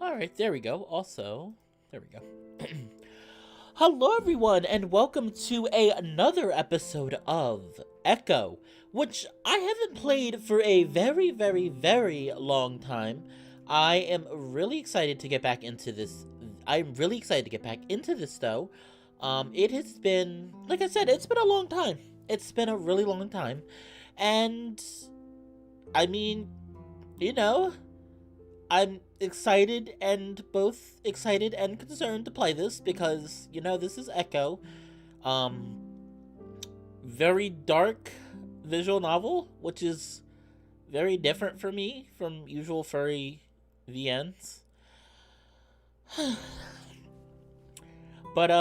Alright, there we go. Also, there we go. Hello, everyone, and welcome to another episode of Echo, which I haven't played for a very, very, very long time. I am really excited to get back into this. Though. It has been, like I said, it's been a long time. It's been a really long time. And, I mean, you know, I'm both excited and concerned to play this because, this is Echo. Um, Very dark visual novel, which is very different for me from usual furry VNs. But,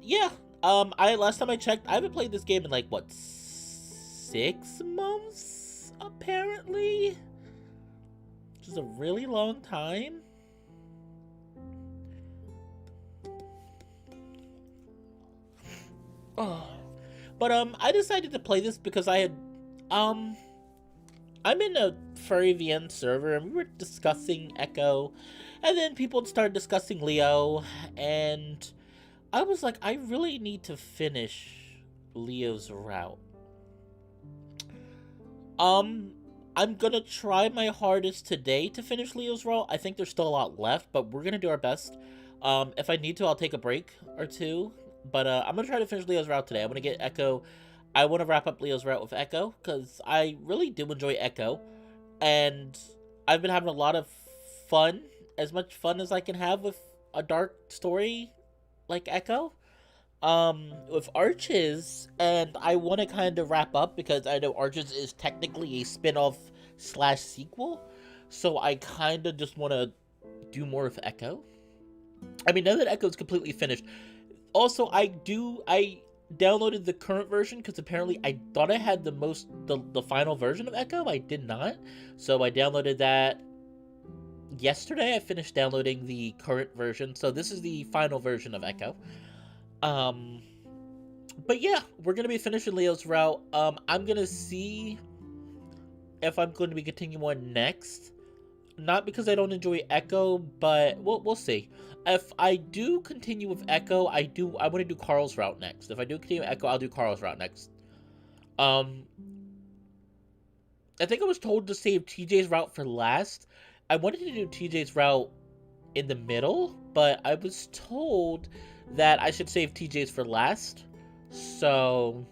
yeah. I last time I checked, I haven't played this game in, like, what, 6 months, apparently? Which is a really long time. Oh. But I decided to play this because I'm in a furry VN server and we were discussing Echo, and then people started discussing Leo, and I was like, I really need to finish Leo's route. I'm gonna try my hardest today to finish Leo's route. I think there's still a lot left, but we're gonna do our best. If I need to, I'll take a break or two. But I'm gonna try to finish Leo's route today. I'm gonna get Echo. I want to wrap up Leo's route with Echo because I really do enjoy Echo, and I've been having a lot of fun, as much fun as I can have with a dark story like Echo. With Arches, and I want to kind of wrap up because I know Arches is technically a spin-off slash sequel, so I kind of just want to do more with Echo. I mean, now that Echo's completely finished, also I downloaded the current version because apparently I thought I had the final version of Echo. I did not, so I downloaded that yesterday. I finished downloading the current version, so this is the final version of Echo. But yeah, we're gonna be finishing Leo's route. I'm gonna see if I'm going to be continuing on next. Not because I don't enjoy Echo, but we'll see. If I do continue with Echo, I want to do Carl's route next. If I do continue Echo, I'll do Carl's route next. I think I was told to save TJ's route for last. I wanted to do TJ's route in the middle, but I was told that I should save TJ's for last. So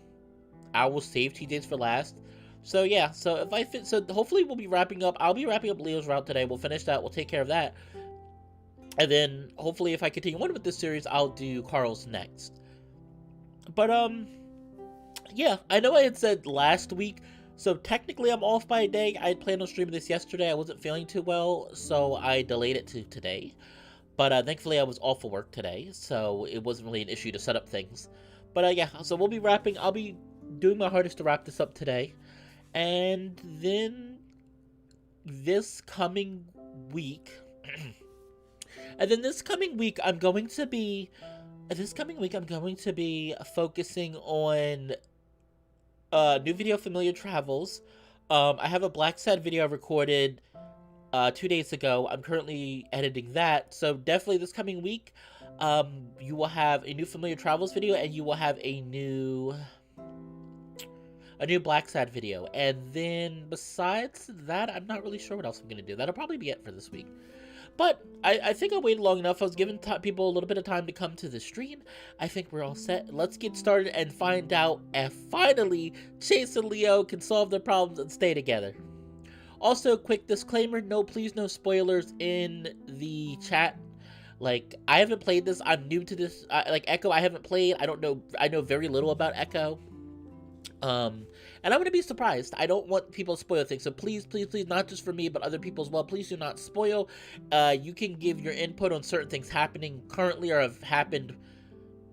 I will save TJ's for last. So yeah, so if I fit, so hopefully we'll be wrapping up. I'll be wrapping up Leo's route today. We'll finish that. We'll take care of that. And then hopefully if I continue on with this series, I'll do Carl's next. But yeah, I know I had said last week, so technically I'm off by a day. I had planned on streaming this yesterday. I wasn't feeling too well, so I delayed it to today. But thankfully I was off for work today, so it wasn't really an issue to set up things. But yeah, so we'll be wrapping. I'll be doing my hardest to wrap this up today. And then this coming week, I'm going to be focusing on new video, Familiar Travels. I have a Black Sad video I recorded 2 days ago. I'm currently editing that, so definitely this coming week, you will have a new Familiar Travels video, and you will have a new Black Sad video. And then besides that, I'm not really sure what else I'm gonna do. That'll probably be it for this week. But I think I waited long enough. I was giving people a little bit of time to come to the stream. I think we're all set. Let's get started and find out if finally Chase and Leo can solve their problems and stay together. Also, quick disclaimer, please no spoilers in the chat. Like, I haven't played this. I'm new to this. Like, Echo, I haven't played. I don't know. I know very little about Echo. And I'm gonna be surprised. I don't want people to spoil things, so please, please, please, not just for me, but other people as well, please do not spoil. You can give your input on certain things happening currently or have happened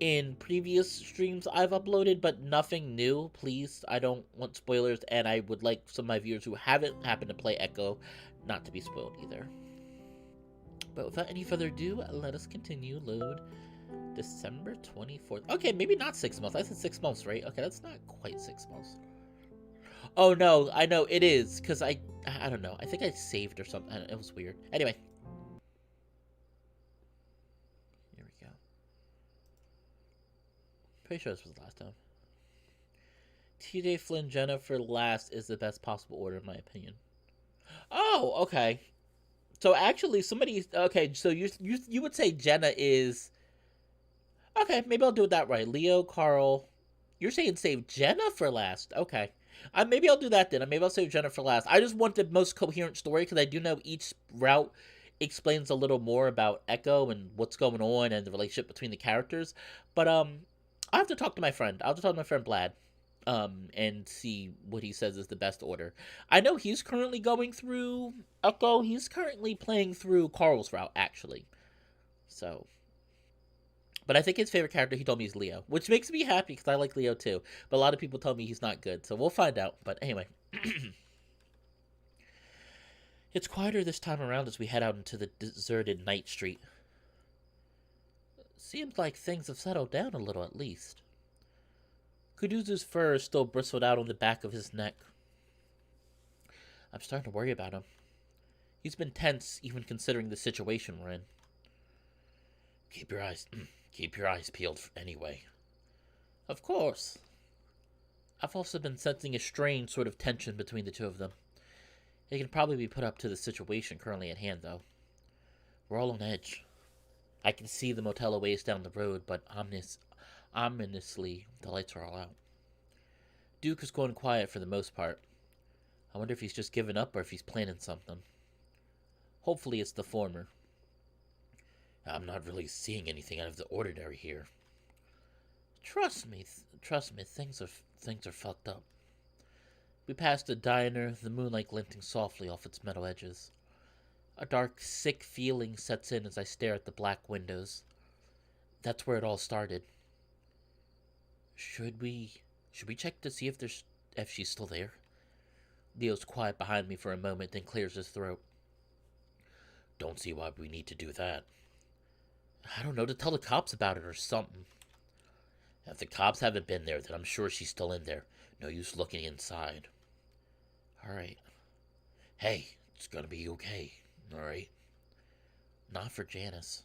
in previous streams I've uploaded, but nothing new, please. I don't want spoilers, and I would like some of my viewers who haven't happened to play Echo not to be spoiled either. But without any further ado, let us continue. Load. December 24th. Okay, maybe not 6 months. I said 6 months, right? Okay, that's not quite 6 months. Oh no, I know it is because I don't know. I think I saved or something. It was weird. Anyway, here we go. Pretty sure this was the last time. TJ Flynn Jenna for last is the best possible order in my opinion. Oh, okay. So actually, somebody. Okay, so you would say Jenna is. Okay, maybe I'll do it that right. Leo, Carl. You're saying save Jenna for last. Okay. Maybe I'll do that then. Maybe I'll save Jenna for last. I just want the most coherent story because I do know each route explains a little more about Echo and what's going on and the relationship between the characters. But I have to talk to my friend. I'll have to talk to my friend Blad. And see what he says is the best order. I know he's currently going through Echo. He's currently playing through Carl's route, actually. So, but I think his favorite character, he told me, is Leo, which makes me happy because I like Leo too. But a lot of people tell me he's not good, so we'll find out. But anyway. It's quieter this time around as we head out into the deserted night street. Seems like things have settled down a little at least. Kuduzu's fur is still bristled out on the back of his neck. I'm starting to worry about him. He's been tense, even considering the situation we're in. Keep your eyes peeled anyway. Of course. I've also been sensing a strange sort of tension between the two of them. It can probably be put up to the situation currently at hand, though. We're all on edge. I can see the motel a ways down the road, but ominously, the lights are all out. Duke is going quiet for the most part. I wonder if he's just given up or if he's planning something. Hopefully it's the former. I'm not really seeing anything out of the ordinary here. Trust me, things are fucked up. We passed a diner, the moonlight glinting softly off its metal edges. A dark, sick feeling sets in as I stare at the black windows. That's where it all started. Should we check to see if she's still there? Leo's quiet behind me for a moment, then clears his throat. Don't see why we need to do that. I don't know, to tell the cops about it or something. If the cops haven't been there, then I'm sure she's still in there. No use looking inside. Alright. Hey, it's gonna be okay, alright? Not for Janice.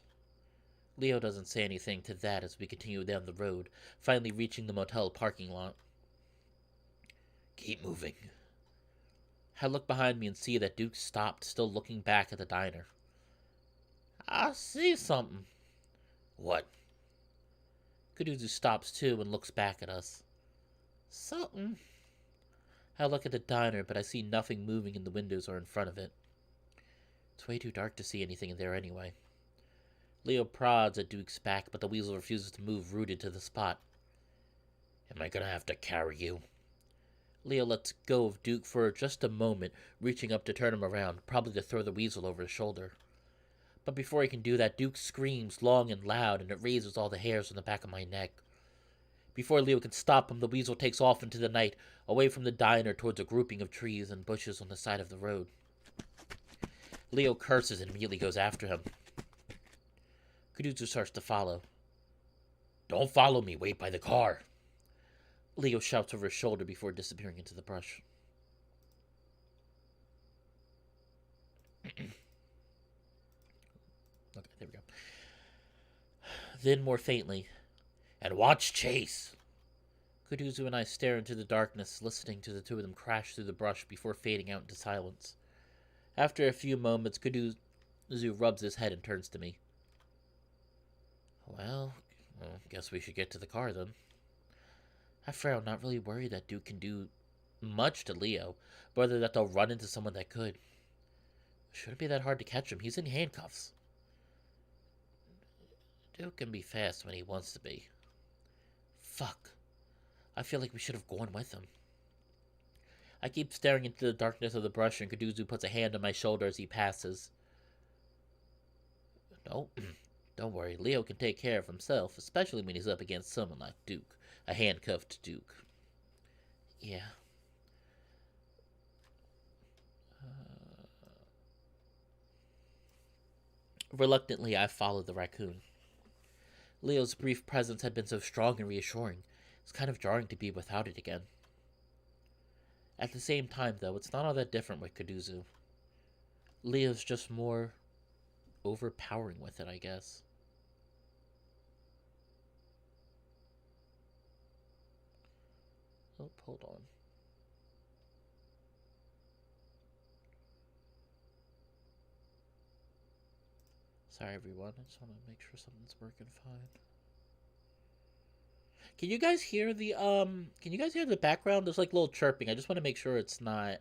Leo doesn't say anything to that as we continue down the road, finally reaching the motel parking lot. Keep moving. I look behind me and see that Duke stopped, still looking back at the diner. I see something. What? Kuduzu stops too and looks back at us. Something. I look at the diner, but I see nothing moving in the windows or in front of it. It's way too dark to see anything in there anyway. Leo prods at Duke's back, but the weasel refuses to move, rooted to the spot. Am I gonna have to carry you? Leo lets go of Duke for just a moment, reaching up to turn him around, probably to throw the weasel over his shoulder. But before he can do that, Duke screams long and loud, and it raises all the hairs on the back of my neck. Before Leo can stop him, the weasel takes off into the night, away from the diner towards a grouping of trees and bushes on the side of the road. Leo curses and immediately goes after him. Kuduzu starts to follow. Don't follow me, wait by the car. Leo shouts over his shoulder before disappearing into the brush. Okay, there we go. Then, more faintly, and watch Chase. Kuduzu and I stare into the darkness, listening to the two of them crash through the brush before fading out into silence. After a few moments, Kuduzu rubs his head and turns to me. Well, guess we should get to the car then. I frown, not really worried that Duke can do much to Leo, but rather that they'll run into someone that could. Shouldn't be that hard to catch him. He's in handcuffs. Duke can be fast when he wants to be. Fuck. I feel like we should have gone with him. I keep staring into the darkness of the brush, and Kuduzu puts a hand on my shoulder as he passes. No, don't worry. Leo can take care of himself, especially when he's up against someone like Duke. A handcuffed Duke. Yeah. Reluctantly, I followed the raccoon. Leo's brief presence had been so strong and reassuring. It's kind of jarring to be without it again. At the same time, though, it's not all that different with Kaduzu. Leo's just more overpowering with it, I guess. Oh, hold on. Sorry, everyone. I just want to make sure something's working fine. Can you guys hear the background? There's like a little chirping. I just want to make sure it's not.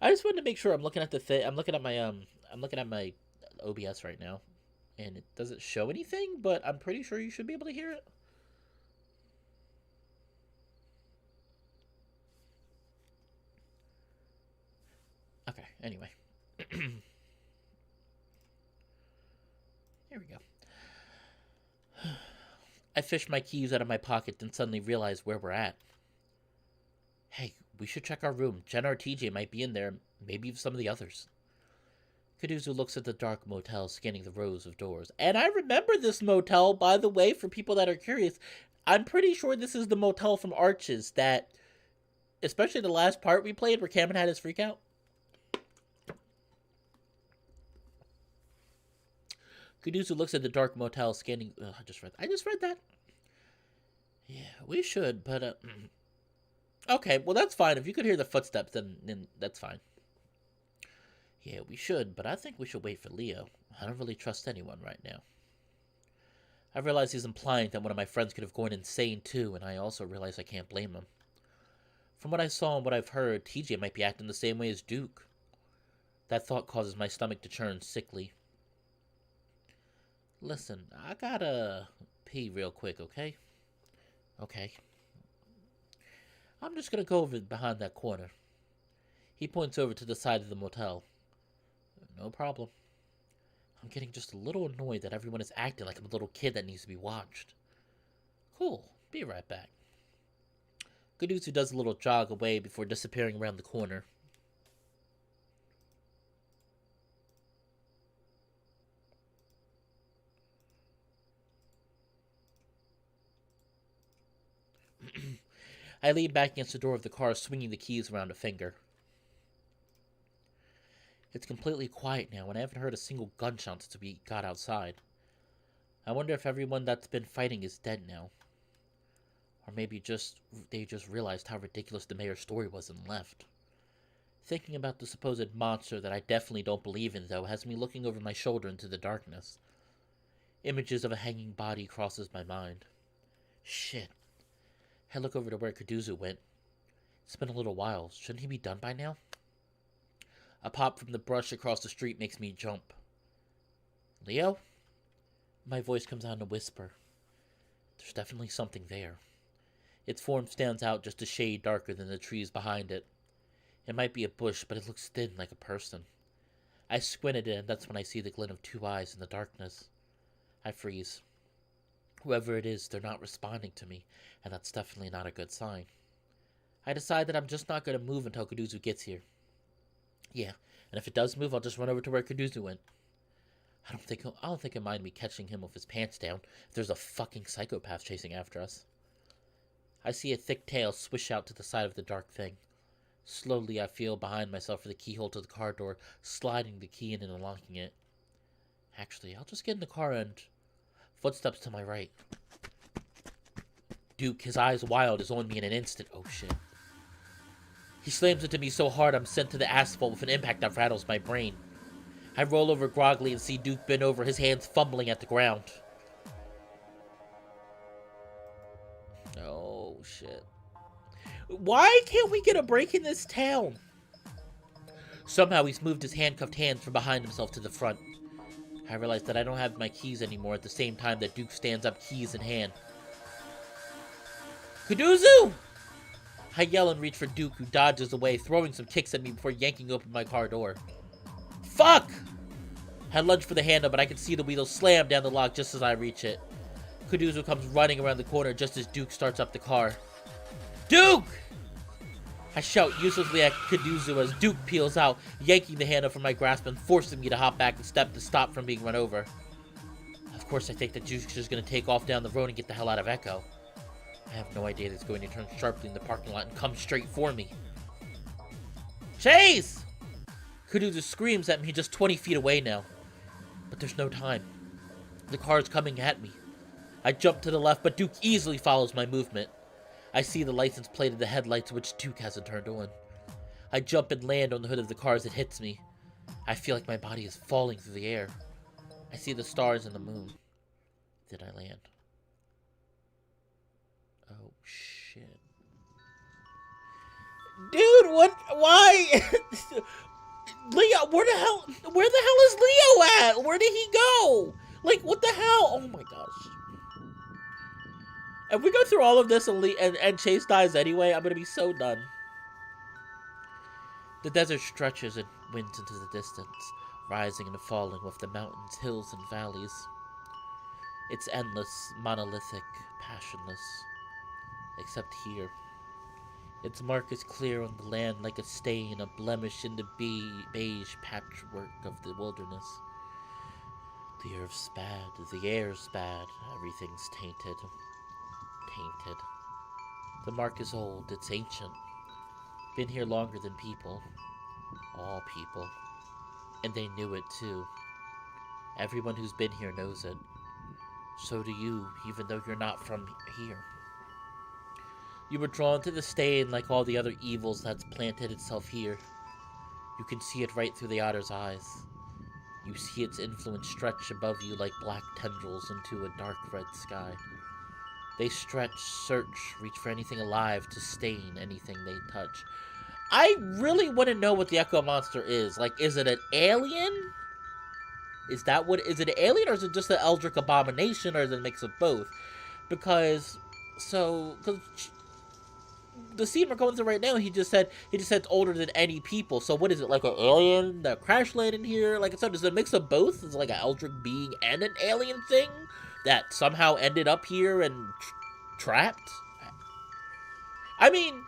I just want to make sure I'm looking at the thing. I'm looking at my OBS right now, and it doesn't show anything, but I'm pretty sure you should be able to hear it. Okay. Anyway. Here we go. I fished my keys out of my pocket, then suddenly realized where we're at. Hey, we should check our room. Jenna or TJ might be in there, maybe some of the others. Kaduzu looks at the dark motel, scanning the rows of doors. And I remember this motel, by the way, for people that are curious. I'm pretty sure this is the motel from Arches that, especially the last part we played where Cameron had his freak out. Kaduzu looks at the dark motel, scanning... I just read that. Yeah, we should, but... Okay, well, that's fine. If you could hear the footsteps, then that's fine. Yeah, we should, but I think we should wait for Leo. I don't really trust anyone right now. I realize he's implying that one of my friends could have gone insane too, and I also realize I can't blame him. From what I saw and what I've heard, TJ might be acting the same way as Duke. That thought causes my stomach to turn sickly. Listen, I gotta pee real quick, okay? Okay. I'm just gonna go over behind that corner. He points over to the side of the motel. No problem. I'm getting just a little annoyed that everyone is acting like I'm a little kid that needs to be watched. Cool. Be right back. Kaduzu does a little jog away before disappearing around the corner. I lean back against the door of the car, swinging the keys around a finger. It's completely quiet now, and I haven't heard a single gunshot since we got outside. I wonder if everyone that's been fighting is dead now. Or maybe they just realized how ridiculous the mayor's story was and left. Thinking about the supposed monster that I definitely don't believe in, though, has me looking over my shoulder into the darkness. Images of a hanging body crosses my mind. Shit. I look over to where Kaduzu went. It's been a little while. Shouldn't he be done by now? A pop from the brush across the street makes me jump. Leo? My voice comes out in a whisper. There's definitely something there. Its form stands out just a shade darker than the trees behind it. It might be a bush, but it looks thin like a person. I squint at it, and that's when I see the glint of two eyes in the darkness. I freeze. Whoever it is, they're not responding to me, and that's definitely not a good sign. I decide that I'm just not going to move until Kaduzu gets here. Yeah, and if it does move, I'll just run over to where Kaduzu went. I don't think he'll mind me catching him with his pants down if there's a fucking psychopath chasing after us. I see a thick tail swish out to the side of the dark thing. Slowly, I feel behind myself for the keyhole to the car door, sliding the key in and unlocking it. Actually, I'll just get in the car and... Footsteps to my right. Duke, his eyes wild, is on me in an instant. Oh, shit. He slams into me so hard I'm sent to the asphalt with an impact that rattles my brain. I roll over groggily and see Duke bend over, his hands fumbling at the ground. Oh, shit. Why can't we get a break in this town? Somehow he's moved his handcuffed hands from behind himself to the front. I realize that I don't have my keys anymore at the same time that Duke stands up, keys in hand. Kaduzu! I yell and reach for Duke, who dodges away, throwing some kicks at me before yanking open my car door. Fuck! I lunge for the handle, but I can see the wheel slam down the lock just as I reach it. Kaduzu comes running around the corner just as Duke starts up the car. Duke! I shout uselessly at Kaduzu as Duke peels out, yanking the handle from my grasp and forcing me to hop back a step to stop from being run over. Of course, I think that Duke's just going to take off down the road and get the hell out of Echo. I have no idea that it's going to turn sharply in the parking lot and come straight for me. Chase! Kuduzu screams at me just 20 feet away now. But there's no time. The car's coming at me. I jump to the left, but Duke easily follows my movement. I see the license plate of the headlights, which Duke hasn't turned on. I jump and land on the hood of the car as it hits me. I feel like my body is falling through the air. I see the stars and the moon. Did I land? Oh, shit. Dude, what? Why? Leo, where the hell is Leo at? Where did he go? Like, what the hell? Oh my gosh. If we go through all of this and Chase dies anyway, I'm gonna be so done. The desert stretches and winds into the distance, rising and falling with the mountains, hills, and valleys. It's endless, monolithic, passionless. Except here. Its mark is clear on the land like a stain, a blemish in the beige patchwork of the wilderness. The earth's bad, the air's bad, everything's tainted. Tainted. The mark is old, it's ancient. Been here longer than people. All people. And they knew it too. Everyone who's been here knows it. So do you, even though you're not from here. You were drawn to the stain like all the other evils that's planted itself here. You can see it right through the otter's eyes. You see its influence stretch above you like black tendrils into a dark red sky. They stretch, search, reach for anything alive to stain anything they touch. I really want to know what the Echo Monster is. Like, is it an alien? Is it an alien, or is it just an Eldritch abomination, or is it a mix of both? Because the scene we're going through right now, he just said it's older than any people. So what is it, like an alien that crash landed here? Like I said, is it a mix of both? Is it like an Eldritch being and an alien thing that somehow ended up here and trapped? I mean,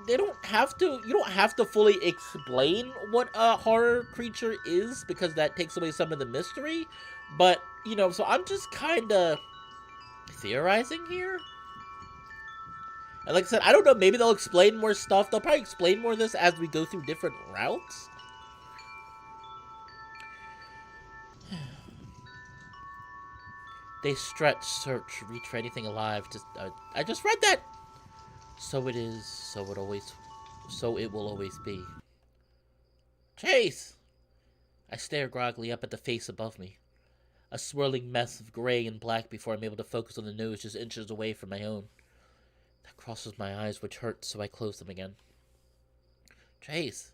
you don't have to fully explain what a horror creature is, because that takes away some of the mystery. But, so I'm just kind of theorizing here. And like I said, I don't know, maybe they'll explain more stuff. They'll probably explain more of this as we go through different routes. They stretch, search, reach for anything alive. I just read that. So it is, so it will always be. Chase! I stare groggily up at the face above me. A swirling mess of gray and black before I'm able to focus on the nose just inches away from my own. That crosses my eyes, which hurt, so I close them again. Chase!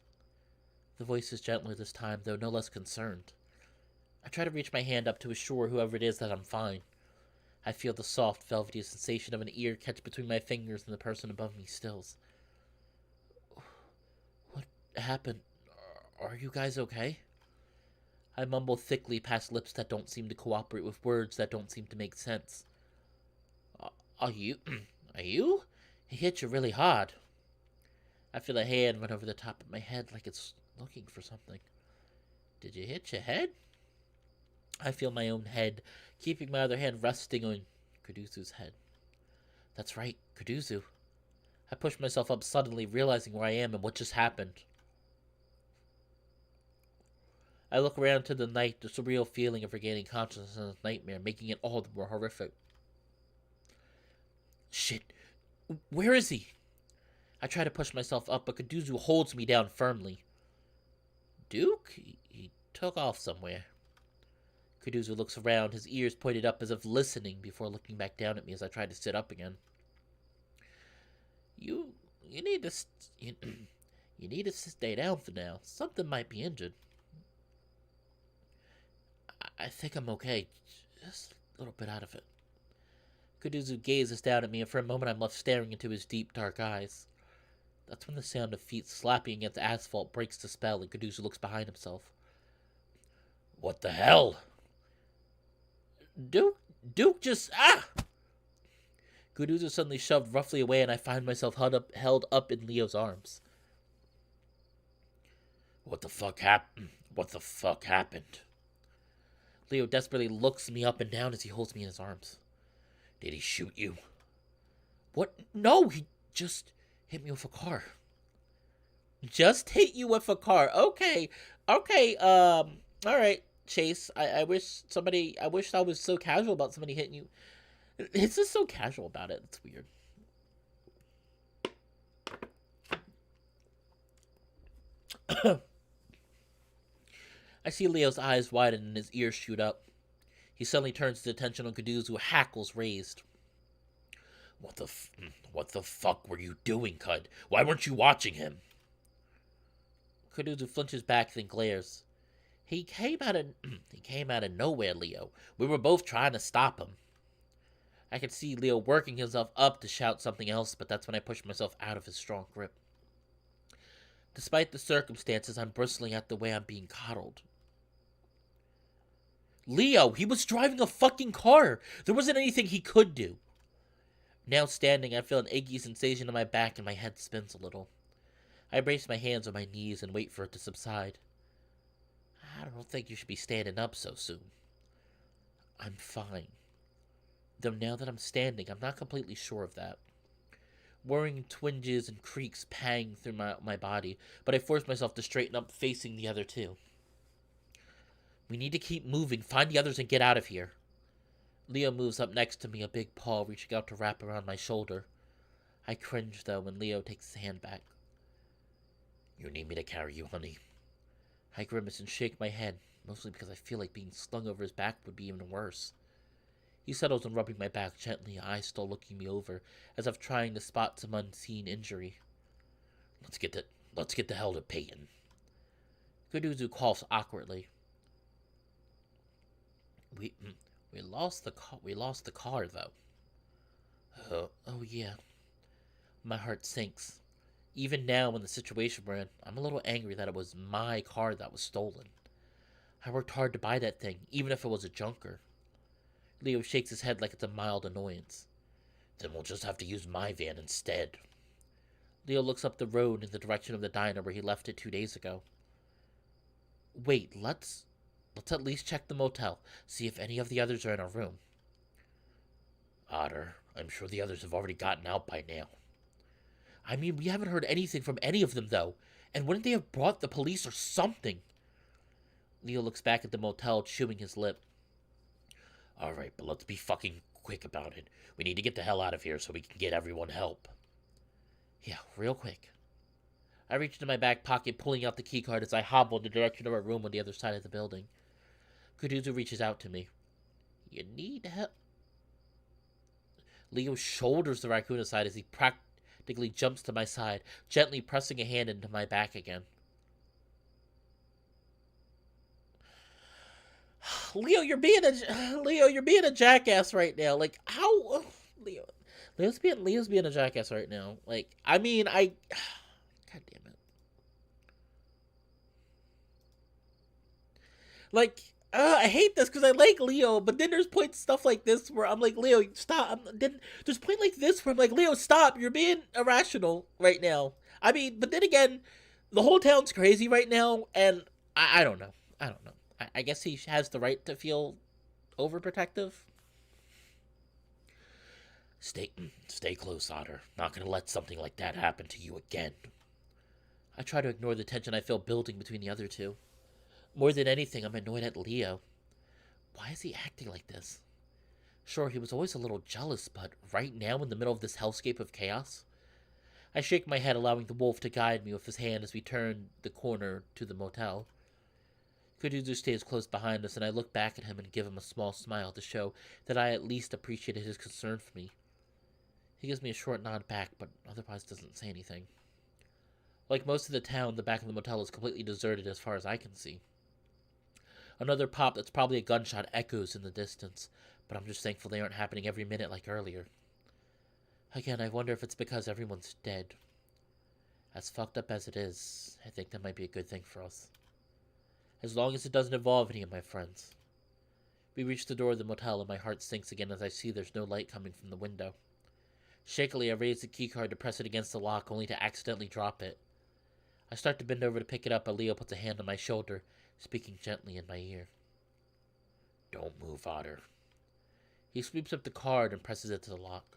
The voice is gentler this time, though no less concerned. I try to reach my hand up to assure whoever it is that I'm fine. I feel the soft, velvety sensation of an ear catch between my fingers, and the person above me stills. What happened? Are you guys okay? I mumble thickly past lips that don't seem to cooperate with words that don't seem to make sense. Are you? Are you? He hit you really hard. I feel a hand run over the top of my head like it's looking for something. Did you hit your head? I feel my own head, keeping my other hand resting on Kuduzu's head. That's right, Kuduzu. I push myself up suddenly, realizing where I am and what just happened. I look around to the night, the surreal feeling of regaining consciousness in a nightmare, making it all the more horrific. Shit, where is he? I try to push myself up, but Kuduzu holds me down firmly. Duke? He took off somewhere. Kuduzu looks around, his ears pointed up as if listening, before looking back down at me as I try to sit up again. You need to stay down for now. Something might be injured. I think I'm okay. Just a little bit out of it. Kuduzu gazes down at me, and for a moment I'm left staring into his deep, dark eyes. That's when the sound of feet slapping against asphalt breaks the spell, and Kuduzu looks behind himself. What the hell? Duke just... Kuduzu suddenly shoved roughly away, and I find myself held up in Leo's arms. What the fuck happened? Leo desperately looks me up and down as he holds me in his arms. Did he shoot you? What? No, he just hit me with a car. Just hit you with a car. Okay. Okay, alright, Chase. I wish I was so casual about somebody hitting you. It's just so casual about it. It's weird. I see Leo's eyes widen and his ears shoot up. He suddenly turns his attention on Kuduzu, hackles raised. What the what the fuck were you doing, Cud? Why weren't you watching him? Kuduzu flinches back, then glares. He came out of he came out of nowhere, Leo. We were both trying to stop him. I could see Leo working himself up to shout something else, but that's when I pushed myself out of his strong grip. Despite the circumstances, I'm bristling at the way I'm being coddled. Leo, he was driving a fucking car. There wasn't anything he could do. Now standing, I feel an achy sensation in my back and my head spins a little. I brace my hands on my knees and wait for it to subside. I don't think you should be standing up so soon. I'm fine. Though now that I'm standing, I'm not completely sure of that. Worrying twinges and creaks pang through my body, but I force myself to straighten up, facing the other two. We need to keep moving, find the others, and get out of here. Leo moves up next to me, a big paw reaching out to wrap around my shoulder. I cringe, though, when Leo takes his hand back. You need me to carry you, honey? I grimace and shake my head, mostly because I feel like being slung over his back would be even worse. He settles on rubbing my back gently, eyes still looking me over, as if trying to spot some unseen injury. Let's get the hell to Peyton. Kuduzu coughs awkwardly. We lost the car though. Oh yeah. My heart sinks. Even now, in the situation we're in, I'm a little angry that it was my car that was stolen. I worked hard to buy that thing, even if it was a junker. Leo shakes his head like it's a mild annoyance. Then we'll just have to use my van instead. Leo looks up the road in the direction of the diner where he left it 2 days ago. Wait, let's at least check the motel, see if any of the others are in our room. Otter, I'm sure the others have already gotten out by now. I mean, we haven't heard anything from any of them, though. And wouldn't they have brought the police or something? Leo looks back at the motel, chewing his lip. Alright, but let's be fucking quick about it. We need to get the hell out of here so we can get everyone help. Yeah, real quick. I reach into my back pocket, pulling out the keycard as I hobble in the direction of our room on the other side of the building. Kuduzu reaches out to me. You need help? Leo shoulders the raccoon aside as he practically jumps to my side, gently pressing a hand into my back again. Leo, you're being a jackass right now. Like, how? Leo's being a jackass right now. Like, I mean, God damn it. Like, I hate this because I like Leo, but then there's points stuff like this where I'm like, Leo, stop. Then there's point like this where I'm like, Leo, stop. You're being irrational right now. I mean, but then again, the whole town's crazy right now, and I don't know. I don't know. I guess he has the right to feel overprotective. Stay close, Otter. Not gonna let something like that happen to you again. I try to ignore the tension I feel building between the other two. More than anything, I'm annoyed at Leo. Why is he acting like this? Sure, he was always a little jealous, but right now, in the middle of this hellscape of chaos? I shake my head, allowing the wolf to guide me with his hand as we turn the corner to the motel. Kuduzu stays close behind us, and I look back at him and give him a small smile to show that I at least appreciated his concern for me. He gives me a short nod back, but otherwise doesn't say anything. Like most of the town, the back of the motel is completely deserted as far as I can see. Another pop that's probably a gunshot echoes in the distance, but I'm just thankful they aren't happening every minute like earlier. Again, I wonder if it's because everyone's dead. As fucked up as it is, I think that might be a good thing for us. As long as it doesn't involve any of my friends. We reach the door of the motel and my heart sinks again as I see there's no light coming from the window. Shakily, I raise the keycard to press it against the lock, only to accidentally drop it. I start to bend over to pick it up, but Leo puts a hand on my shoulder, speaking gently in my ear. Don't move, Otter. He sweeps up the card and presses it to the lock.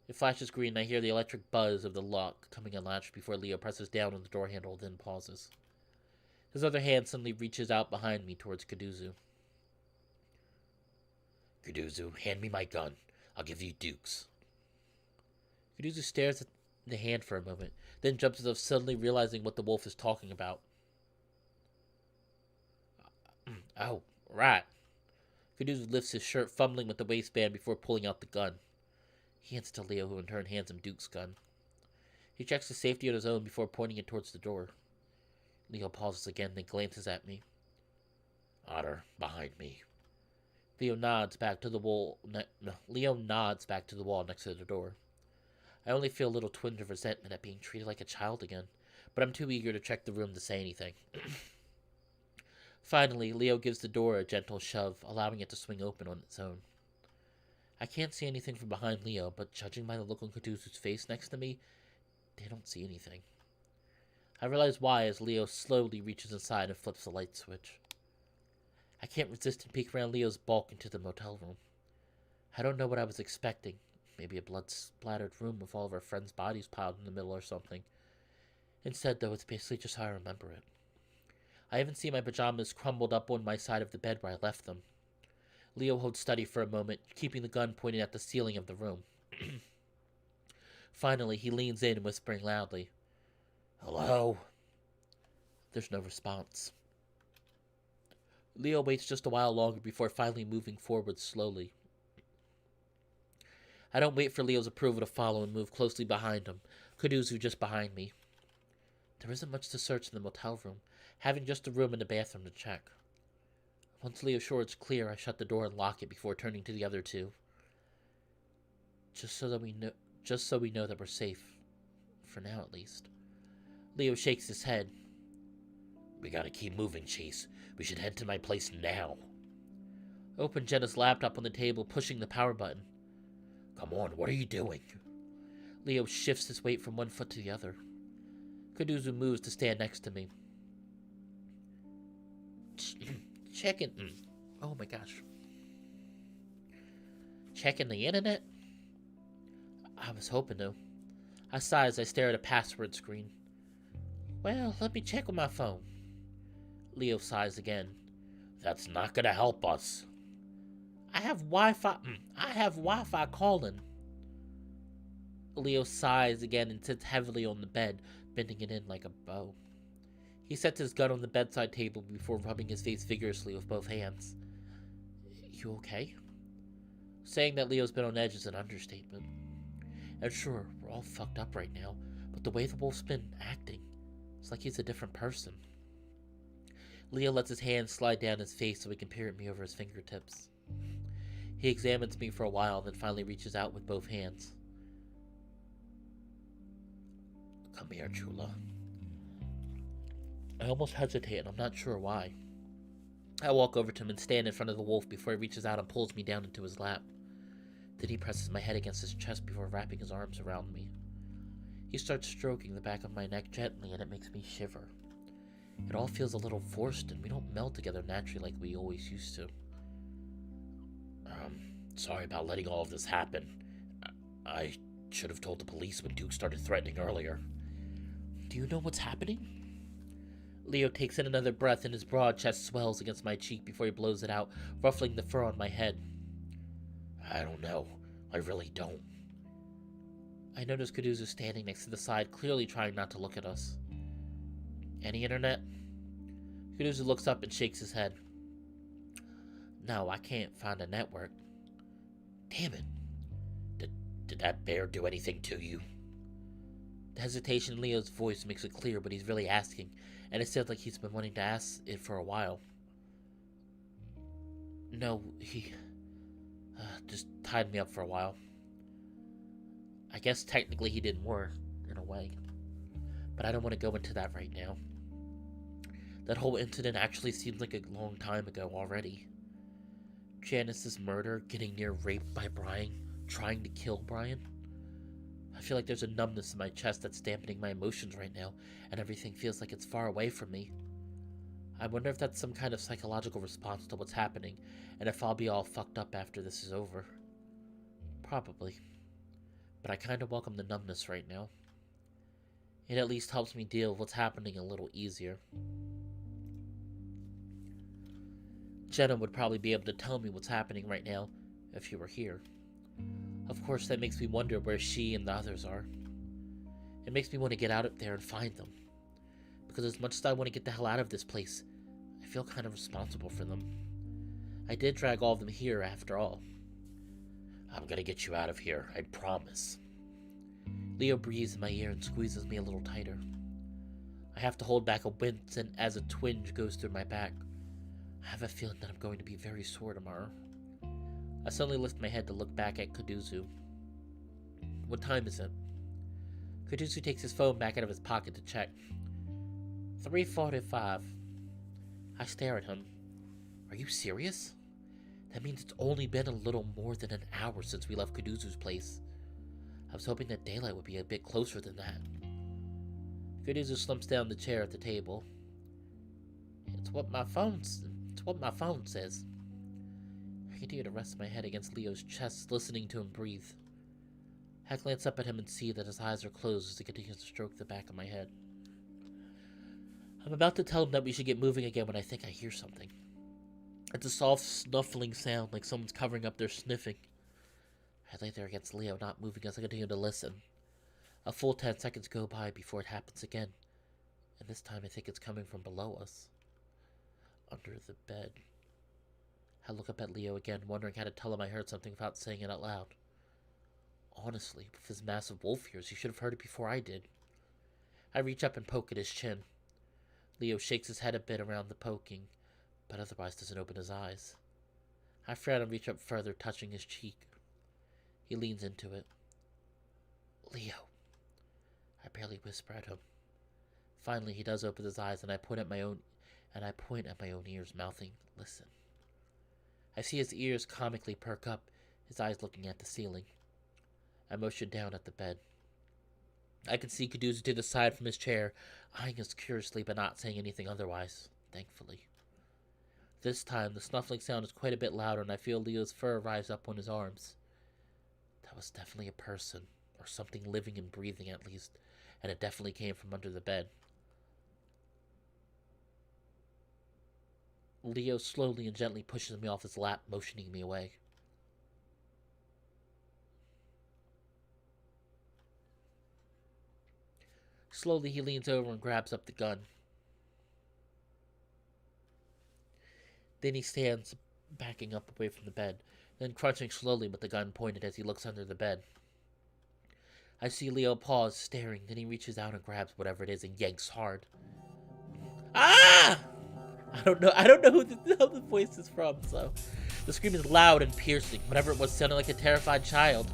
It flashes green and I hear the electric buzz of the lock coming unlatched before Leo presses down on the door handle, then pauses. His other hand suddenly reaches out behind me towards Kuduzu. Kuduzu, hand me my gun. I'll give you Dukes. Kuduzu stares at the hand for a moment, then jumps as if suddenly realizing what the wolf is talking about. Oh, right. Kuduzu lifts his shirt, fumbling with the waistband before pulling out the gun. He hands it to Leo, who in turn hands him Duke's gun. He checks the safety on his own before pointing it towards the door. Leo pauses again, then glances at me. Otter, behind me. Leo nods back to the wall next to the door. I only feel a little twinge of resentment at being treated like a child again, but I'm too eager to check the room to say anything. Finally, Leo gives the door a gentle shove, allowing it to swing open on its own. I can't see anything from behind Leo, but judging by the look on Kuduzu's face next to me, they don't see anything. I realize why as Leo slowly reaches inside and flips the light switch. I can't resist and peek around Leo's bulk into the motel room. I don't know what I was expecting. Maybe a blood-splattered room with all of our friends' bodies piled in the middle or something. Instead, though, it's basically just how I remember it. I even see my pajamas crumbled up on my side of the bed where I left them. Leo holds steady for a moment, keeping the gun pointed at the ceiling of the room. Finally, he leans in, whispering loudly, "Hello?" There's no response. Leo waits just a while longer before finally moving forward slowly. I don't wait for Leo's approval to follow and move closely behind him, Kuduzu just behind me. There isn't much to search in the motel room, having just the room and the bathroom to check. Once Leo's sure it's clear, I shut the door and lock it before turning to the other two. Just so we know that we're safe. For now, at least. Leo shakes his head. We gotta keep moving, Chase. We should head to my place now. Open Jenna's laptop on the table, pushing the power button. Come on, what are you doing? Leo shifts his weight from one foot to the other. Kuduzu moves to stand next to me. Checking. Oh my gosh. Checking the internet? I was hoping to. I sigh as I stare at a password screen. Well, let me check with my phone. Leo sighs again. That's not gonna help us. I have Wi-Fi calling. Leo sighs again and sits heavily on the bed, bending it in like a bow. He sets his gun on the bedside table before rubbing his face vigorously with both hands. You okay? Saying that Leo's been on edge is an understatement. And sure, we're all fucked up right now, but the way the wolf's been acting, it's like he's a different person. Leo lets his hand slide down his face so he can peer at me over his fingertips. He examines me for a while, then finally reaches out with both hands. Come here, Chula. I almost hesitate, and I'm not sure why. I walk over to him and stand in front of the wolf before he reaches out and pulls me down into his lap. Then he presses my head against his chest before wrapping his arms around me. He starts stroking the back of my neck gently, and it makes me shiver. It all feels a little forced, and we don't meld together naturally like we always used to. Sorry about letting all of this happen. I should have told the police when Duke started threatening earlier. Do you know what's happening? Leo takes in another breath and his broad chest swells against my cheek before he blows it out, ruffling the fur on my head. I don't know. I really don't. I notice Kuduzu standing next to the side, clearly trying not to look at us. Any internet? Kuduzu looks up and shakes his head. No, I can't find a network. Damn it. Did that bear do anything to you? The hesitation in Leo's voice makes it clear, but he's really asking, and it sounds like he's been wanting to ask it for a while. No, he just tied me up for a while. I guess technically he did more, in a way. But I don't want to go into that right now. That whole incident actually seems like a long time ago already. Janice's murder, getting near raped by Brian, trying to kill Brian. I feel like there's a numbness in my chest that's dampening my emotions right now, and everything feels like it's far away from me. I wonder if that's some kind of psychological response to what's happening, and if I'll be all fucked up after this is over. Probably. but I kind of welcome the numbness right now. It at least helps me deal with what's happening a little easier. Jenna would probably be able to tell me what's happening right now if she were here. Of course, that makes me wonder where she and the others are. It makes me want to get out there and find them. Because as much as I want to get the hell out of this place, I feel kind of responsible for them. I did drag all of them here after all. I'm gonna get you out of here, I promise. Leo breathes in my ear and squeezes me a little tighter. I have to hold back a wince as a twinge goes through my back. I have a feeling that I'm going to be very sore tomorrow. I suddenly lift my head to look back at Kuduzu. What time is it? Kuduzu takes his phone back out of his pocket to check. 3:45. I stare at him. Are you serious? That means it's only been a little more than an hour since we left Kuduzu's place. I was hoping that daylight would be a bit closer than that. Kuduzu slumps down the chair at the table. It's what my phone says. I continue to rest my head against Leo's chest, listening to him breathe. I glance up at him and see that his eyes are closed as he continues to stroke the back of my head. I'm about to tell him that we should get moving again when I think I hear something. It's a soft, snuffling sound, like someone's covering up their sniffing. I lay there against Leo, not moving as I continue to listen. A full 10 seconds go by before it happens again, and this time I think it's coming from below us. Under the bed. I look up at Leo again, wondering how to tell him I heard something without saying it out loud. Honestly, with his massive wolf ears, he should have heard it before I did. I reach up and poke at his chin. Leo shakes his head a bit around the poking, but otherwise doesn't open his eyes. I frown and reach up further, touching his cheek. He leans into it. Leo. I barely whisper at him. Finally, he does open his eyes, and I point at my own ears, mouthing, "Listen." I see his ears comically perk up, his eyes looking at the ceiling. I motion down at the bed. I can see Kuduzu to the side from his chair, eyeing us curiously but not saying anything otherwise, thankfully. This time, the snuffling sound is quite a bit louder, and I feel Leo's fur rise up on his arms. That was definitely a person, or something living and breathing at least, and it definitely came from under the bed. Leo slowly and gently pushes me off his lap, motioning me away. Slowly, he leans over and grabs up the gun. Then he stands, backing up away from the bed, then crunching slowly with the gun pointed as he looks under the bed. I see Leo pause, staring, then he reaches out and grabs whatever it is and yanks hard. Ah! I don't know who the voice is from, so... The scream is loud and piercing. Whatever it was sounded like a terrified child.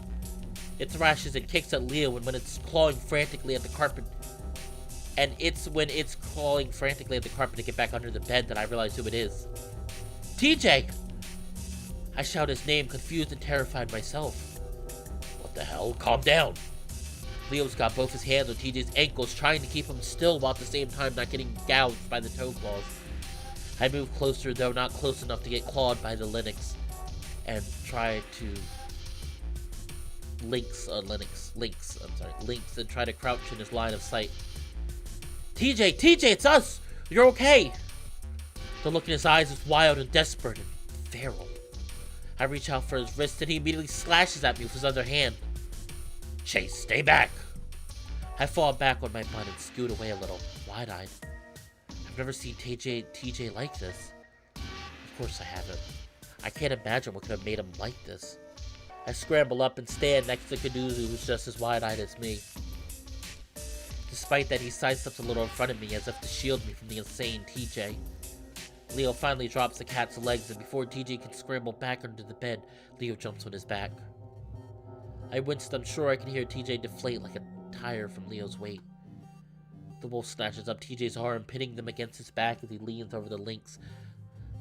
It thrashes and kicks at Leo when it's clawing frantically at the carpet. And it's when it's clawing frantically at the carpet to get back under the bed that I realize who it is. TJ! I shout his name, confused and terrified myself. What the hell? Calm down. Leo's got both his hands on TJ's ankles, trying to keep him still while at the same time not getting gouged by the toe claws. I move closer, though not close enough to get clawed by the Linux, and try to links and try to crouch in his line of sight. TJ, it's us! You're okay! The look in his eyes is wild and desperate and feral. I reach out for his wrist and he immediately slashes at me with his other hand. Chase, stay back! I fall back on my butt and scoot away a little, wide-eyed. I've never seen TJ like this. Of course I haven't. I can't imagine what could have made him like this. I scramble up and stand next to Kuduzu, who's just as wide-eyed as me. Despite that, he sidesteps a little in front of me as if to shield me from the insane TJ. Leo finally drops the cat's legs, and before TJ can scramble back under the bed, Leo jumps on his back. I winced, unsure I can hear TJ deflate like a tire from Leo's weight. The wolf snatches up TJ's arm, pinning them against his back as he leans over the links,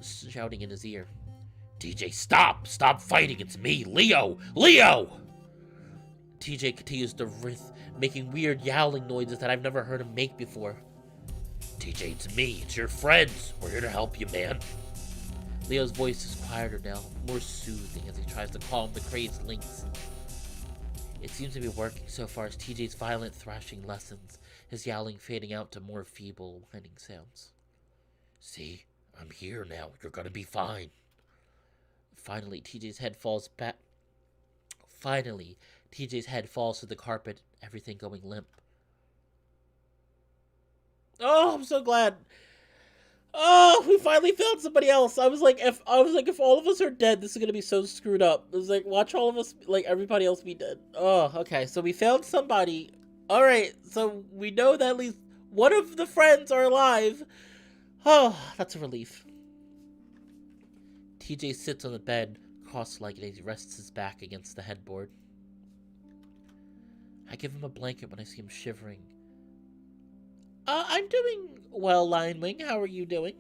shouting in his ear. TJ, stop! Stop fighting! It's me! Leo! TJ continues to writhe, making weird yowling noises that I've never heard him make before. TJ, it's me. It's your friends. We're here to help you, man. Leo's voice is quieter now, more soothing as he tries to calm the crazed lynx. It seems to be working so far as TJ's violent thrashing lessens, his yowling fading out to more feeble, whining sounds. See, I'm here now. You're gonna be fine. Finally, TJ's head falls back. Finally, TJ's head falls to the carpet, everything going limp. Oh, I'm so glad. Oh, we finally found somebody else. I was like, if all of us are dead, this is gonna be so screwed up. It was like, watch all of us, like everybody else, be dead. Oh, okay. So we found somebody. All right. So we know that at least one of the friends are alive. Oh, that's a relief. TJ sits on the bed, cross-legged, as he rests his back against the headboard. I give him a blanket when I see him shivering. I'm doing well, Lion Wing. How are you doing?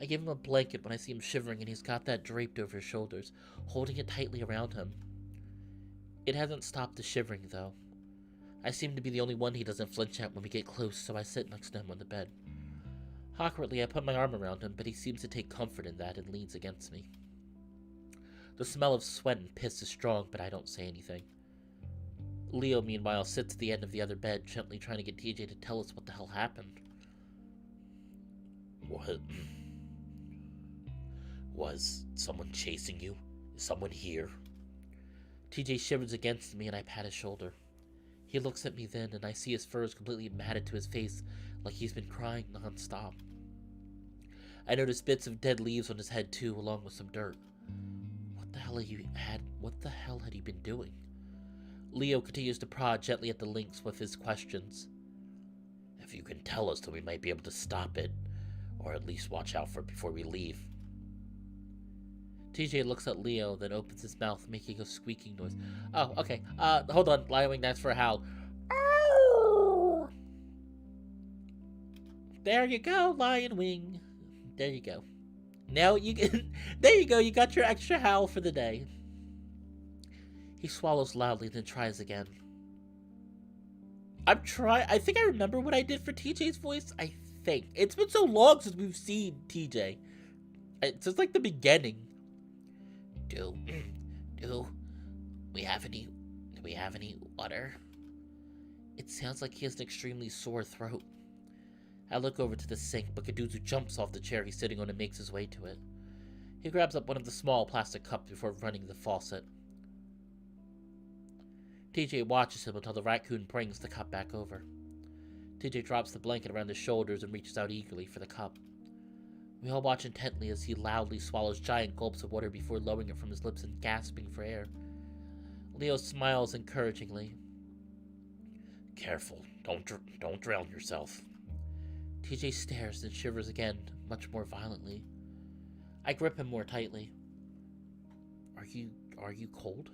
I give him a blanket when I see him shivering, and he's got that draped over his shoulders, holding it tightly around him. It hasn't stopped the shivering, though. I seem to be the only one he doesn't flinch at when we get close, so I sit next to him on the bed. Awkwardly, I put my arm around him, but he seems to take comfort in that and leans against me. The smell of sweat and piss is strong, but I don't say anything. Leo, meanwhile, sits at the end of the other bed, gently trying to get TJ to tell us what the hell happened. What? Was someone chasing you? Is someone here? TJ shivers against me and I pat his shoulder. He looks at me then, and I see his fur is completely matted to his face, like he's been crying non-stop. I notice bits of dead leaves on his head too, along with some dirt. What the hell had he been doing? Leo continues to prod gently at the links with his questions. If you can tell us, then we might be able to stop it, or at least watch out for it before we leave. TJ looks at Leo, then opens his mouth, making a squeaking noise. Oh, okay. Hold on. Lion Wing, that's for a howl. There you go, Lion Wing. There you go. Now you can... There you go. You got your extra howl for the day. He swallows loudly, then tries again. I think I remember what I did for TJ's voice. I think. It's been so long since we've seen TJ. It's just like the beginning. Do we have any water? It sounds like he has an extremely sore throat. I look over to the sink, but Kaduzu jumps off the chair he's sitting on and makes his way to it. He grabs up one of the small plastic cups before running the faucet. TJ watches him until the raccoon brings the cup back over. TJ drops the blanket around his shoulders and reaches out eagerly for the cup. We all watch intently as he loudly swallows giant gulps of water before lowering it from his lips and gasping for air. Leo smiles encouragingly. Careful, don't drown yourself. TJ stares and shivers again, much more violently. I grip him more tightly. Are you cold?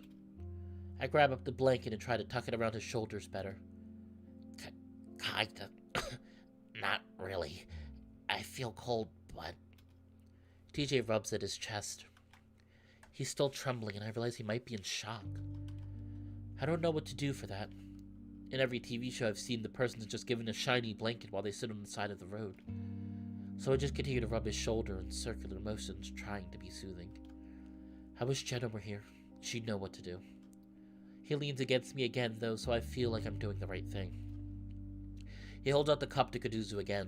I grab up the blanket and try to tuck it around his shoulders better. Kinda. Not really. I feel cold, but... TJ rubs at his chest. He's still trembling, and I realize he might be in shock. I don't know what to do for that. In every TV show I've seen, the person is just given a shiny blanket while they sit on the side of the road. So I just continue to rub his shoulder in circular motions, trying to be soothing. I wish Jenna were here. She'd know what to do. He leans against me again, though, so I feel like I'm doing the right thing. He holds out the cup to Kaduzu again.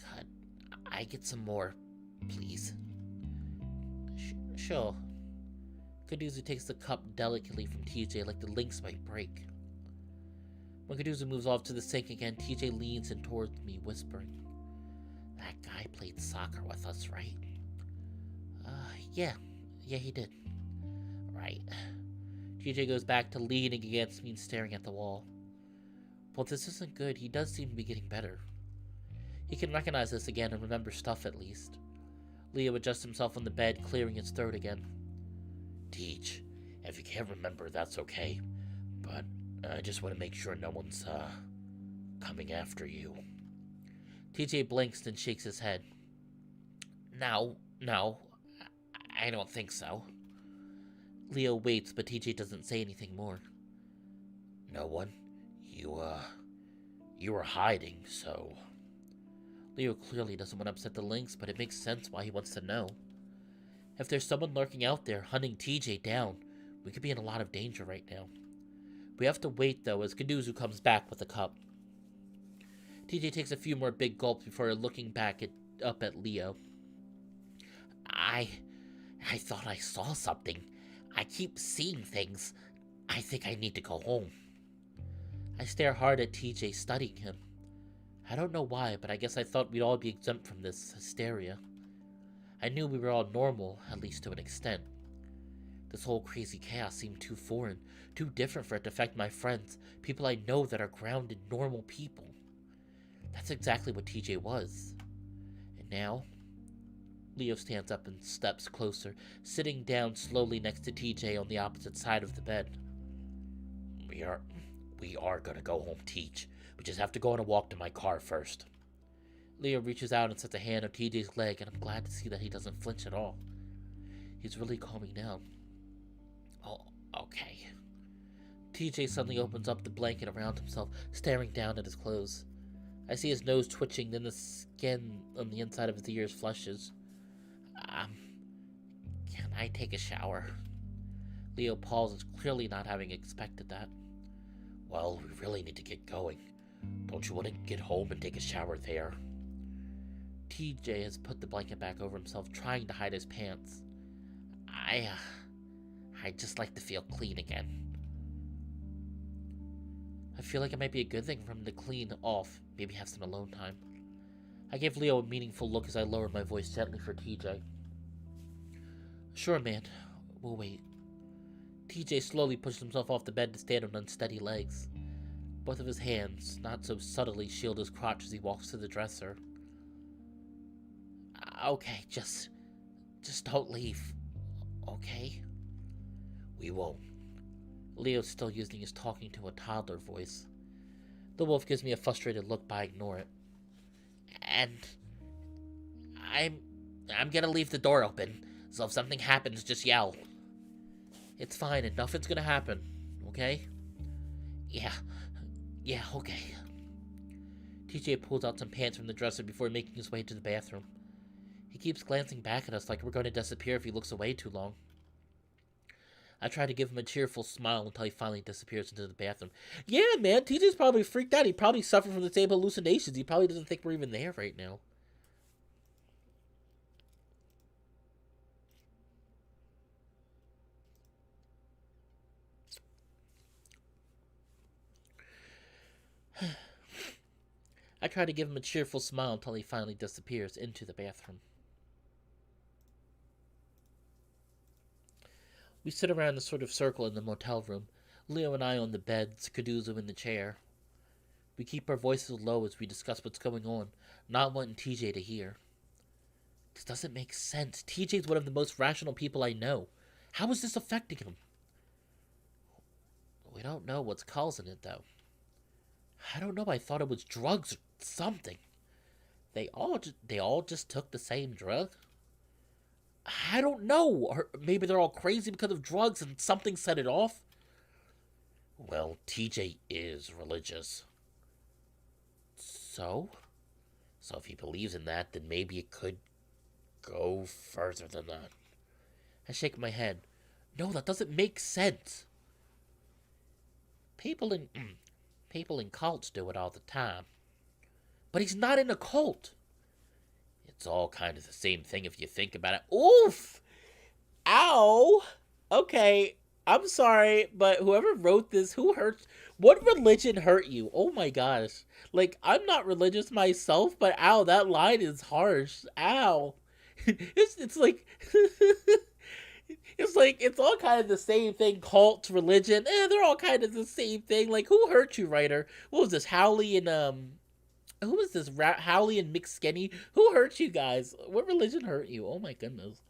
God, I get some more, please. Sure. Kaduzu takes the cup delicately from TJ like the links might break. When Kaduzu moves off to the sink again, TJ leans in towards me, whispering, That guy played soccer with us, right? Yeah, he did. Right. TJ goes back to leaning against me and staring at the wall. Well, this isn't good. He does seem to be getting better. He can recognize us again and remember stuff at least. Leo adjusts himself on the bed, clearing his throat again. Teach, if you can't remember, that's okay. But I just want to make sure no one's, coming after you. TJ blinks and shakes his head. No, I don't think so. Leo waits, but TJ doesn't say anything more. No one? You were hiding, so... Leo clearly doesn't want to upset the Lynx, but it makes sense why he wants to know. If there's someone lurking out there hunting TJ down, we could be in a lot of danger right now. We have to wait, though, as Kaduzu comes back with a cup. TJ takes a few more big gulps before looking up at Leo. I thought I saw something. I keep seeing things. I think I need to go home. I stare hard at TJ, studying him. I don't know why, but I guess I thought we'd all be exempt from this hysteria. I knew we were all normal, at least to an extent. This whole crazy chaos seemed too foreign, too different for it to affect my friends, people I know that are grounded, normal people. That's exactly what TJ was. And now, Leo stands up and steps closer, sitting down slowly next to TJ on the opposite side of the bed. We are gonna go home, Teach. We just have to go on a walk to my car first. Leo reaches out and sets a hand on TJ's leg, and I'm glad to see that he doesn't flinch at all. He's really calming down. Oh, okay. TJ suddenly opens up the blanket around himself, staring down at his clothes. I see his nose twitching, then the skin on the inside of his ears flushes. Can I take a shower? Leo pauses, clearly not having expected that. Well, we really need to get going. Don't you want to get home and take a shower there? TJ has put the blanket back over himself, trying to hide his pants. I'd just like to feel clean again. I feel like it might be a good thing for him to clean off, maybe have some alone time. I gave Leo a meaningful look as I lowered my voice gently for TJ. Sure, man. We'll wait. TJ slowly pushed himself off the bed to stand on unsteady legs. Both of his hands, not so subtly, shield his crotch as he walks to the dresser. Okay, just don't leave. Okay? We won't. Leo's still using his talking to a toddler voice. The wolf gives me a frustrated look, but I ignore it. And I'm gonna leave the door open, so if something happens, just yell. It's fine, and nothing's gonna happen, okay? Yeah, okay. TJ pulls out some pants from the dresser before making his way to the bathroom. He keeps glancing back at us like we're going to disappear if he looks away too long. I try to give him a cheerful smile until he finally disappears into the bathroom. Yeah, man, TJ's probably freaked out. He probably suffered from the same hallucinations. He probably doesn't think we're even there right now. I try to give him a cheerful smile until he finally disappears into the bathroom. We sit around a sort of circle in the motel room, Leo and I on the beds, Kaduzu in the chair. We keep our voices low as we discuss what's going on, not wanting TJ to hear. This doesn't make sense. TJ's one of the most rational people I know. How is this affecting him? We don't know what's causing it, though. I don't know, I thought it was drugs or something. They all just took the same drug? I don't know. Or maybe they're all crazy because of drugs and something set it off. Well, TJ is religious. So if he believes in that, then maybe it could go further than that. I shake my head. No, that doesn't make sense. People in cults do it all the time. But he's not in a cult. It's all kind of the same thing if you think about it. Oof! Ow! Okay, I'm sorry, but whoever wrote this, what religion hurt you? Oh my gosh. Like, I'm not religious myself, but ow, that line is harsh. Ow. It's like... it's all kind of the same thing. Cult, religion, they're all kind of the same thing. Like, who hurt you, writer? What was this, Howley and, who was this, Howley and Mick Skinny? Who hurt you guys? What religion hurt you? Oh my goodness.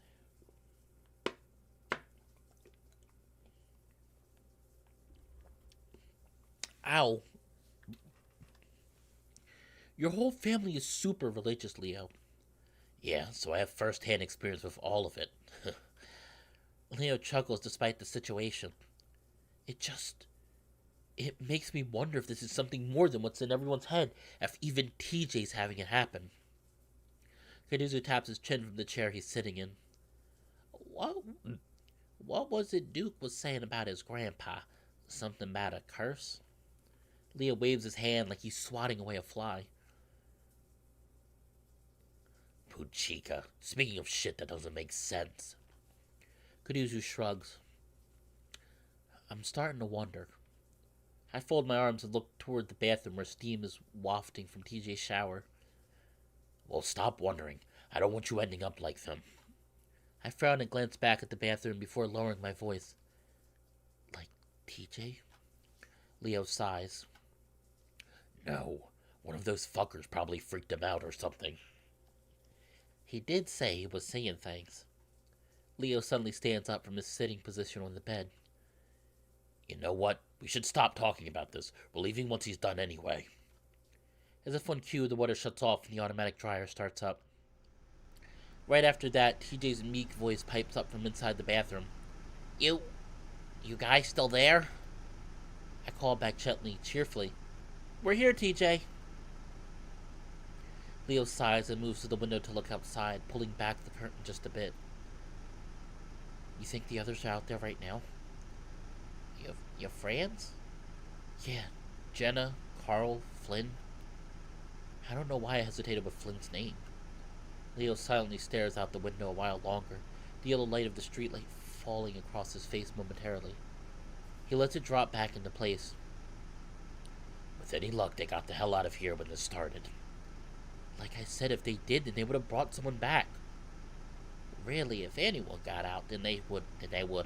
Ow. Your whole family is super religious, Leo. Yeah, so I have first-hand experience with all of it. Leo chuckles despite the situation. It makes me wonder if this is something more than what's in everyone's head, if even TJ's having it happen. Kaduzu taps his chin from the chair he's sitting in. What was it Duke was saying about his grandpa? Something about a curse? Leo waves his hand like he's swatting away a fly. Puchica. Speaking of shit that doesn't make sense. Kuduzu shrugs. I'm starting to wonder. I fold my arms and look toward the bathroom where steam is wafting from TJ's shower. Well, stop wondering. I don't want you ending up like them. I frown and glance back at the bathroom before lowering my voice. Like TJ? Leo sighs. No, one of those fuckers probably freaked him out or something. He did say he was seeing things. Leo suddenly stands up from his sitting position on the bed. You know what? We should stop talking about this. We're leaving once he's done anyway. As if on cue, the water shuts off and the automatic dryer starts up. Right after that, TJ's meek voice pipes up from inside the bathroom. You guys still there? I call back gently, cheerfully. We're here, TJ. Leo sighs and moves to the window to look outside, pulling back the curtain just a bit. You think the others are out there right now? Your friends? Yeah, Jenna, Carl, Flynn. I don't know why I hesitated with Flynn's name. Leo silently stares out the window a while longer, the yellow light of the streetlight falling across his face momentarily. He lets it drop back into place. With any luck, they got the hell out of here when this started. Like I said, if they did, then they would have brought someone back. Really, if anyone got out, then they would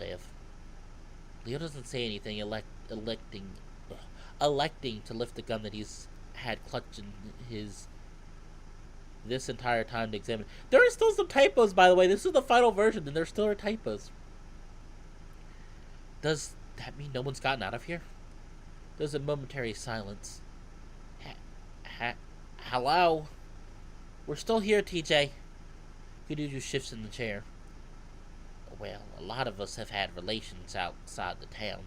have. Leo doesn't say anything, electing to lift the gun that he's had clutched in his this entire time to examine. There are still some typos, by the way. This is the final version, and there still are typos. Does that mean no one's gotten out of here? There's a momentary silence. Hello? We're still here, TJ. Kuduju shifts in the chair. Well, a lot of us have had relations outside the town.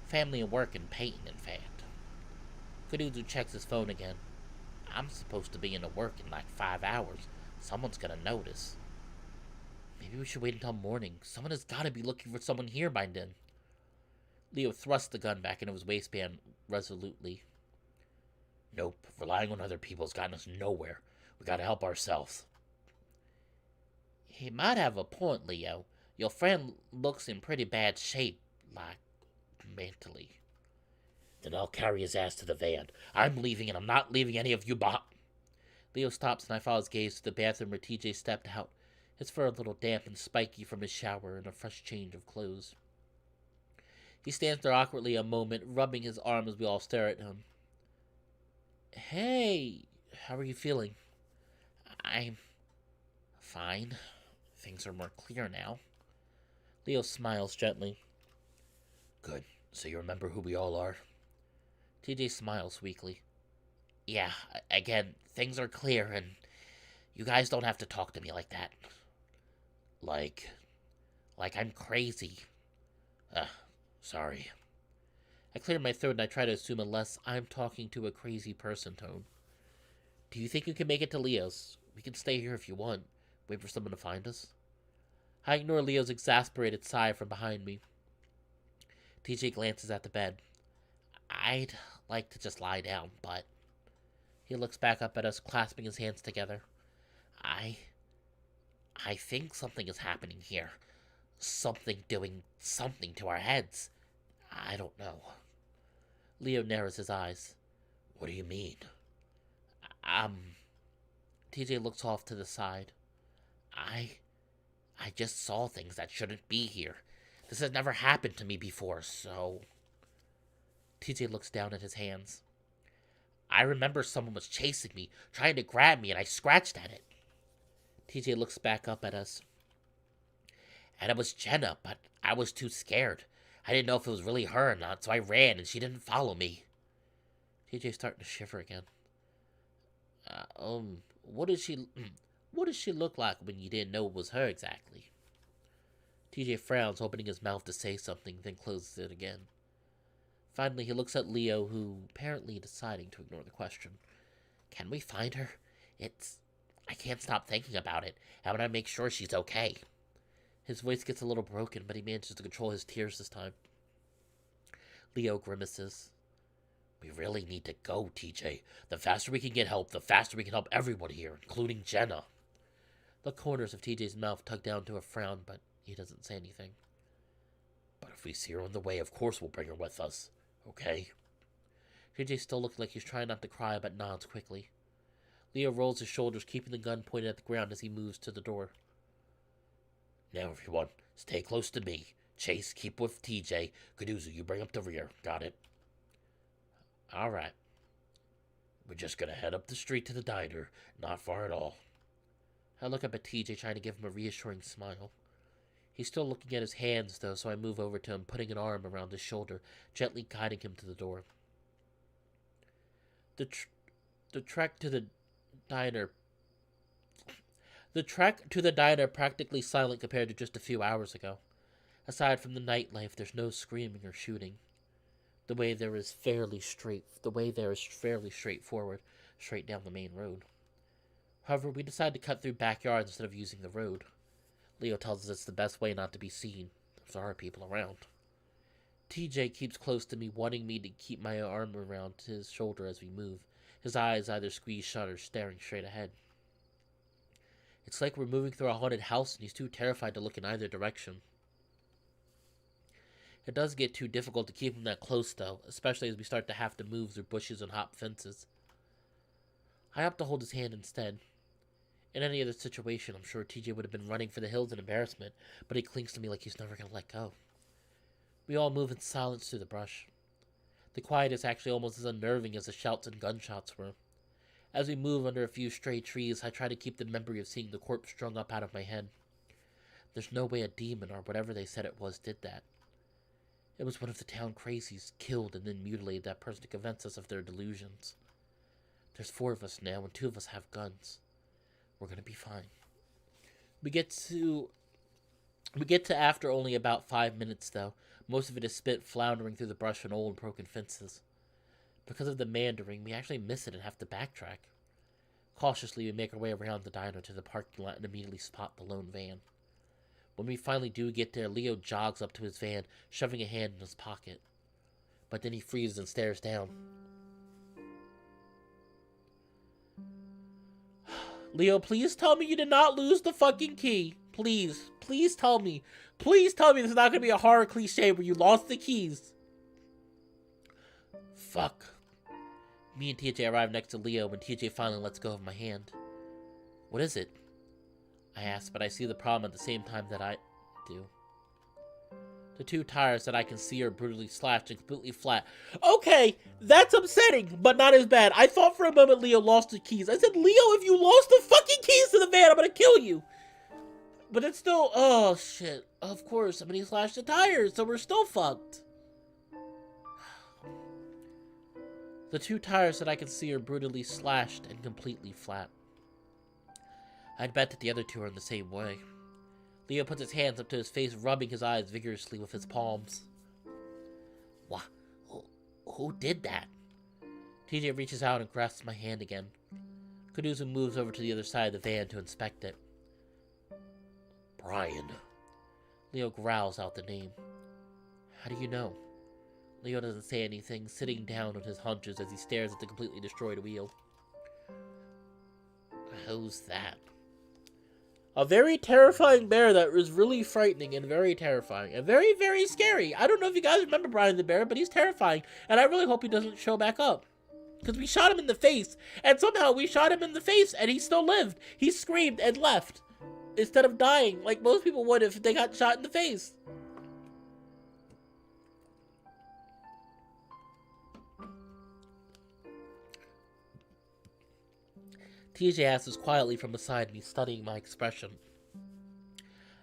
Family and work and painting, in fact. Kuduju checks his phone again. I'm supposed to be into work in like 5 hours. Someone's gonna notice. Maybe we should wait until morning. Someone has gotta be looking for someone here by then. Leo thrusts the gun back into his waistband resolutely. Nope, relying on other people's gotten us nowhere. We gotta help ourselves. He might have a point, Leo. Your friend looks in pretty bad shape, like, mentally. Then I'll carry his ass to the van. I'm leaving, and I'm not leaving any of you behind. Leo stops, and I follow his gaze to the bathroom where TJ stepped out, his fur a little damp and spiky from his shower and a fresh change of clothes. He stands there awkwardly a moment, rubbing his arm as we all stare at him. Hey, how are you feeling? I'm fine. Things are more clear now. Leo smiles gently. Good. So you remember who we all are? TJ smiles weakly. Yeah, again, things are clear, and you guys don't have to talk to me like that. Like I'm crazy. Sorry. I clear my throat and I try to assume a less I'm talking to a crazy person tone. Do you think you can make it to Leo's? We can stay here if you want. Wait for someone to find us. I ignore Leo's exasperated sigh from behind me. TJ glances at the bed. I'd like to just lie down, but... He looks back up at us, clasping his hands together. I think something is happening here. Something doing something to our heads. I don't know. Leo narrows his eyes. What do you mean? TJ looks off to the side. I just saw things that shouldn't be here. This has never happened to me before, so... TJ looks down at his hands. I remember someone was chasing me, trying to grab me, and I scratched at it. TJ looks back up at us. And it was Jenna, but I was too scared. I didn't know if it was really her or not, so I ran, and she didn't follow me. TJ's starting to shiver again. What does she look like when you didn't know it was her exactly? TJ frowns, opening his mouth to say something, then closes it again. Finally, he looks at Leo, who apparently deciding to ignore the question. Can we find her? I can't stop thinking about it. I want to make sure she's okay. His voice gets a little broken, but he manages to control his tears this time. Leo grimaces. We really need to go, TJ. The faster we can get help, the faster we can help everyone here, including Jenna. The corners of TJ's mouth tug down to a frown, but he doesn't say anything. But if we see her on the way, of course we'll bring her with us, okay? TJ still looking like he's trying not to cry, but nods quickly. Leo rolls his shoulders, keeping the gun pointed at the ground as he moves to the door. Now, everyone, stay close to me. Chase, keep with TJ. Kuduzu, you bring up the rear. Got it? Alright. We're just gonna head up the street to the diner. Not far at all. I look up at TJ, trying to give him a reassuring smile. He's still looking at his hands, though, so I move over to him, putting an arm around his shoulder, gently guiding him to the door. The trek to the diner practically silent compared to just a few hours ago. Aside from the nightlife, there's no screaming or shooting. The way there is fairly straightforward, straight down the main road. However, we decide to cut through backyards instead of using the road. Leo tells us it's the best way not to be seen, if there are people around. TJ keeps close to me, wanting me to keep my arm around his shoulder as we move, his eyes either squeezed shut or staring straight ahead. It's like we're moving through a haunted house and he's too terrified to look in either direction. It does get too difficult to keep him that close, though, especially as we start to have to move through bushes and hop fences. I opt to hold his hand instead. In any other situation, I'm sure TJ would have been running for the hills in embarrassment, but he clings to me like he's never going to let go. We all move in silence through the brush. The quiet is actually almost as unnerving as the shouts and gunshots were. As we move under a few stray trees, I try to keep the memory of seeing the corpse strung up out of my head. There's no way a demon, or whatever they said it was, did that. It was one of the town crazies, killed and then mutilated that person to convince us of their delusions. There's 4 of us now, and 2 of us have guns. We're gonna be fine. We get to after only about 5 minutes, though. Most of it is spent floundering through the brush and old broken fences. Because of the meandering, we actually miss it and have to backtrack. Cautiously, we make our way around the diner to the parking lot and immediately spot the lone van. When we finally do get there, Leo jogs up to his van, shoving a hand in his pocket. But then he freezes and stares down. Leo, please tell me you did not lose the fucking key. Please. Please tell me. Please tell me this is not going to be a horror cliche where you lost the keys. Fuck. Me and TJ arrive next to Leo when TJ finally lets go of my hand. What is it? I ask, but I see the problem at the same time that I do. The 2 tires that I can see are brutally slashed and completely flat. Okay, that's upsetting, but not as bad. I thought for a moment Leo lost the keys. I said, Leo, if you lost the fucking keys to the van, I'm gonna kill you. But it's still, oh shit. Of course, somebody slashed the tires, so we're still fucked. The 2 tires that I can see are brutally slashed and completely flat. I'd bet that the other 2 are in the same way. Leo puts his hands up to his face, rubbing his eyes vigorously with his palms. What? Who did that? TJ reaches out and grasps my hand again. Kuduzu moves over to the other side of the van to inspect it. Brian. Leo growls out the name. How do you know? Leo doesn't say anything, sitting down on his haunches as he stares at the completely destroyed wheel. Who's that? A very terrifying bear that was really frightening and very terrifying. And very, very scary. I don't know if you guys remember Brian the Bear, but he's terrifying. And I really hope he doesn't show back up. Because we shot him in the face. And somehow we shot him in the face and he still lived. He screamed and left. Instead of dying like most people would if they got shot in the face. TJ asks us quietly from beside me, studying my expression.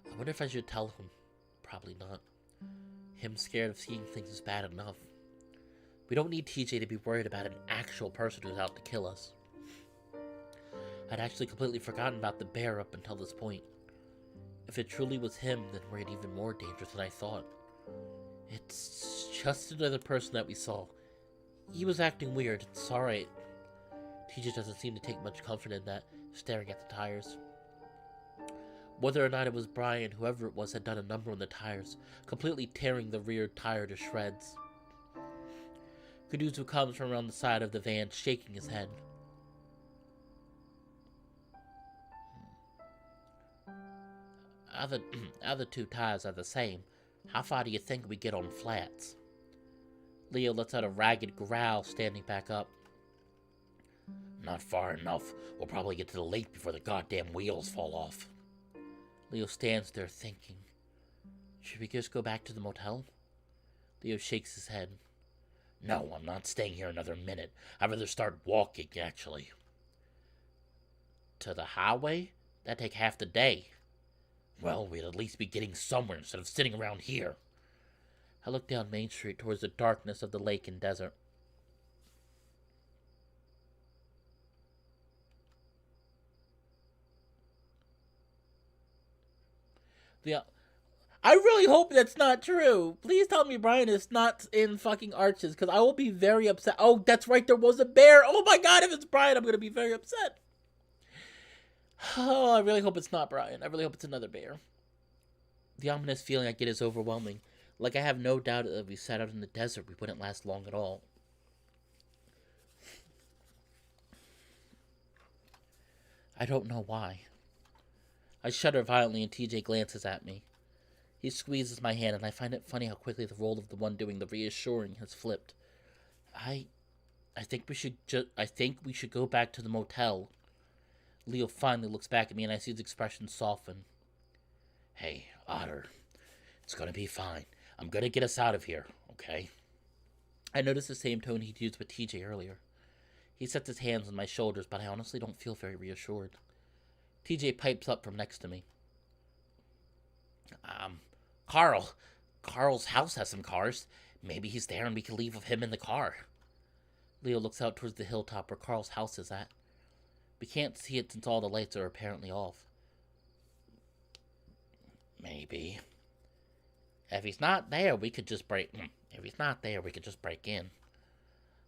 I wonder if I should tell him. Probably not. Him scared of seeing things is bad enough. We don't need TJ to be worried about an actual person who's out to kill us. I'd actually completely forgotten about the bear up until this point. If it truly was him, then we're even more dangerous than I thought. It's just another person that we saw. He was acting weird. It's alright. TJ doesn't seem to take much comfort in that, staring at the tires. Whether or not it was Brian, whoever it was had done a number on the tires, completely tearing the rear tire to shreds. Kuduzu comes from around the side of the van, shaking his head. Other two tires are the same. How far do you think we get on flats? Leo lets out a ragged growl, standing back up. Not far enough. We'll probably get to the lake before the goddamn wheels fall off. Leo stands there thinking. Should we just go back to the motel? Leo shakes his head. No, I'm not staying here another minute. I'd rather start walking, actually. To the highway? That'd take half the day. Well, we'd at least be getting somewhere instead of sitting around here. I look down Main Street towards the darkness of the lake and desert. I really hope that's not true. Please tell me Brian is not in fucking Arches, because I will be very upset. Oh, that's right, there was a bear. Oh my god, if it's Brian, I'm going to be very upset. Oh, I really hope it's not Brian. I really hope it's another bear. The ominous feeling I get is overwhelming. Like I have no doubt that if we sat out in the desert, we wouldn't last long at all. I don't know why. I shudder violently and TJ glances at me. He squeezes my hand and I find it funny how quickly the role of the one doing the reassuring has flipped. I think we should go back to the motel. Leo finally looks back at me and I see his expression soften. Hey, Otter. It's gonna be fine. I'm gonna get us out of here, okay? I notice the same tone he'd used with TJ earlier. He sets his hands on my shoulders, but I honestly don't feel very reassured. TJ pipes up from next to me. Carl's house has some cars. Maybe he's there and we can leave with him in the car. Leo looks out towards the hilltop where Carl's house is at. We can't see it since all the lights are apparently off. Maybe. If he's not there, we could just break in.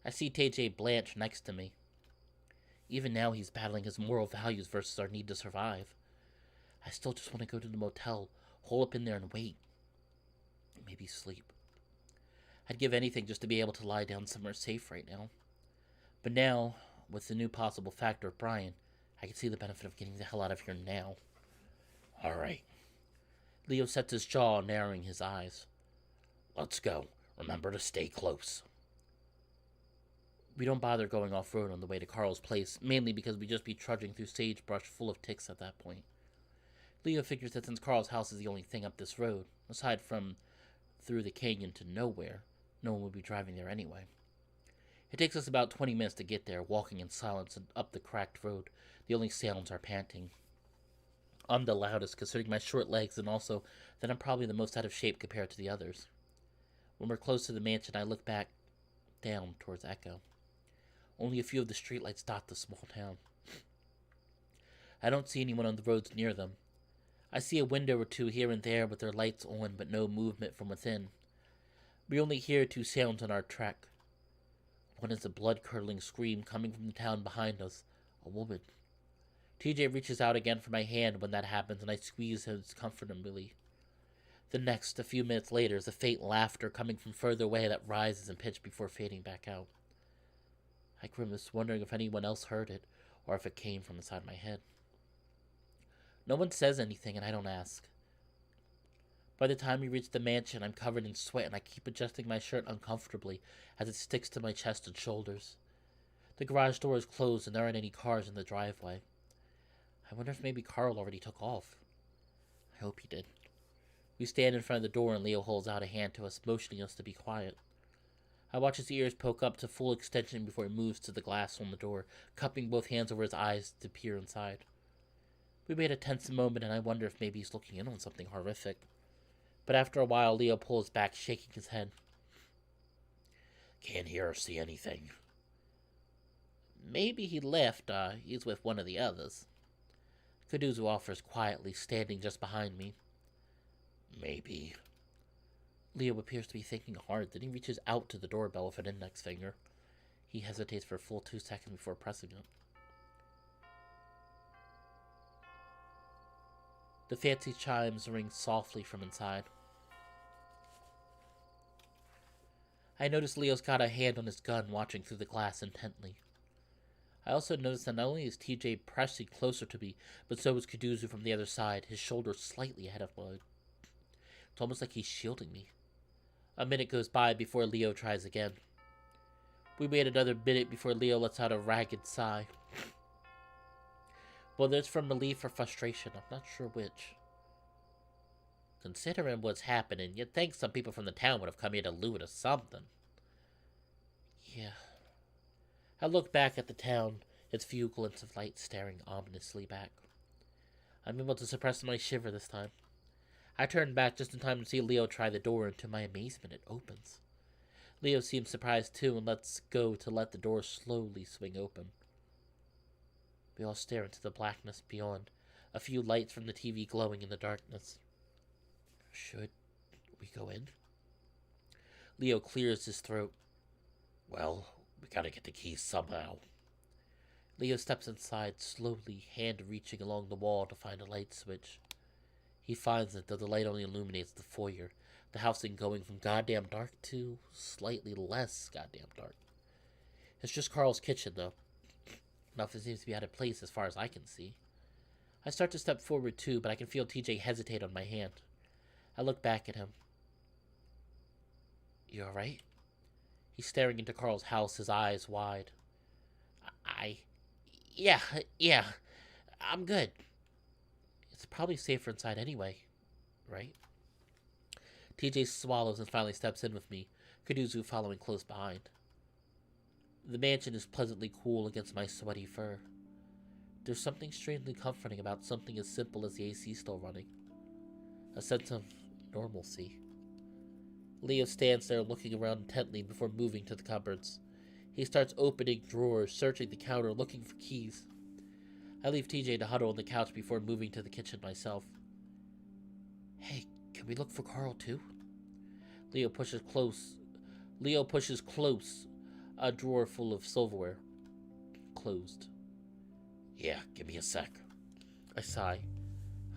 I see TJ blanch next to me. Even now, he's battling his moral values versus our need to survive. I still just want to go to the motel, hole up in there and wait. Maybe sleep. I'd give anything just to be able to lie down somewhere safe right now. But now, with the new possible factor of Brian, I can see the benefit of getting the hell out of here now. Alright. Leo sets his jaw, narrowing his eyes. Let's go. Remember to stay close. We don't bother going off-road on the way to Carl's place, mainly because we'd just be trudging through sagebrush full of ticks at that point. Leo figures that since Carl's house is the only thing up this road, aside from through the canyon to nowhere, no one would be driving there anyway. It takes us about 20 minutes to get there, walking in silence and up the cracked road. The only sounds are panting. I'm the loudest, considering my short legs, and also that I'm probably the most out of shape compared to the others. When we're close to the mansion, I look back down towards Echo. Only a few of the streetlights dot the small town. I don't see anyone on the roads near them. I see a window or two here and there with their lights on, but no movement from within. We only hear two sounds on our trek. One is a blood-curdling scream coming from the town behind us. A woman. TJ reaches out again for my hand when that happens, and I squeeze his comfortably. The next, a few minutes later, is a faint laughter coming from further away that rises in pitch before fading back out. I grimace, wondering if anyone else heard it, or if it came from inside my head. No one says anything, and I don't ask. By the time we reach the mansion, I'm covered in sweat, and I keep adjusting my shirt uncomfortably as it sticks to my chest and shoulders. The garage door is closed, and there aren't any cars in the driveway. I wonder if maybe Carl already took off. I hope he did. We stand in front of the door, and Leo holds out a hand to us, motioning us to be quiet. I watch his ears poke up to full extension before he moves to the glass on the door, cupping both hands over his eyes to peer inside. We wait a tense moment, and I wonder if maybe he's looking in on something horrific. But after a while, Leo pulls back, shaking his head. Can't hear or see anything. Maybe he left. He's with one of the others. Kuduzu offers quietly, standing just behind me. Maybe. Leo appears to be thinking hard, then he reaches out to the doorbell with an index finger. He hesitates for a full 2 seconds before pressing it. The fancy chimes ring softly from inside. I noticed Leo's got a hand on his gun, watching through the glass intently. I also noticed that not only is TJ pressing closer to me, but so is Kuduzu from the other side, his shoulder slightly ahead of mine. It's almost like he's shielding me. A minute goes by before Leo tries again. We wait another minute before Leo lets out a ragged sigh. Whether it's from relief or frustration, I'm not sure which. Considering what's happening, you'd think some people from the town would have come here to loot or something. Yeah. I look back at the town, its few glints of light staring ominously back. I'm able to suppress my shiver this time. I turn back just in time to see Leo try the door, and to my amazement, it opens. Leo seems surprised too and lets go to let the door slowly swing open. We all stare into the blackness beyond, a few lights from the TV glowing in the darkness. Should we go in? Leo clears his throat. Well, we gotta get the keys somehow. Leo steps inside, slowly, hand reaching along the wall to find a light switch. He finds it, though the light only illuminates the foyer, the housing going from goddamn dark to slightly less goddamn dark. It's just Carl's kitchen, though. Nothing seems to be out of place as far as I can see. I start to step forward too, but I can feel TJ hesitate on my hand. I look back at him. You alright? He's staring into Carl's house, his eyes wide. Yeah, I'm good. It's probably safer inside anyway, right? TJ swallows and finally steps in with me, Kuduzu following close behind. The mansion is pleasantly cool against my sweaty fur. There's something strangely comforting about something as simple as the AC still running. A sense of normalcy. Leo stands there looking around intently before moving to the cupboards. He starts opening drawers, searching the counter, looking for keys. I leave TJ to huddle on the couch before moving to the kitchen myself. Hey, can we look for Carl too? Leo pushes close, a drawer full of silverware. Closed. Yeah, give me a sec. I sigh.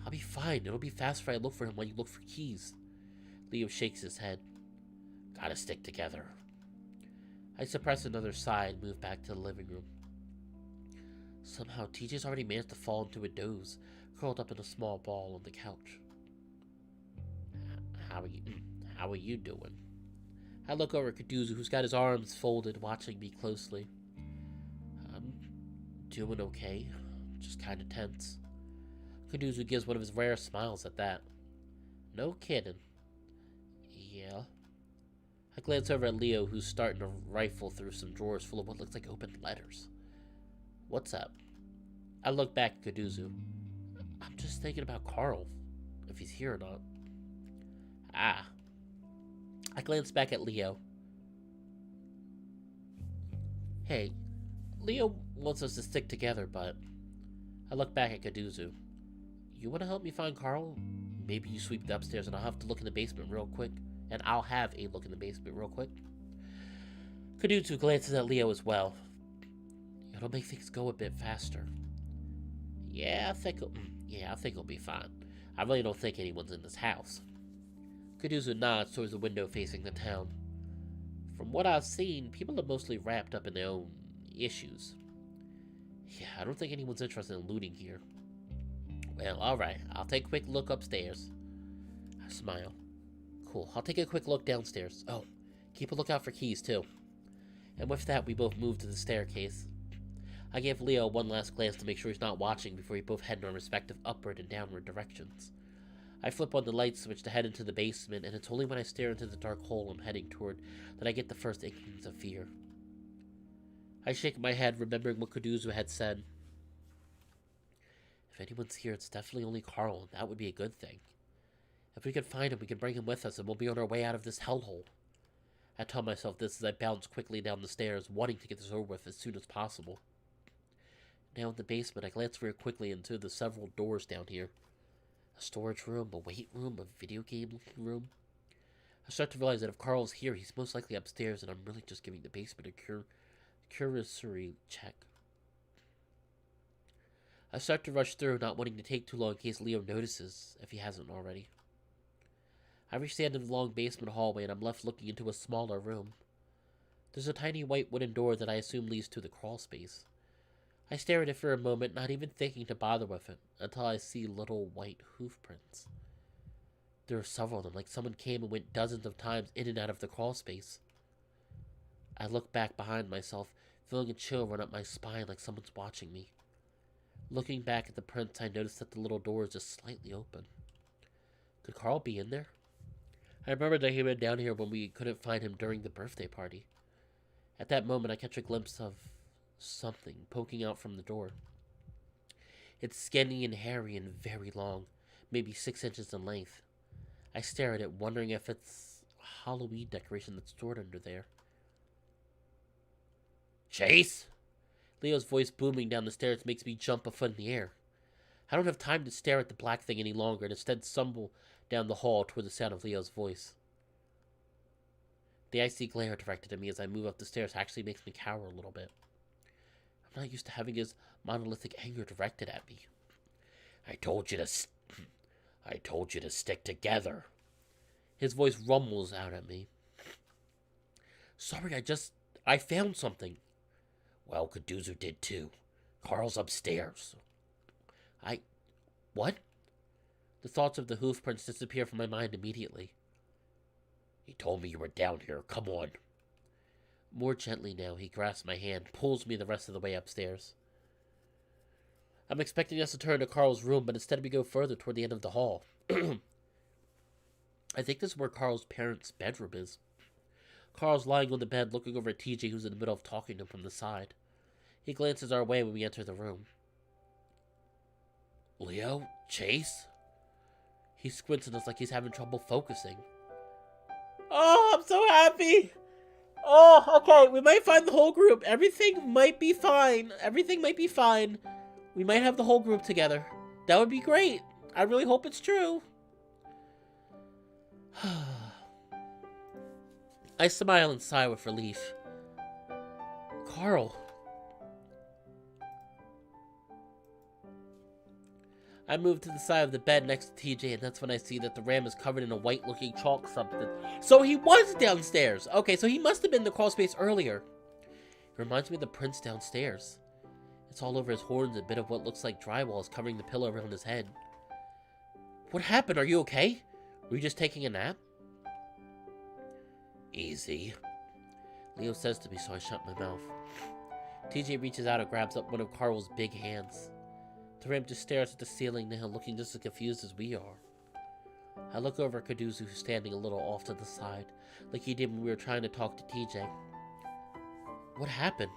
I'll be fine. It'll be faster if I look for him while you look for keys. Leo shakes his head. Gotta stick together. I suppress another sigh and move back to the living room. Somehow, TJ's already managed to fall into a doze, curled up in a small ball on the couch. How are you doing? I look over at Kuduzu, who's got his arms folded, watching me closely. I'm doing okay. Just kinda tense. Kuduzu gives one of his rare smiles at that. No kidding. Yeah. I glance over at Leo, who's starting to rifle through some drawers full of what looks like open letters. What's up? I look back at Kuduzu. I'm just thinking about Carl, if he's here or not. Ah. I glance back at Leo. Hey, Leo wants us to stick together, but... I look back at Kuduzu. You want to help me find Carl? Maybe you sweep the upstairs and I'll have to look in the basement real quick. And I'll have a look in the basement real quick. Kuduzu glances at Leo as well. It'll make things go a bit faster. I think it'll be fine. I really don't think anyone's in this house. Kuduzu nods towards the window facing the town. From what I've seen, people are mostly wrapped up in their own issues. Yeah, I don't think anyone's interested in looting here. Well, alright, I'll take a quick look upstairs. I smile. Cool, I'll take a quick look downstairs. Oh, keep a lookout for keys too. And with that, we both move to the staircase. I give Leo one last glance to make sure he's not watching before we both head in our respective upward and downward directions. I flip on the light switch to head into the basement, and it's only when I stare into the dark hole I'm heading toward that I get the first inklings of fear. I shake my head, remembering what Kuduzu had said. If anyone's here, it's definitely only Carl, and that would be a good thing. If we can find him, we can bring him with us, and we'll be on our way out of this hellhole. I tell myself this as I bounce quickly down the stairs, wanting to get this over with as soon as possible. Now in the basement, I glance very quickly into the several doors down here. A storage room, a weight room, a video game room. I start to realize that if Carl's here, he's most likely upstairs, and I'm really just giving the basement a cursory check. I start to rush through, not wanting to take too long in case Leo notices, if he hasn't already. I reach the end of the long basement hallway, and I'm left looking into a smaller room. There's a tiny white wooden door that I assume leads to the crawl space. I stare at it for a moment, not even thinking to bother with it, until I see little white hoof prints. There are several of them, like someone came and went dozens of times in and out of the crawl space. I look back behind myself, feeling a chill run up my spine like someone's watching me. Looking back at the prints, I notice that the little door is just slightly open. Could Carl be in there? I remember that he went down here when we couldn't find him during the birthday party. At that moment, I catch a glimpse of something poking out from the door. It's skinny and hairy and very long, maybe 6 inches in length. I stare at it, wondering if it's a Halloween decoration that's stored under there. Chase? Leo's voice booming down the stairs makes me jump a foot in the air. I don't have time to stare at the black thing any longer and instead stumble down the hall toward the sound of Leo's voice. The icy glare directed at me as I move up the stairs actually makes me cower a little bit. I'm not used to having his monolithic anger directed at me. I told you to stick together. His voice rumbles out at me. Sorry, I found something. Well, Kaduzu did too. Carl's upstairs. What? The thoughts of the hoof prints disappear from my mind immediately. He told me you were down here. Come on. More gently now, he grasps my hand, pulls me the rest of the way upstairs. I'm expecting us to turn to Carl's room, but instead we go further toward the end of the hall. I think this is where Carl's parents' bedroom is. Carl's lying on the bed looking over at TJ, who's in the middle of talking to him from the side. He glances our way when we enter the room. Leo? Chase? He squints at us like he's having trouble focusing. Oh, I'm so happy! Oh, okay, we might find the whole group. Everything might be fine. We might have the whole group together. That would be great. I really hope it's true. I smile and sigh with relief. Carl. I move to the side of the bed next to TJ, and that's when I see that the ram is covered in a white-looking chalk substance. So he was downstairs! Okay, so he must have been in the crawl space earlier. It reminds me of the prince downstairs. It's all over his horns, and a bit of what looks like drywall is covering the pillow around his head. What happened? Are you okay? Were you just taking a nap? Easy. Leo says to me, so I shut my mouth. TJ reaches out and grabs up one of Carl's big hands. The ram just stares at the ceiling now, looking just as confused as we are. I look over at Kaduzu, who's standing a little off to the side, like he did when we were trying to talk to TJ. What happened?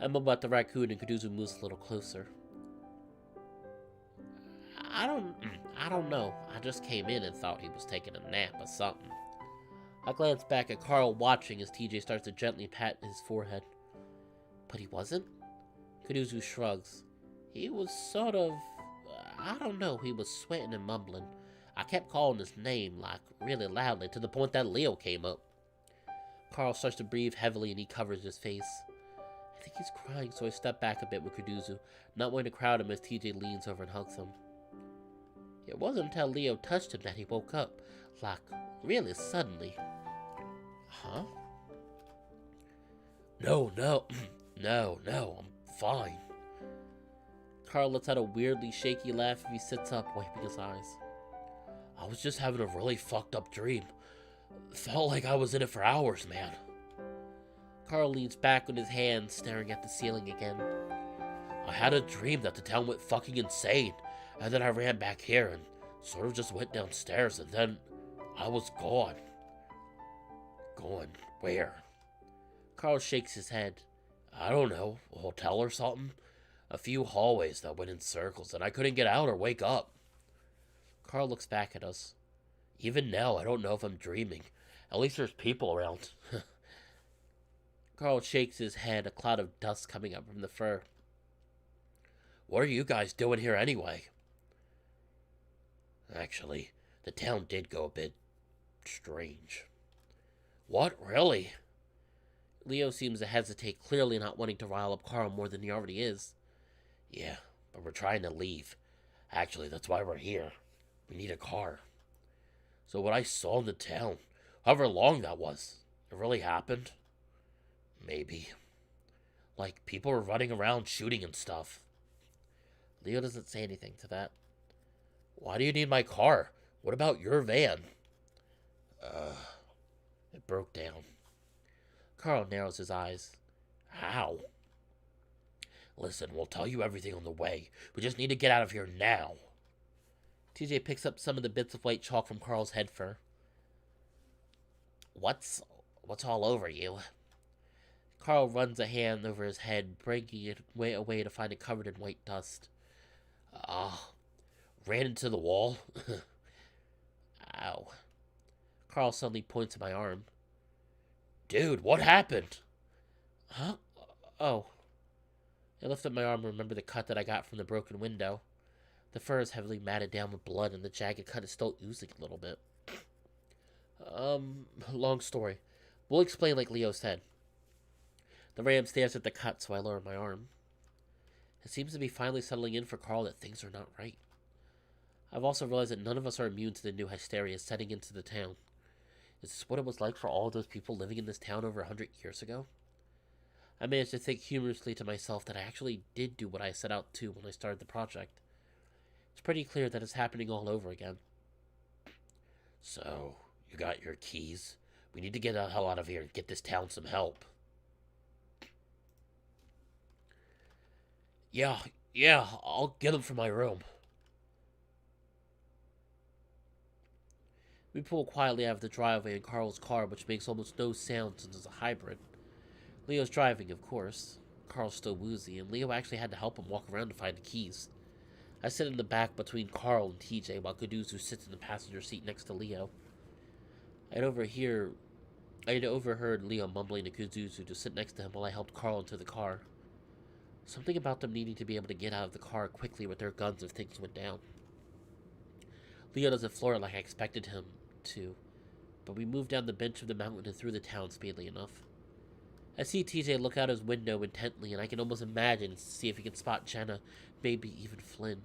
I mumble at the raccoon, and Kaduzu moves a little closer. I don't know. I just came in and thought he was taking a nap or something. I glance back at Carl, watching as TJ starts to gently pat his forehead. But he wasn't? Kaduzu shrugs. He was sort of... I don't know, he was sweating and mumbling. I kept calling his name, like, really loudly, to the point that Leo came up. Carl starts to breathe heavily and he covers his face. I think he's crying, so I step back a bit with Kaduzu, not wanting to crowd him as TJ leans over and hugs him. It wasn't until Leo touched him that he woke up, like, really suddenly. Huh? No, I'm fine. Carl lets out a weirdly shaky laugh as he sits up, wiping his eyes. I was just having a really fucked up dream. Felt like I was in it for hours, man. Carl leans back on his hands, staring at the ceiling again. I had a dream that the town went fucking insane, and then I ran back here and sort of just went downstairs, and then I was gone. Gone where? Carl shakes his head. I don't know, a hotel or something? A few hallways that went in circles, and I couldn't get out or wake up. Carl looks back at us. Even now, I don't know if I'm dreaming. At least there's people around. Carl shakes his head, a cloud of dust coming up from the fur. What are you guys doing here anyway? Actually, the town did go a bit strange. What, really? Leo seems to hesitate, clearly not wanting to rile up Carl more than he already is. Yeah, but we're trying to leave. Actually, that's why we're here. We need a car. So what I saw in the town, however long that was, It really happened? Maybe. Like, people were running around shooting and stuff. Leo doesn't say anything to that. Why do you need my car? What about your van? Uh, it broke down. Carl narrows his eyes. How? Listen, we'll tell you everything on the way. We just need to get out of here now. TJ picks up some of the bits of white chalk from Carl's head fur. What's all over you? Carl runs a hand over his head, breaking it away to find it covered in white dust. Ran into the wall. Ow. Carl suddenly points at my arm. Dude, what happened? Huh? Oh. I lift up my arm and remember the cut that I got from the broken window. The fur is heavily matted down with blood, and the jagged cut is still oozing a little bit. Long story. We'll explain like Leo said. The ram stares at the cut, so I lower my arm. It seems to be finally settling in for Carl that things are not right. I've also realized that none of us are immune to the new hysteria setting into the town. Is this what it was like for all of those people living in this town over 100 years ago? I managed to think humorously to myself that I actually did do what I set out to when I started the project. It's pretty clear that it's happening all over again. So, you got your keys? We need to get the hell out of here and get this town some help. Yeah, I'll get them from my room. We pull quietly out of the driveway in Carl's car, which makes almost no sound since it's a hybrid. Leo's driving, of course. Carl's still woozy, and Leo actually had to help him walk around to find the keys. I sit in the back between Carl and TJ, while Kuduzu sits in the passenger seat next to Leo. I had overheard Leo mumbling to Kuduzu to sit next to him while I helped Carl into the car. Something about them needing to be able to get out of the car quickly with their guns if things went down. Leo doesn't floor it like I expected him to, but we moved down the bench of the mountain and through the town speedily enough. I see TJ look out his window intently, and I can almost imagine to see if he can spot Jenna, maybe even Flynn.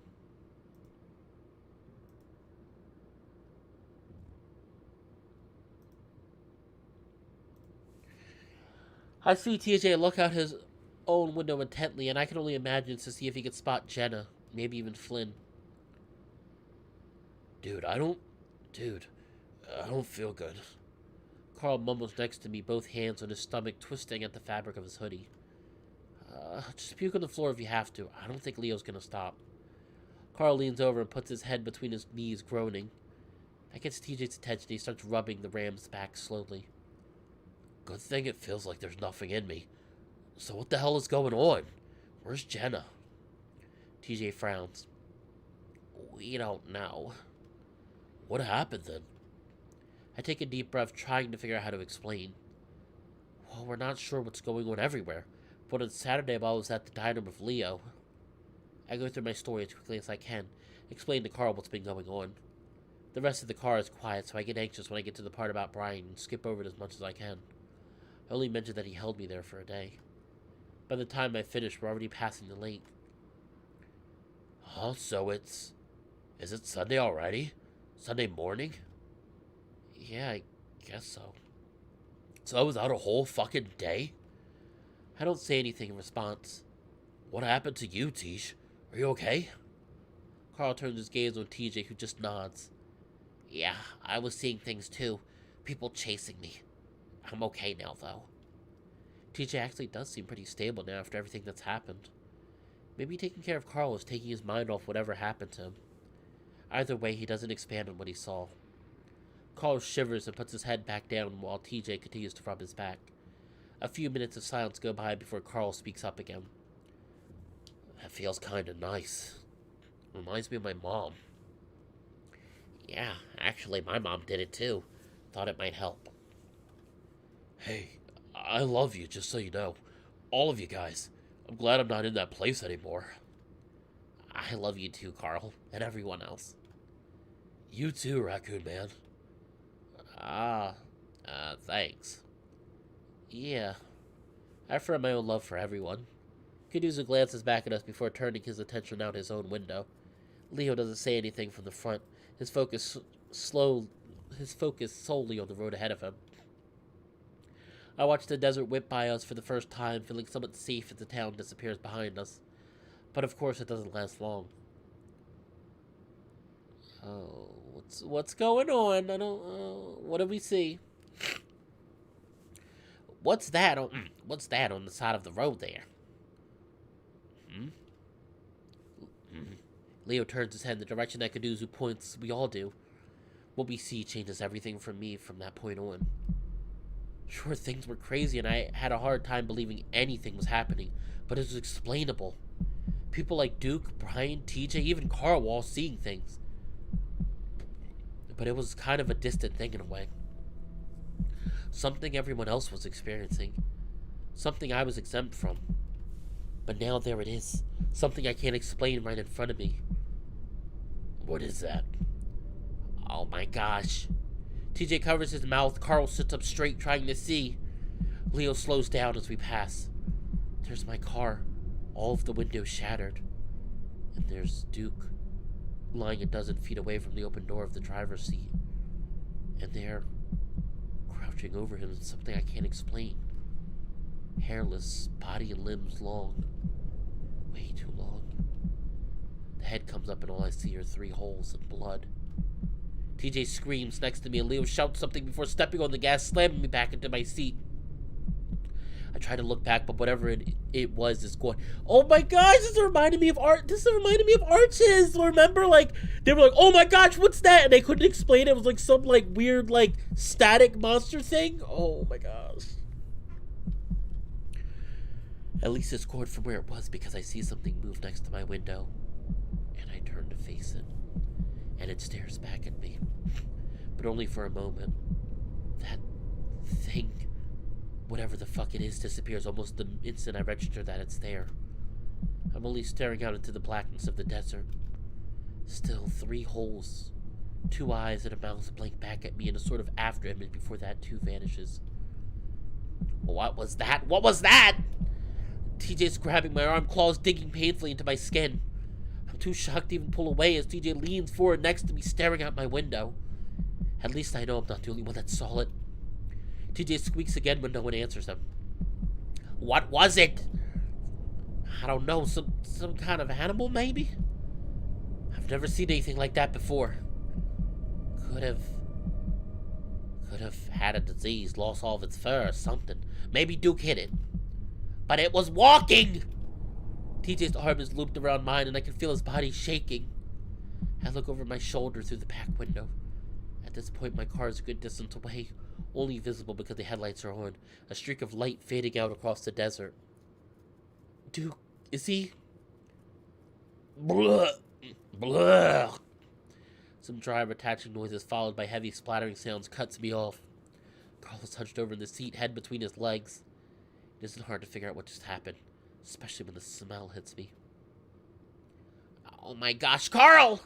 I see TJ look out his own window intently, and I can only imagine to see if he can spot Jenna, maybe even Flynn. Dude, I don't feel good. Carl mumbles next to me, both hands on his stomach, twisting at the fabric of his hoodie. Just puke on the floor if you have to. I don't think Leo's gonna stop. Carl leans over and puts his head between his knees, groaning. That gets TJ's attention. He starts rubbing the ram's back slowly. Good thing it feels like there's nothing in me. So what the hell is going on? Where's Jenna? TJ frowns. We don't know. What happened then? I take a deep breath, trying to figure out how to explain. Well, we're not sure what's going on everywhere, but on Saturday while I was at the diner with Leo, I go through my story as quickly as I can, explain to Carl what's been going on. The rest of the car is quiet, so I get anxious when I get to the part about Brian and skip over it as much as I can. I only mention that he held me there for a day. By the time I finish, we're already passing the lake. Huh? So is it Sunday already? Sunday morning? Yeah, I guess so. So I was out a whole fucking day? I don't say anything in response. What happened to you, Tish? Are you okay? Carl turns his gaze on TJ, who just nods. Yeah, I was seeing things too. People chasing me. I'm okay now, though. TJ actually does seem pretty stable now after everything that's happened. Maybe taking care of Carl is taking his mind off whatever happened to him. Either way, he doesn't expand on what he saw. Carl shivers and puts his head back down while TJ continues to rub his back. A few minutes of silence go by before Carl speaks up again. That feels kinda nice. Reminds me of my mom. Yeah, actually, my mom did it too. Thought it might help. Hey, I love you, just so you know. All of you guys. I'm glad I'm not in that place anymore. I love you too, Carl, and everyone else. You too, Raccoon Man. Thanks. Yeah, I affirm my own love for everyone. Kuduzu glances back at us before turning his attention out his own window. Leo doesn't say anything from the front, his focus solely on the road ahead of him. I watch the desert whip by us for the first time, feeling somewhat safe as the town disappears behind us. But of course it doesn't last long. Oh, what's going on? I don't. What do we see? What's that on the side of the road there? Hmm? Leo turns his head in the direction that Kaduzu points. We all do. What we see changes everything for me from that point on. Sure, things were crazy and I had a hard time believing anything was happening, but it was explainable. People like Duke, Brian, TJ, even Carl were all seeing things. But it was kind of a distant thing in a way. Something everyone else was experiencing. Something I was exempt from. But now there it is. Something I can't explain right in front of me. What is that? Oh my gosh. TJ covers his mouth. Carl sits up straight trying to see. Leo slows down as we pass. There's my car. All of the windows shattered. And there's Duke, lying a dozen feet away from the open door of the driver's seat. And there, crouching over him, is something I can't explain. Hairless, body and limbs long. Way too long. The head comes up and all I see are 3 holes and blood. TJ screams next to me and Leo shouts something before stepping on the gas, slamming me back into my seat. I try to look back, but whatever it was is gone. Oh my gosh, this reminded me of Arches. Remember, like, they were like, oh my gosh, what's that? And they couldn't explain it. It was like some like weird like static monster thing. Oh my gosh. At least it's gone from where it was because I see something move next to my window. And I turn to face it. And it stares back at me. But only for a moment. That thing, whatever the fuck it is, disappears almost the instant I register that it's there. I'm only staring out into the blackness of the desert. Still 3 holes, 2 eyes and a mouth blink back at me in a sort of after image before that too vanishes. What was that? What was that? TJ's grabbing my arm, claws digging painfully into my skin. I'm too shocked to even pull away as TJ leans forward next to me, staring out my window. At least I know I'm not the only one that saw it. TJ squeaks again when no one answers him. What was it? I don't know, some kind of animal, maybe? I've never seen anything like that before. Could have had a disease, lost all of its fur or something. Maybe Duke hit it. But it was walking! TJ's arm is looped around mine and I can feel his body shaking. I look over my shoulder through the back window. At this point, my car is a good distance away, only visible because the headlights are on, a streak of light fading out across the desert. Duke, is he? Blah, blah. Some dry, attaching noises followed by heavy splattering sounds cuts me off. Carl is hunched over in the seat, head between his legs. It isn't hard to figure out what just happened, especially when the smell hits me. Oh my gosh, Carl!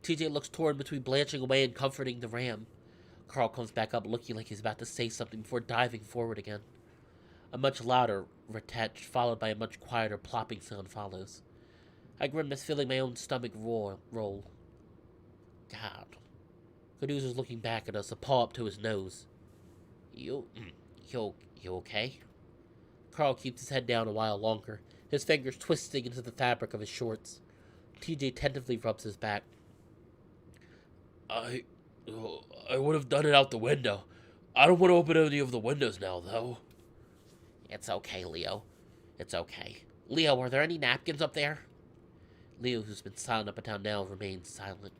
TJ looks torn between blanching away and comforting the ram. Carl comes back up looking like he's about to say something before diving forward again. A much louder retouch followed by a much quieter plopping sound follows. I grimace, feeling my own stomach roll. God. Caduceus looking back at us, a paw up to his nose. You okay? Carl keeps his head down a while longer, his fingers twisting into the fabric of his shorts. TJ tentatively rubs his back. I would have done it out the window. I don't want to open any of the windows now, though. It's okay, Leo. It's okay. Leo, are there any napkins up there? Leo, who's been silent up until now, remains silent.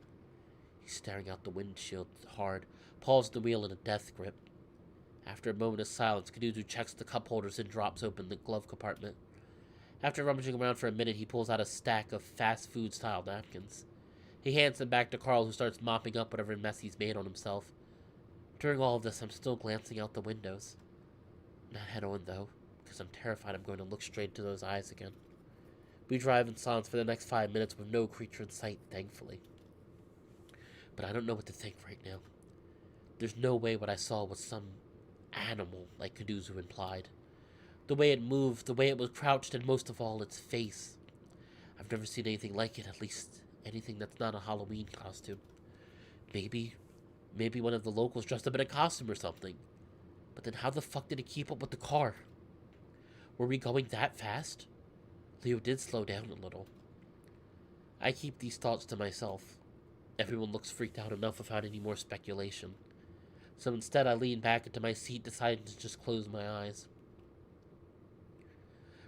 He's staring out the windshield hard, paws the wheel in a death grip. After a moment of silence, Kaduzu checks the cup holders and drops open the glove compartment. After rummaging around for a minute, he pulls out a stack of fast food-style napkins. He hands them back to Carl, who starts mopping up whatever mess he's made on himself. During all of this, I'm still glancing out the windows. Not head-on, though, because I'm terrified I'm going to look straight into those eyes again. We drive in silence for the next 5 minutes with no creature in sight, thankfully. But I don't know what to think right now. There's no way what I saw was some animal, like Kaduzu implied. The way it moved, the way it was crouched, and most of all, its face. I've never seen anything like it, at least anything that's not a Halloween costume. Maybe one of the locals dressed up in a costume or something. But then how the fuck did he keep up with the car? Were we going that fast? Leo did slow down a little. I keep these thoughts to myself. Everyone looks freaked out enough without any more speculation. So instead I lean back into my seat, deciding to just close my eyes.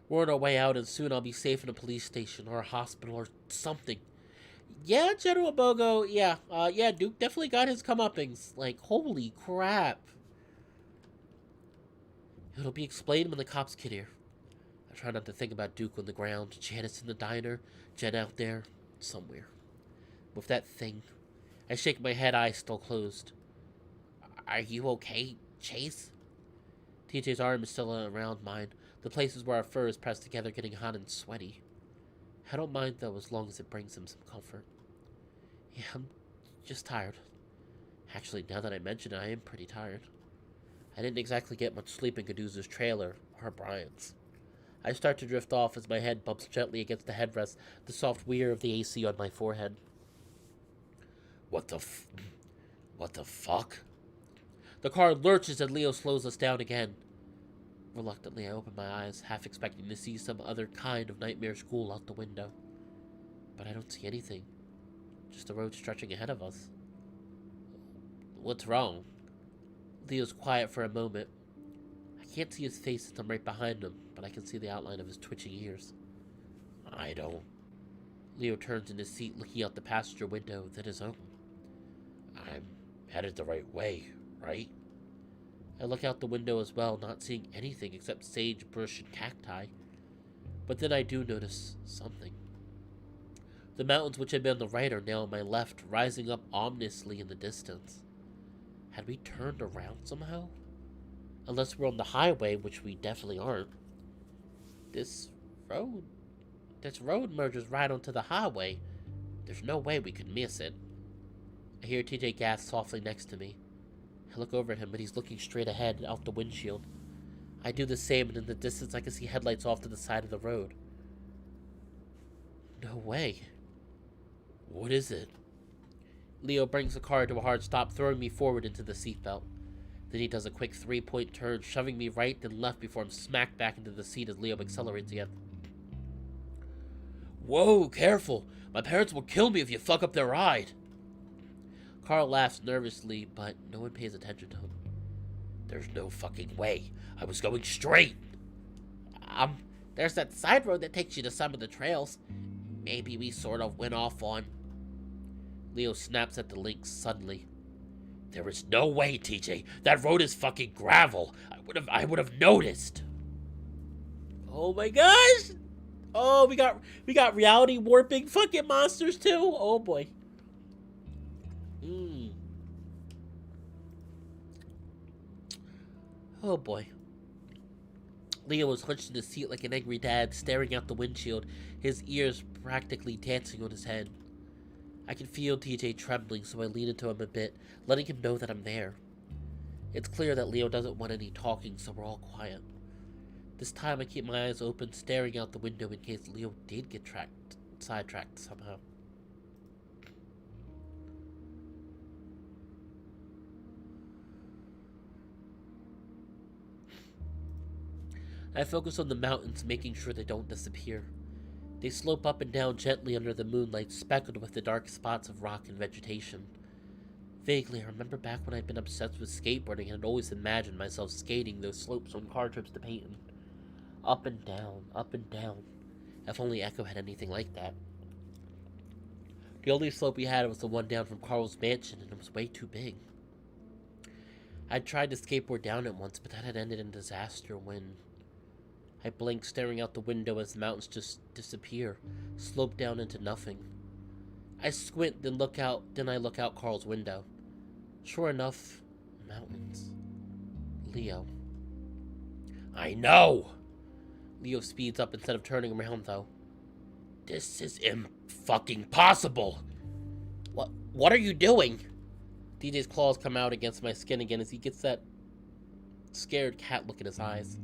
We're on our way out, and soon I'll be safe in a police station or a hospital or something. Yeah, General Bogo, yeah, Duke definitely got his comeuppings. Like, holy crap. It'll be explained when the cops get here. I try not to think about Duke on the ground, Janice in the diner, Jen out there, somewhere. With that thing, I shake my head, eyes still closed. Are you okay, Chase? TJ's arm is still around mine, the places where our fur is pressed together getting hot and sweaty. I don't mind, though, as long as it brings him some comfort. Yeah, I'm just tired. Actually, now that I mention it, I am pretty tired. I didn't exactly get much sleep in Caduceus' trailer, or Brian's. I start to drift off as my head bumps gently against the headrest, the soft whir of the AC on my forehead. What the fuck? The car lurches and Leo slows us down again. Reluctantly, I open my eyes, half expecting to see some other kind of nightmare school out the window. But I don't see anything. Just the road stretching ahead of us. What's wrong? Leo's quiet for a moment. I can't see his face since I'm right behind him, but I can see the outline of his twitching ears. I don't. Leo turns in his seat, looking out the passenger window, then his own. I'm headed the right way, right? I look out the window as well, not seeing anything except sagebrush and cacti. But then I do notice something. The mountains which had been on the right are now on my left, rising up ominously in the distance. Had we turned around somehow? Unless we're on the highway, which we definitely aren't. This road merges right onto the highway. There's no way we could miss it. I hear TJ gasp softly next to me. I look over at him, but he's looking straight ahead, out the windshield. I do the same, and in the distance I can see headlights off to the side of the road. No way. What is it? Leo brings the car to a hard stop, throwing me forward into the seatbelt. Then he does a quick 3-point turn, shoving me right and left before I'm smacked back into the seat as Leo accelerates again. Whoa, careful! My parents will kill me if you fuck up their ride! Carl laughs nervously, but no one pays attention to him. There's no fucking way. I was going straight. There's that side road that takes you to some of the trails. Maybe we sort of went off on. Leo snaps at the links suddenly. There is no way, TJ. That road is fucking gravel. I would have noticed. Oh my gosh! Oh, we got reality warping fucking monsters too. Oh boy. Oh boy. Leo was hunched in his seat like an angry dad, staring out the windshield, his ears practically dancing on his head. I can feel TJ trembling, so I lean into him a bit, letting him know that I'm there. It's clear that Leo doesn't want any talking, so we're all quiet. This time I keep my eyes open, staring out the window in case Leo did get sidetracked somehow. I focus on the mountains, making sure they don't disappear. They slope up and down gently under the moonlight, speckled with the dark spots of rock and vegetation. Vaguely, I remember back when I'd been obsessed with skateboarding and had always imagined myself skating those slopes on car trips to Peyton. Up and down, up and down. If only Echo had anything like that. The only slope we had was the one down from Carl's mansion, and it was way too big. I'd tried to skateboard down it once, but that had ended in disaster when... I blink, staring out the window as the mountains just disappear, slope down into nothing. I squint, then I look out Carl's window. Sure enough, mountains. Leo. I know! Leo speeds up instead of turning around, though. This is fucking possible! What are you doing? DJ's claws come out against my skin again as he gets that scared cat look in his eyes.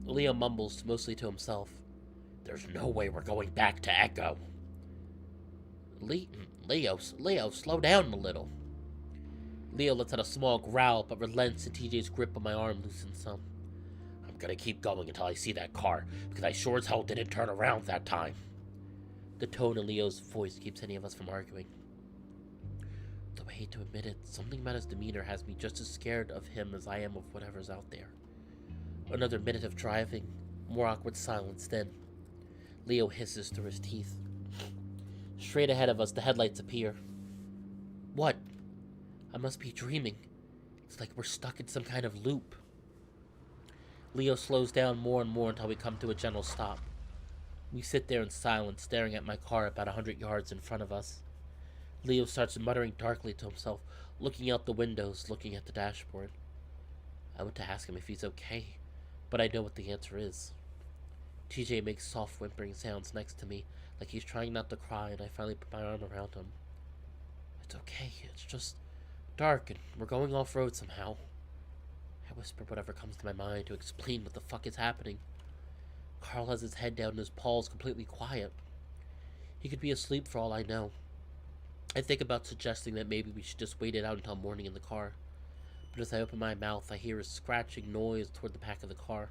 Leo mumbles, mostly to himself. There's no way we're going back to Echo. Leo, slow down a little. Leo lets out a small growl, but relents and TJ's grip on my arm loosens some. I'm gonna keep going until I see that car, because I sure as hell didn't turn around that time. The tone in Leo's voice keeps any of us from arguing. Though I hate to admit it, something about his demeanor has me just as scared of him as I am of whatever's out there. Another minute of driving, more awkward silence, then Leo hisses through his teeth. Straight ahead of us, the headlights appear. What? I must be dreaming. It's like we're stuck in some kind of loop. Leo slows down more and more until we come to a gentle stop. We sit there in silence, staring at my car about 100 yards in front of us. Leo starts muttering darkly to himself, looking out the windows, looking at the dashboard. I went to ask him if he's okay, but I know what the answer is. TJ makes soft whimpering sounds next to me, like he's trying not to cry, and I finally put my arm around him. It's okay, it's just dark, and we're going off-road somehow. I whisper whatever comes to my mind to explain what the fuck is happening. Carl has his head down and his paws completely quiet. He could be asleep for all I know. I think about suggesting that maybe we should just wait it out until morning in the car. But as I open my mouth, I hear a scratching noise toward the back of the car.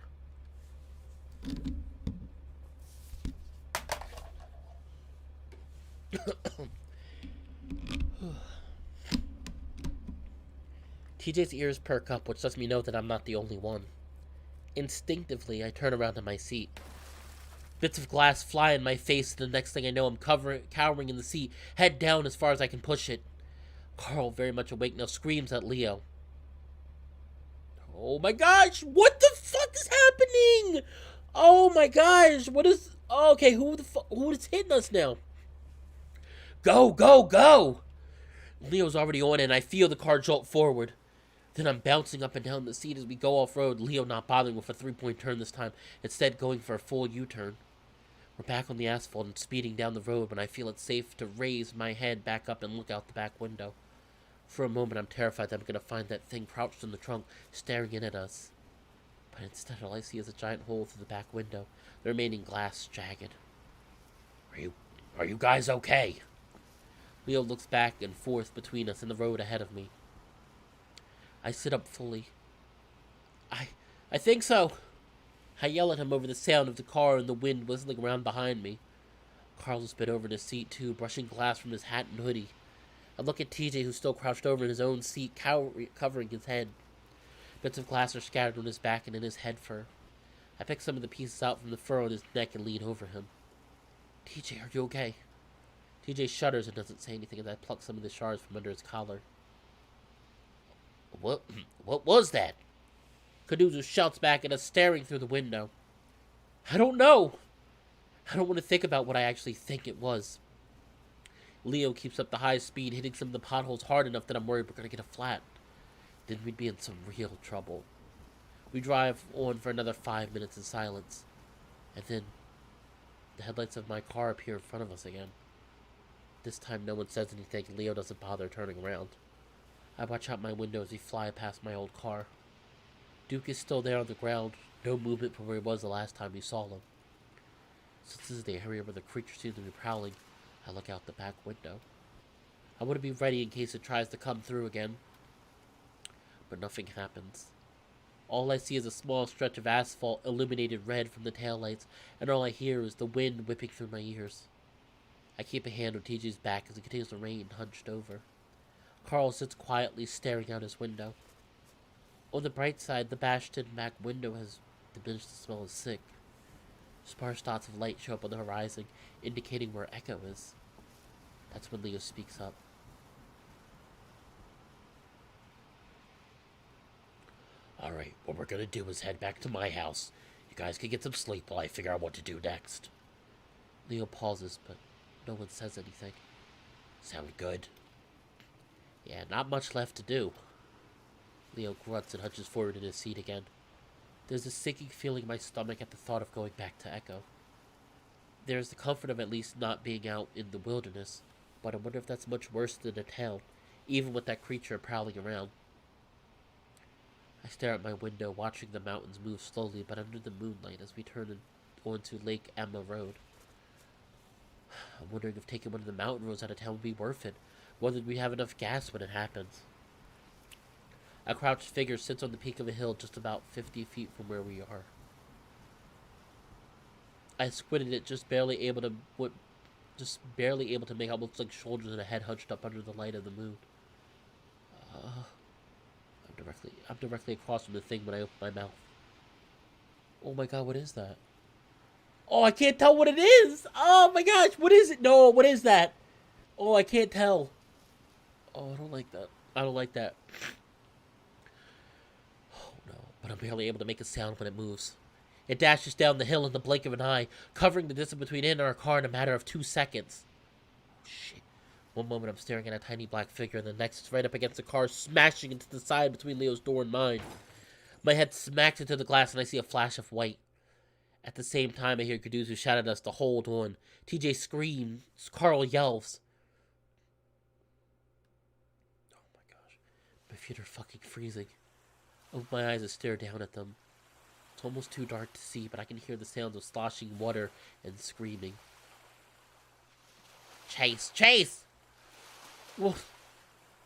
TJ's ears perk up, which lets me know that I'm not the only one. Instinctively, I turn around in my seat. Bits of glass fly in my face, and the next thing I know, I'm cowering in the seat, head down as far as I can push it. Carl, very much awake now, screams at Leo. Oh my gosh, what the fuck is happening? Oh my gosh, what is... Oh, okay, who is hitting us now? Go, go, go! Leo's already on it, and I feel the car jolt forward. Then I'm bouncing up and down the seat as we go off-road, Leo not bothering with a three-point turn this time, instead going for a full U-turn. We're back on the asphalt and speeding down the road when I feel it's safe to raise my head back up and look out the back window. For a moment, I'm terrified that I'm going to find that thing crouched in the trunk, staring in at us. But instead, all I see is a giant hole through the back window, the remaining glass jagged. Are you guys okay? Leo looks back and forth between us and the road ahead of me. I sit up fully. I think so. I yell at him over the sound of the car and the wind whistling around behind me. Carl's bent over in his seat too, brushing glass from his hat and hoodie. I look at TJ, who's still crouched over in his own seat, covering his head. Bits of glass are scattered on his back and in his head fur. I pick some of the pieces out from the fur on his neck and lean over him. TJ, are you okay? TJ shudders and doesn't say anything as I pluck some of the shards from under his collar. What was that? Caduzo shouts back at us, staring through the window. I don't know. I don't want to think about what I actually think it was. Leo keeps up the high speed, hitting some of the potholes hard enough that I'm worried we're going to get a flat. Then we'd be in some real trouble. We drive on for another 5 minutes in silence. And then the headlights of my car appear in front of us again. This time no one says anything and Leo doesn't bother turning around. I watch out my window as we fly past my old car. Duke is still there on the ground, no movement from where he was the last time we saw him. Since this is the area where the creature seems to be prowling, I look out the back window. I want to be ready in case it tries to come through again. But nothing happens. All I see is a small stretch of asphalt illuminated red from the taillights, and all I hear is the wind whipping through my ears. I keep a hand on TJ's back as it continues to rain, hunched over. Carl sits quietly staring out his window. On the bright side, the bashed-in back window has diminished the smell of sick. Sparse dots of light show up on the horizon, indicating where Echo is. That's when Leo speaks up. Alright, what we're gonna do is head back to my house. You guys can get some sleep while I figure out what to do next. Leo pauses, but no one says anything. Sound good? Yeah, not much left to do. Leo grunts and hunches forward in his seat again. There's a sinking feeling in my stomach at the thought of going back to Echo. There's the comfort of at least not being out in the wilderness, but I wonder if that's much worse than a town, even with that creature prowling around. I stare at my window, watching the mountains move slowly but under the moonlight as we turn onto Lake Emma Road. I'm wondering if taking one of the mountain roads out of town would be worth it, whether we have enough gas when it happens. A crouched figure sits on the peak of a hill just about 50 feet from where we are. I squinted it, just barely able to make out what looks like shoulders and a head hunched up under the light of the moon. I'm directly across from the thing when I open my mouth. Oh my god, what is that? Oh, I can't tell what it is! Oh my gosh, what is it? No, what is that? Oh, I can't tell. Oh, I don't like that. I don't like that. Oh no, but I'm barely able to make a sound when it moves. It dashes down the hill in the blink of an eye, covering the distance between it and our car in a matter of 2 seconds. Oh shit. One moment I'm staring at a tiny black figure, and the next it's right up against the car, smashing into the side between Leo's door and mine. My head smacks into the glass and I see a flash of white. At the same time, I hear Kaduzu shout at us to hold on. TJ screams. Carl yells. Oh my gosh. My feet are fucking freezing. I open my eyes and stare down at them. It's almost too dark to see, but I can hear the sounds of sloshing water and screaming. Chase! Chase! Woof.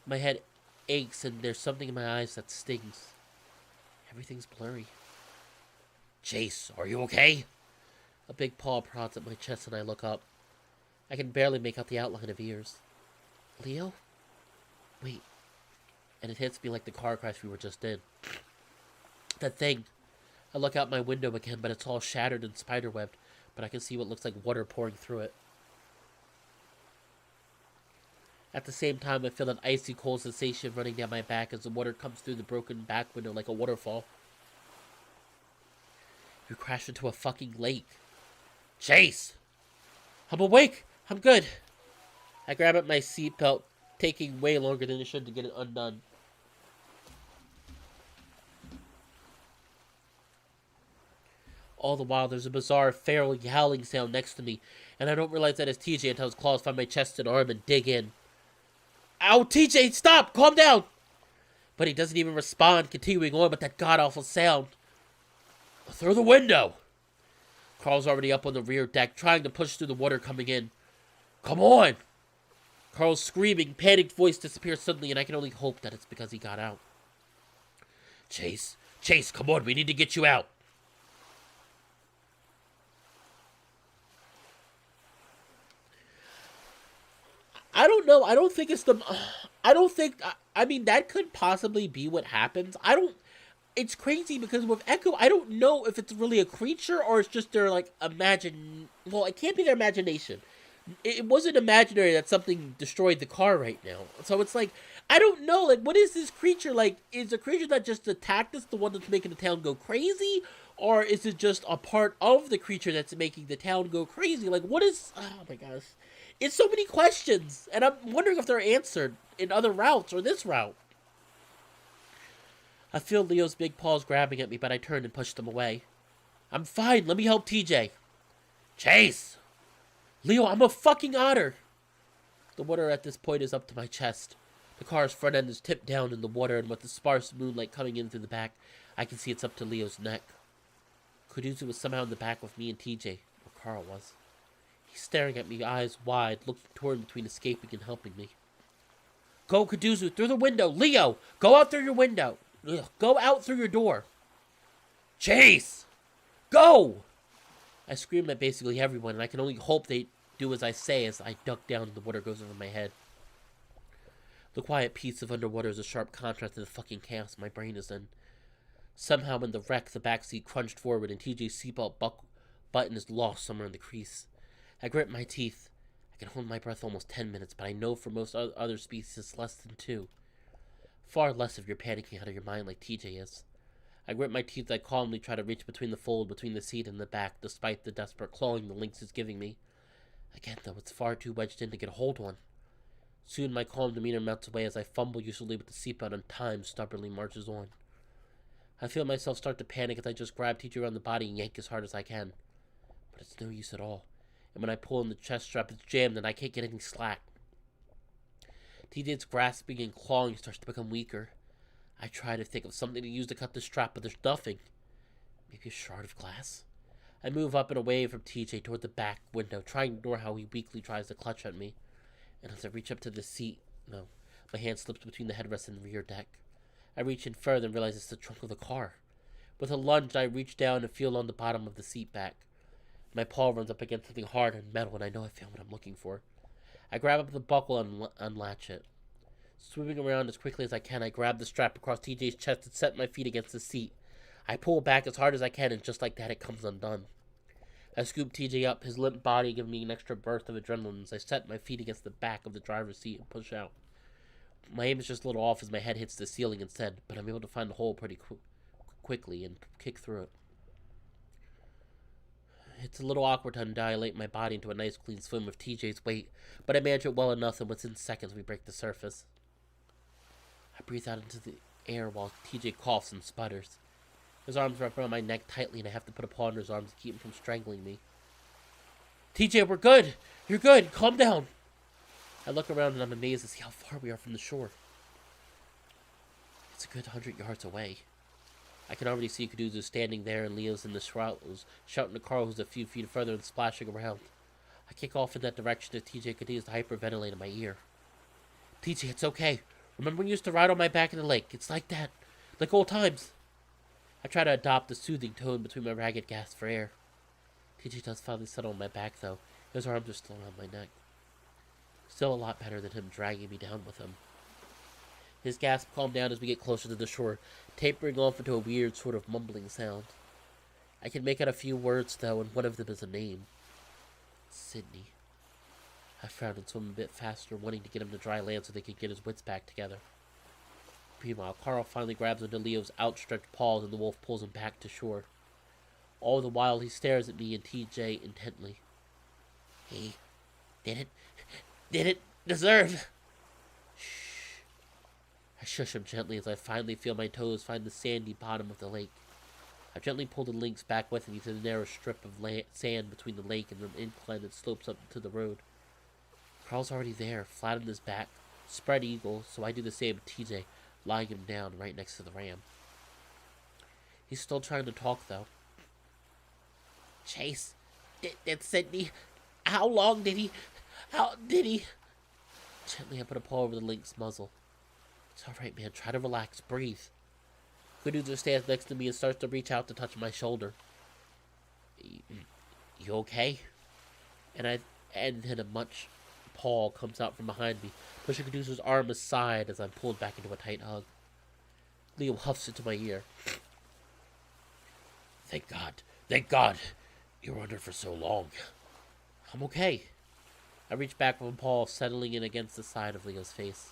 My head aches and there's something in my eyes that stings. Everything's blurry. Chase, are you okay? A big paw prods at my chest and I look up. I can barely make out the outline of ears. Leo? Wait. And it hits me like the car crash we were just in. That thing. I look out my window again, but it's all shattered and spiderwebbed, but I can see what looks like water pouring through it. At the same time, I feel an icy cold sensation running down my back as the water comes through the broken back window like a waterfall. We crashed into a fucking lake. Chase! I'm awake! I'm good! I grab at my seatbelt, taking way longer than it should to get it undone. All the while, there's a bizarre, feral howling sound next to me, and I don't realize that it's TJ until his claws find my chest and arm and dig in. Ow, TJ, stop! Calm down! But he doesn't even respond, continuing on with that god-awful sound. Through the window! Carl's already up on the rear deck, trying to push through the water coming in. Come on! Carl's screaming, panicked voice disappears suddenly, and I can only hope that it's because he got out. Chase, come on, we need to get you out. I don't know. I don't think it's the... I mean, that could possibly be what happens. It's crazy because with Echo, I don't know if it's really a creature or it's just their, like, well, it can't be their imagination. It wasn't imaginary that something destroyed the car right now. So it's like, I don't know, like, what is this creature? Like, is the creature that just attacked us the one that's making the town go crazy? Or is it just a part of the creature that's making the town go crazy? Like, what is... Oh, my gosh. It's so many questions, and I'm wondering if they're answered in other routes or this route. I feel Leo's big paws grabbing at me, but I turned and pushed them away. I'm fine. Let me help TJ. Chase! Leo, I'm a fucking otter! The water at this point is up to my chest. The car's front end is tipped down in the water, and with the sparse moonlight coming in through the back, I can see it's up to Leo's neck. Kuduzu was somehow in the back with me and TJ, where Carl was. He's staring at me, eyes wide, looking torn between escaping and helping me. Go, Kuduzu, through the window! Leo, go out through your window! Ugh, go out through your door! Chase! Go! I scream at basically everyone, and I can only hope they do as I say as I duck down and the water goes over my head. The quiet peace of underwater is a sharp contrast to the fucking chaos my brain is in. Somehow in the wreck, the backseat crunched forward and TJ's seatbelt button is lost somewhere in the crease. I grip my teeth. I can hold my breath almost 10 minutes, but I know for most other species it's less than 2. Far less if you're panicking out of your mind like TJ is. I grip my teeth. I calmly try to reach between the fold between the seat and the back, despite the desperate clawing the lynx is giving me. Again, though, it's far too wedged in to get a hold on. Soon my calm demeanor melts away as I fumble usually with the seatbelt and time stubbornly marches on. I feel myself start to panic as I just grab TJ around the body and yank as hard as I can. But it's no use at all. And when I pull on the chest strap, it's jammed and I can't get any slack. TJ's grasping and clawing starts to become weaker. I try to think of something to use to cut the strap, but there's nothing. Maybe a shard of glass? I move up and away from TJ toward the back window, trying to ignore how he weakly tries to clutch at me. And as I reach up to the seat, no, my hand slips between the headrest and the rear deck. I reach in further and realize it's the trunk of the car. With a lunge, I reach down and feel on the bottom of the seat back. My paw runs up against something hard and metal, and I know I found what I'm looking for. I grab up the buckle and unlatch it. Swimming around as quickly as I can, I grab the strap across TJ's chest and set my feet against the seat. I pull back as hard as I can, and just like that, it comes undone. I scoop TJ up, his limp body giving me an extra burst of adrenaline as I set my feet against the back of the driver's seat and push out. My aim is just a little off as my head hits the ceiling instead, but I'm able to find the hole pretty quickly and kick through it. It's a little awkward to undilate my body into a nice clean swim with TJ's weight, but I manage it well enough, and within seconds we break the surface. I breathe out into the air while TJ coughs and sputters. His arms wrap around my neck tightly, and I have to put a paw in his arms to keep him from strangling me. TJ, we're good! You're good! Calm down! I look around and I'm amazed to see how far we are from the shore. It's a good 100 yards away. I can already see Kuduzu standing there and Leo's in the shallows, shouting to Carl who's a few feet further and splashing around. I kick off in that direction as TJ continues to hyperventilate in my ear. TJ, it's okay. Remember when you used to ride on my back in the lake? It's like that. Like old times. I try to adopt a soothing tone between my ragged gasps for air. TJ does finally settle on my back, though. His arms are still around my neck. Still a lot better than him dragging me down with him. His gasp calmed down as we get closer to the shore, tapering off into a weird sort of mumbling sound. I can make out a few words, though, and one of them is a name. Sydney. I frown and swim a bit faster, wanting to get him to dry land so they could get his wits back together. Meanwhile, Carl finally grabs onto Leo's outstretched paws and the wolf pulls him back to shore. All the while, he stares at me and TJ intently. He didn't deserve. Shh. I shush him gently as I finally feel my toes find the sandy bottom of the lake. I gently pull the lynx back with me to the narrow strip of sand between the lake and the incline that slopes up to the road. Carl's already there, flat on his back, spread eagle, so I do the same with TJ, lying him down right next to the ram. He's still trying to talk, though. Chase, did Sydney, how did he? Gently, I put a paw over the lynx's muzzle. It's alright, man, try to relax, breathe. Kuduzu stands next to me and starts to reach out to touch my shoulder. You okay? And then a much paw comes out from behind me, pushing Kuduzu's arm aside as I'm pulled back into a tight hug. Leo huffs into my ear. Thank God. You were under for so long. I'm okay. I reach back with a paw, settling in against the side of Leo's face.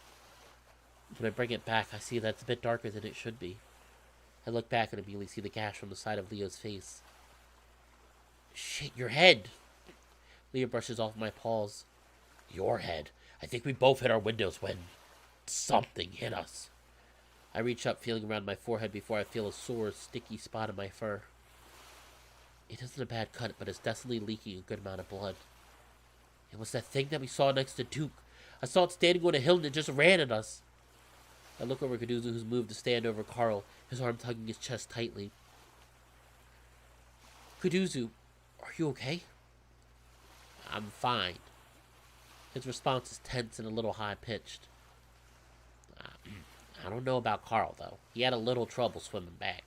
When I bring it back, I see that it's a bit darker than it should be. I look back and immediately see the gash from the side of Leo's face. Shit, your head! Leo brushes off my paws. Your head? I think we both hit our windows when something hit us. I reach up, feeling around my forehead before I feel a sore, sticky spot in my fur. It isn't a bad cut, but it's definitely leaking a good amount of blood. It was that thing that we saw next to Duke. I saw it standing on a hill and it just ran at us. I look over Kuduzu, who's moved to stand over Carl, his arm tugging his chest tightly. Kuduzu, are you okay? I'm fine. His response is tense and a little high-pitched. I don't know about Carl, though. He had a little trouble swimming back.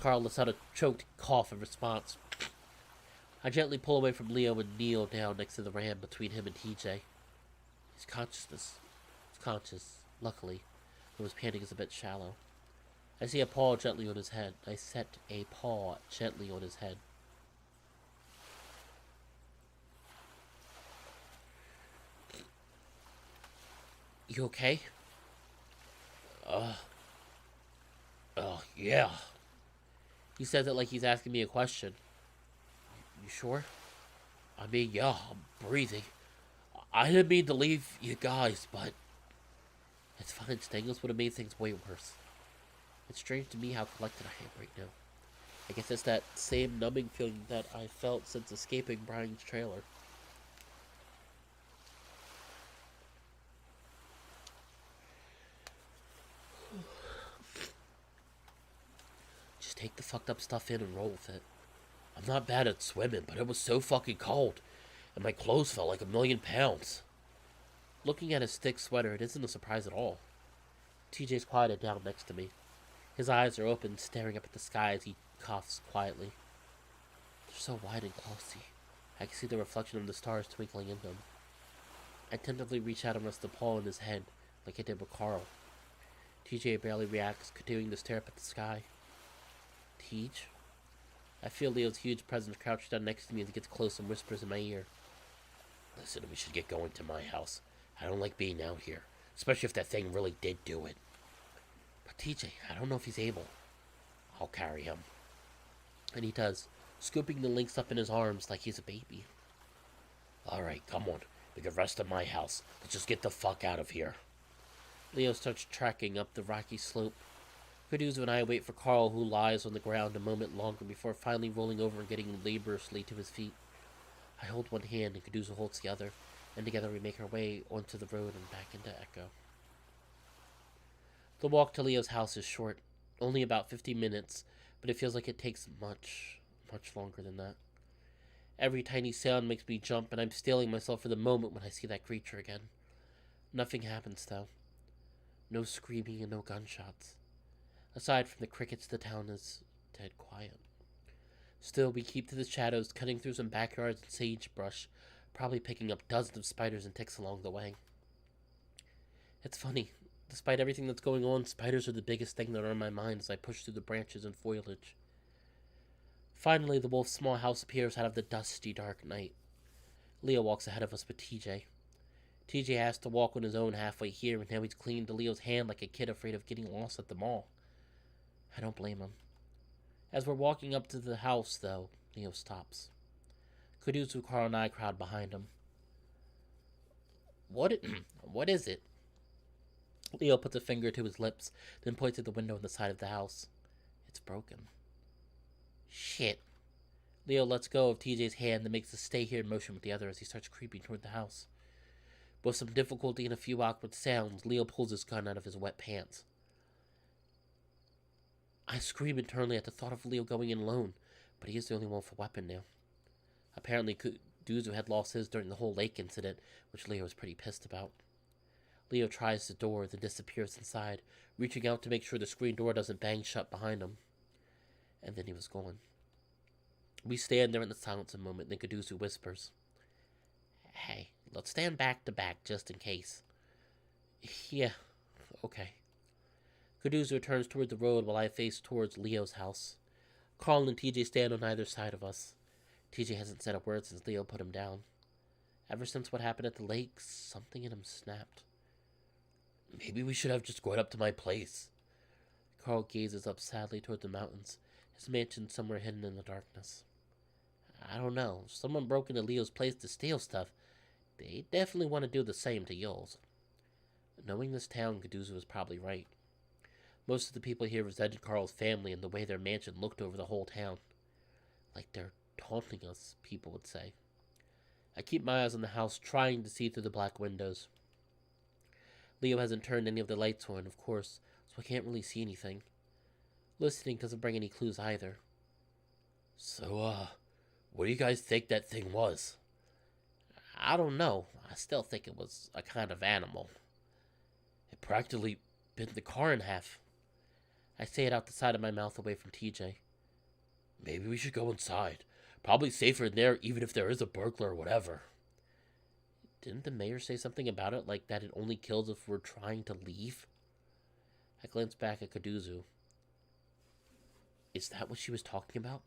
Carl lets out a choked cough in response. I gently pull away from Leo and kneel down next to the ram between him and TJ. He's conscious, luckily, though his panting is a bit shallow. I see a paw gently on his head. I set a paw gently on his head. You okay? Yeah. He says it like he's asking me a question. You sure? I mean, yeah, I'm breathing. I didn't mean to leave you guys, but it's fine. Stangles would have made things way worse. It's strange to me how collected I am right now. I guess it's that same numbing feeling that I felt since escaping Brian's trailer. Just take the fucked up stuff in and roll with it. I'm not bad at swimming, but it was so fucking cold, and my clothes felt like 1,000,000 pounds. Looking at his thick sweater, it isn't a surprise at all. TJ's quieted down next to me. His eyes are open, staring up at the sky as he coughs quietly. They're so wide and glossy. I can see the reflection of the stars twinkling in them. I tentatively reach out and rest the paw on his head, like I did with Carl. TJ barely reacts, continuing to stare up at the sky. Tej? I feel Leo's huge presence crouched down next to me as he gets close and whispers in my ear. Listen, we should get going to my house. I don't like being out here, especially if that thing really did do it. But TJ, I don't know if he's able. I'll carry him. And he does, scooping the lynx up in his arms like he's a baby. Alright, come on. We can rest at my house. Let's just get the fuck out of here. Leo starts tracking up the rocky slope. Kuduzu and I wait for Carl, who lies on the ground a moment longer before finally rolling over and getting laboriously to his feet. I hold one hand and Kuduzu holds the other, and together we make our way onto the road and back into Echo. The walk to Leo's house is short, only about 50 minutes, but it feels like it takes much longer than that. Every tiny sound makes me jump, and I'm steeling myself for the moment when I see that creature again. Nothing happens, though. No screaming and no gunshots. Aside from the crickets, the town is dead quiet. Still, we keep to the shadows, cutting through some backyards and sagebrush, probably picking up dozens of spiders and ticks along the way. It's funny. Despite everything that's going on, spiders are the biggest thing that are in my mind as I push through the branches and foliage. Finally, the wolf's small house appears out of the dusty, dark night. Leo walks ahead of us with TJ. TJ has to walk on his own halfway here, and now he's clinging to Leo's hand like a kid afraid of getting lost at the mall. I don't blame him. As we're walking up to the house, though, Leo stops. Kuduzu, Carl, and I crowd behind him. What is it? Leo puts a finger to his lips, then points at the window on the side of the house. It's broken. Shit. Leo lets go of TJ's hand and makes a stay here motion with the other as he starts creeping toward the house. With some difficulty and a few awkward sounds, Leo pulls his gun out of his wet pants. I scream internally at the thought of Leo going in alone, but he is the only one with a weapon now. Apparently, Kuduzu had lost his during the whole lake incident, which Leo was pretty pissed about. Leo tries the door, then disappears inside, reaching out to make sure the screen door doesn't bang shut behind him. And then he was gone. We stand there in the silence a moment, then Kuduzu whispers, Hey, let's stand back to back just in case. Yeah, okay. Kuduzu turns toward the road while I face towards Leo's house. Carl and TJ stand on either side of us. TJ hasn't said a word since Leo put him down. Ever since what happened at the lake, something in him snapped. Maybe we should have just gone up to my place. Carl gazes up sadly toward the mountains, his mansion somewhere hidden in the darkness. I don't know. If someone broke into Leo's place to steal stuff, they definitely want to do the same to yours. Knowing this town, Kuduzu is probably right. Most of the people here resented Carl's family and the way their mansion looked over the whole town. Like they're taunting us, people would say. I keep my eyes on the house, trying to see through the black windows. Leo hasn't turned any of the lights on, of course, so I can't really see anything. Listening doesn't bring any clues either. So, what do you guys think that thing was? I don't know. I still think it was a kind of animal. It practically bit the car in half. I say it out the side of my mouth away from TJ. Maybe we should go inside. Probably safer in there, even if there is a burglar or whatever. Didn't the mayor say something about it, like that it only kills if we're trying to leave? I glance back at Kuduzu. Is that what she was talking about?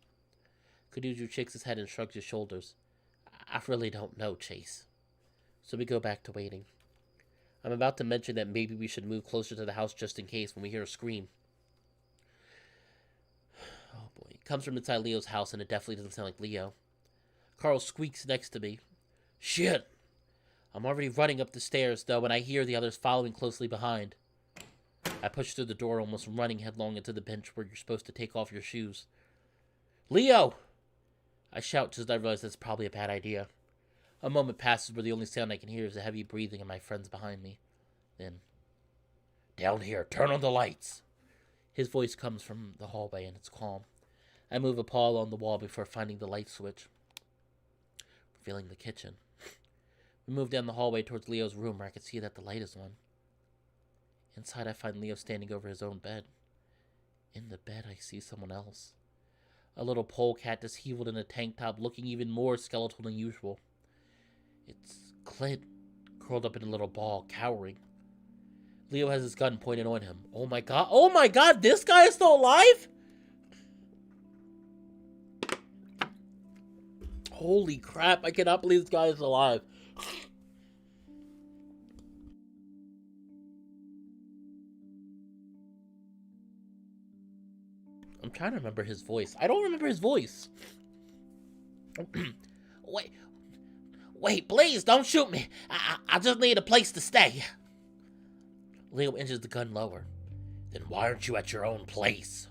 Kuduzu shakes his head and shrugs his shoulders. I really don't know, Chase. So we go back to waiting. I'm about to mention that maybe we should move closer to the house just in case when we hear a scream. Oh boy. It comes from inside Leo's house and it definitely doesn't sound like Leo. Carl squeaks next to me. Shit! I'm already running up the stairs, though, and I hear the others following closely behind. I push through the door, almost running headlong into the bench where you're supposed to take off your shoes. Leo! I shout just as I realize that's probably a bad idea. A moment passes where the only sound I can hear is the heavy breathing of my friends behind me. Then, down here, turn on the lights. His voice comes from the hallway and it's calm. I move a paw along the wall before finding the light switch, revealing the kitchen. We move down the hallway towards Leo's room where I can see that the light is on. Inside, I find Leo standing over his own bed. In the bed, I see someone else. A little polecat disheveled in a tank top, looking even more skeletal than usual. It's Clint, curled up in a little ball, cowering. Leo has his gun pointed on him. Oh my god. Oh my god, this guy is still alive? Holy crap, I cannot believe this guy is alive. I'm trying to remember his voice. I don't remember his voice. Wait, please, don't shoot me. I just need a place to stay. Leo inches the gun lower. Then why aren't you at your own place?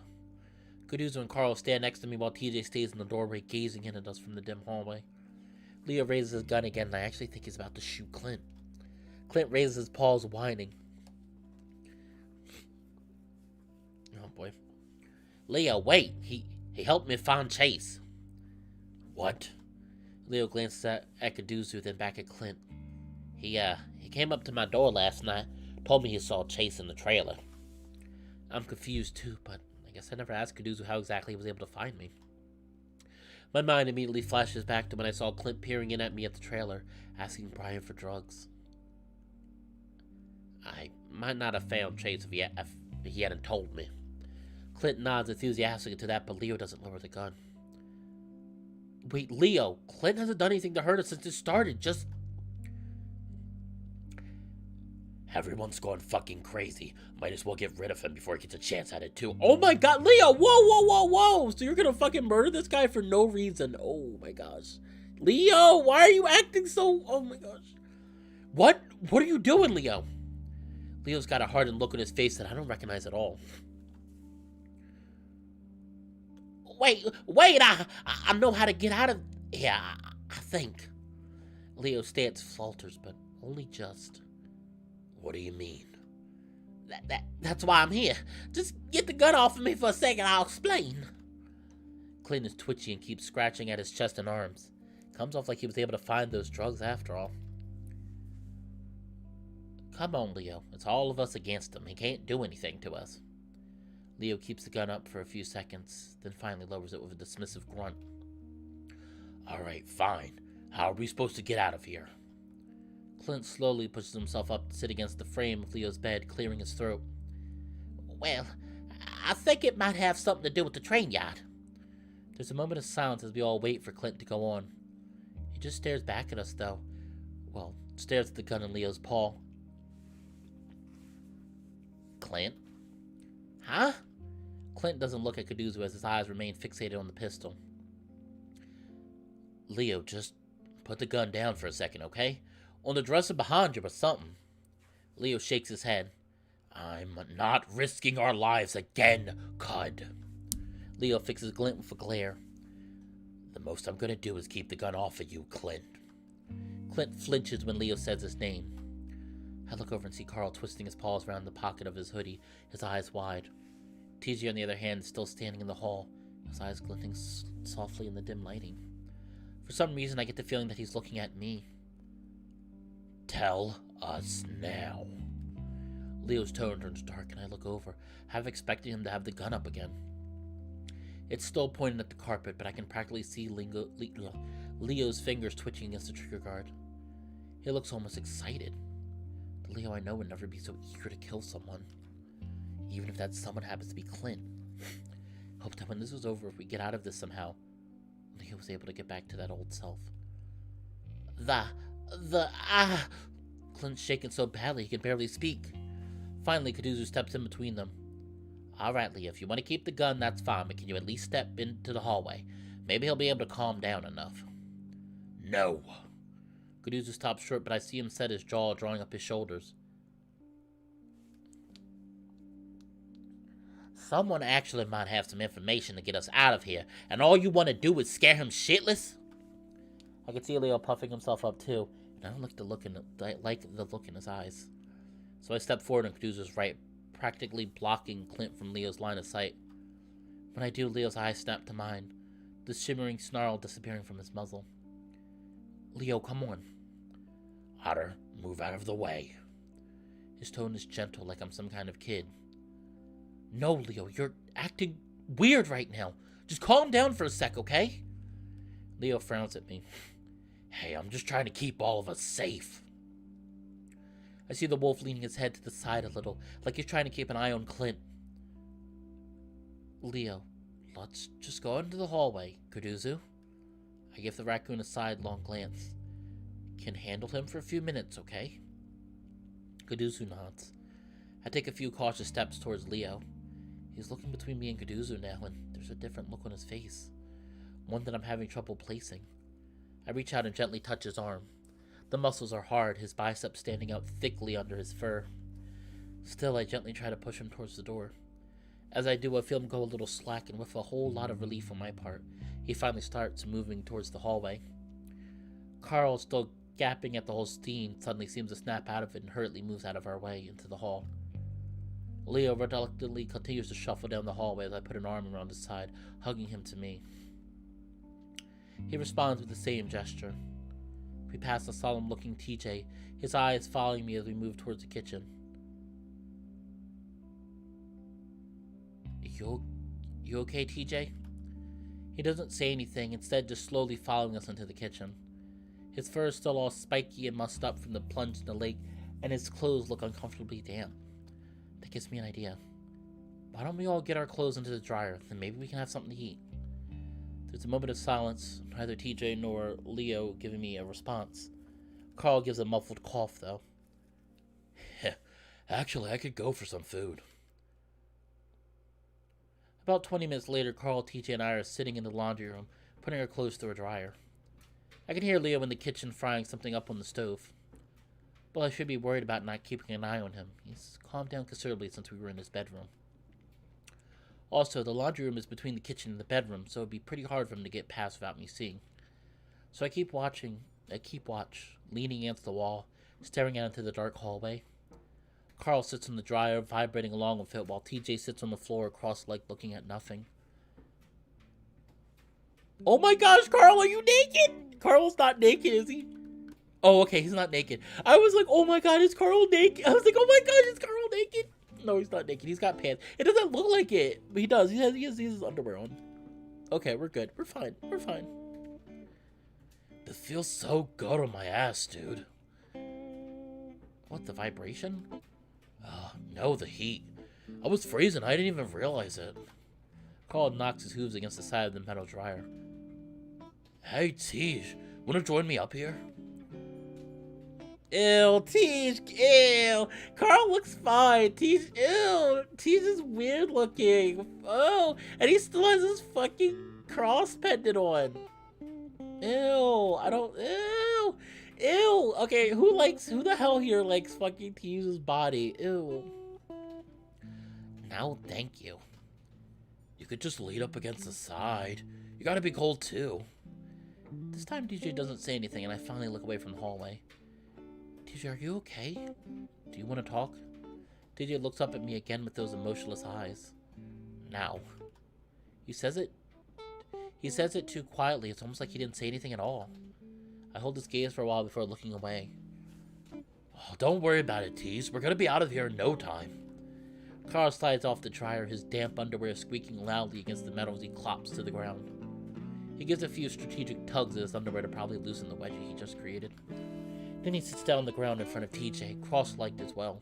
Kuduzo and Carl stand next to me while TJ stays in the doorway, gazing in at us from the dim hallway. Leo raises his gun again, and I actually think he's about to shoot Clint. Clint raises his paws, whining. Oh boy. Leo, wait. He helped me find Chase. What? Leo glances at Kuduzo, then back at Clint. He came up to my door last night, told me he saw Chase in the trailer. I'm confused too, but I guess I never asked Kuduzo how exactly he was able to find me. My mind immediately flashes back to when I saw Clint peering in at me at the trailer, asking Brian for drugs. I might not have found Chase if he hadn't told me. Clint nods enthusiastically to that, but Leo doesn't lower the gun. Wait, Leo, Clint hasn't done anything to hurt us since it started, just... Everyone's going fucking crazy. Might as well get rid of him before he gets a chance at it too. Oh my god, Leo, whoa! So you're gonna fucking murder this guy for no reason. Oh my gosh. Leo, why are you acting so... Oh my gosh. What are you doing, Leo? Leo's got a hardened look on his face that I don't recognize at all. Wait, I know how to get out of here, I think. Leo's stance falters, but only just. What do you mean? That's why I'm here. Just get the gun off of me for a second, I'll explain. Clint is twitchy and keeps scratching at his chest and arms. Comes off like he was able to find those drugs after all. Come on, Leo. It's all of us against him. He can't do anything to us. Leo keeps the gun up for a few seconds, then finally lowers it with a dismissive grunt. Alright, fine. How are we supposed to get out of here? Clint slowly pushes himself up to sit against the frame of Leo's bed, clearing his throat. Well, I think it might have something to do with the train yard. There's a moment of silence as we all wait for Clint to go on. He just stares back at us, though. Well, stares at the gun in Leo's paw. Clint? Huh? Clint doesn't look at Kuduzo as his eyes remain fixated on the pistol. Leo, just put the gun down for a second, okay? On the dresser behind you or something. Leo shakes his head. I'm not risking our lives again, Cud. Leo fixes Clint with a glare. The most I'm gonna do is keep the gun off of you, Clint. Clint flinches when Leo says his name. I look over and see Carl twisting his paws around the pocket of his hoodie, his eyes wide. TJ, on the other hand, is still standing in the hall, his eyes glinting softly in the dim lighting. For some reason, I get the feeling that he's looking at me. Tell us now. Leo's tone turns dark, and I look over, half expecting him to have the gun up again. It's still pointed at the carpet, but I can practically see Leo's fingers twitching against the trigger guard. He looks almost excited. The Leo I know would never be so eager to kill someone. Even if that someone happens to be Clint. Hope that when this was over, if we get out of this somehow, Leo was able to get back to that old self. Clint's shaking so badly he can barely speak. Finally, Kuduzo steps in between them. Alright, Leo, if you want to keep the gun, that's fine, but can you at least step into the hallway? Maybe he'll be able to calm down enough. No. Kuduzo stops short, but I see him set his jaw, drawing up his shoulders. Someone actually might have some information to get us out of here, and all you want to do is scare him shitless? I can see Leo puffing himself up too, and I don't like the look in his eyes. So I step forward on Kuduzo's right, practically blocking Clint from Leo's line of sight. When I do, Leo's eyes snap to mine, the shimmering snarl disappearing from his muzzle. Leo, come on. Otter, move out of the way. His tone is gentle, like I'm some kind of kid. No, Leo, you're acting weird right now. Just calm down for a sec, okay? Leo frowns at me. Hey, I'm just trying to keep all of us safe. I see the wolf leaning his head to the side a little, like he's trying to keep an eye on Clint. Leo, let's just go into the hallway, Kuduzu. I give the raccoon a sidelong glance. Can handle him for a few minutes, okay? Kuduzu nods. I take a few cautious steps towards Leo. He's looking between me and Kuduzu now, and there's a different look on his face. One that I'm having trouble placing. I reach out and gently touch his arm. The muscles are hard, his biceps standing out thickly under his fur. Still, I gently try to push him towards the door. As I do, I feel him go a little slack, and with a whole lot of relief on my part, he finally starts moving towards the hallway. Carl, still gapping at the whole scene, suddenly seems to snap out of it and hurriedly moves out of our way into the hall. Leo reluctantly continues to shuffle down the hallway as I put an arm around his side, hugging him to me. He responds with the same gesture. We pass a solemn-looking TJ, his eyes following me as we move towards the kitchen. You okay, TJ? He doesn't say anything, instead just slowly following us into the kitchen. His fur is still all spiky and mussed up from the plunge in the lake, and his clothes look uncomfortably damp. That gives me an idea. Why don't we all get our clothes into the dryer, then maybe we can have something to eat? There's a moment of silence, neither TJ nor Leo giving me a response. Carl gives a muffled cough, though. Actually, I could go for some food. About 20 minutes later, Carl, TJ, and I are sitting in the laundry room, putting our clothes through a dryer. I can hear Leo in the kitchen frying something up on the stove. Well, I should be worried about not keeping an eye on him. He's calmed down considerably since we were in his bedroom. Also, the laundry room is between the kitchen and the bedroom, so it'd be pretty hard for him to get past without me seeing. So I keep watch, leaning against the wall, staring out into the dark hallway. Carl sits in the dryer, vibrating along with it, while TJ sits on the floor, cross-legged, looking at nothing. Oh my gosh, Carl, are you naked? Carl's not naked, is he? Oh, okay, he's not naked. I was like, oh my god, is Carl naked? I was like, oh my gosh, is Carl naked? No, he's not naked. He's got pants. It doesn't look like it, but he does. He has his underwear on. Okay, we're good. We're fine. We're fine. This feels so good on my ass, dude. What, the vibration? No, the heat. I was freezing. I didn't even realize it. Carl knocks his hooves against the side of the metal dryer. Hey, Tej, wanna join me up here? Ew, Tej, ew. Carl looks fine. Tej, ew. Tej is weird looking. Oh, and he still has his fucking cross pendant on. Ew, I don't, ew. Ew. Okay, who the hell here likes fucking Tej's body? Ew. No, thank you. You could just lean up against the side. You gotta be cold too. This time TJ doesn't say anything and I finally look away from the hallway. TJ, are you okay? Do you want to talk? TJ looks up at me again with those emotionless eyes. Now. He says it too quietly. It's almost like he didn't say anything at all. I hold his gaze for a while before looking away. Oh, don't worry about it, Tease. We're gonna be out of here in no time. Carl slides off the dryer, his damp underwear squeaking loudly against the metal as he clops to the ground. He gives a few strategic tugs at his underwear to probably loosen the wedgie he just created. Then he sits down on the ground in front of TJ, cross-legged as well.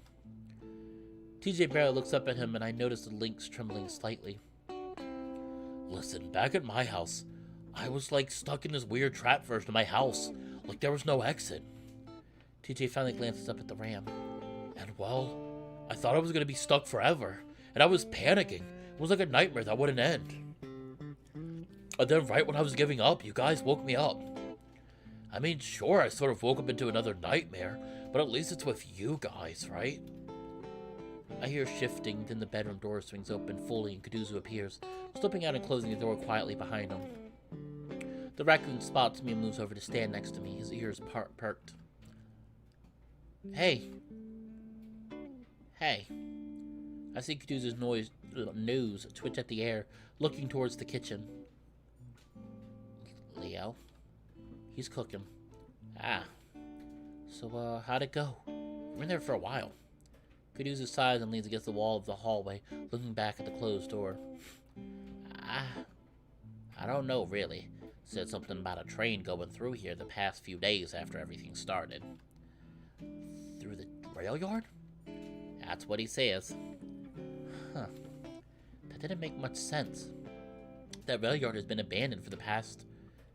TJ barely looks up at him, and I notice the links trembling slightly. Listen, back at my house, I was like stuck in this weird trap version of my house, like there was no exit. TJ finally glances up at the ram. And well, I thought I was going to be stuck forever, and I was panicking. It was like a nightmare that wouldn't end. And then right when I was giving up, you guys woke me up. I mean, sure, I sort of woke up into another nightmare, but at least it's with you guys, right? I hear shifting, then the bedroom door swings open fully and Kuduzu appears, slipping out and closing the door quietly behind him. The raccoon spots me and moves over to stand next to me, his ears perked. Hey. Hey. I see Kuduzu's nose twitch at the air, looking towards the kitchen. Leo. He's cooking. Ah. So, how'd it go? We're in there for a while. Kuduzu sighs and leans against the wall of the hallway, looking back at the closed door. I, I don't know, really. Said something about a train going through here the past few days after everything started. Through the rail yard? That's what he says. Huh. That didn't make much sense. That rail yard has been abandoned for the past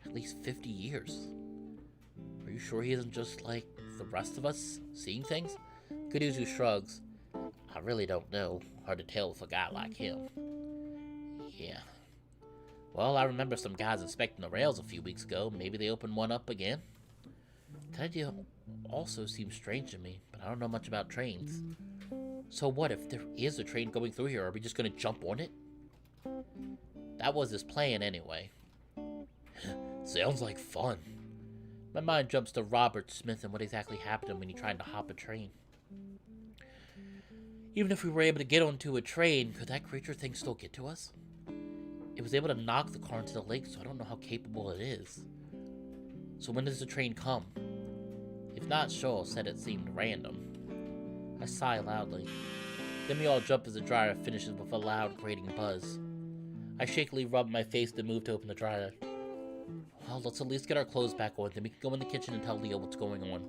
at least 50 years. Are you sure he isn't just like the rest of us, seeing things? Kuduzu shrugs. I really don't know. Hard to tell with a guy like him. Yeah. Well, I remember some guys inspecting the rails a few weeks ago. Maybe they opened one up again. That idea also seems strange to me, but I don't know much about trains. So what if there is a train going through here? Are we just gonna jump on it? That was his plan anyway. Sounds like fun. My mind jumps to Robert Smith and what exactly happened when he tried to hop a train. Even if we were able to get onto a train, could that creature thing still get to us? It was able to knock the car into the lake, so I don't know how capable it is. So when does the train come? If not, Shoal said it seemed random. I sigh loudly. Then we all jump as the dryer finishes with a loud grating buzz. I shakily rub my face to move to open the dryer. Well, let's at least get our clothes back on, then we can go in the kitchen and tell Leo what's going on.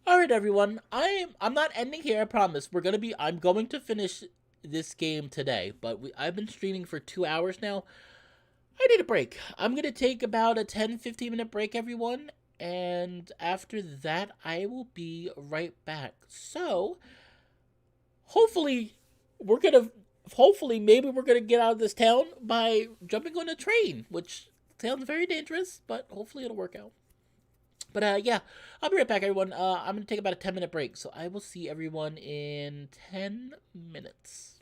Alright everyone, I'm not ending here, I promise. I'm going to finish this game today, but I've been streaming for 2 hours now. I need a break. I'm going to take about a 10-15 minute break, everyone, and after that, I will be right back. So, hopefully, maybe we're gonna get out of this town by jumping on a train, which sounds very dangerous, but hopefully it'll work out. But yeah, I'll be right back, everyone. I'm gonna take about a 10-minute break, so I will see everyone in 10 minutes.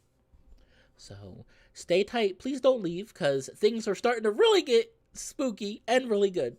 So stay tight. Please don't leave, because things are starting to really get spooky and really good.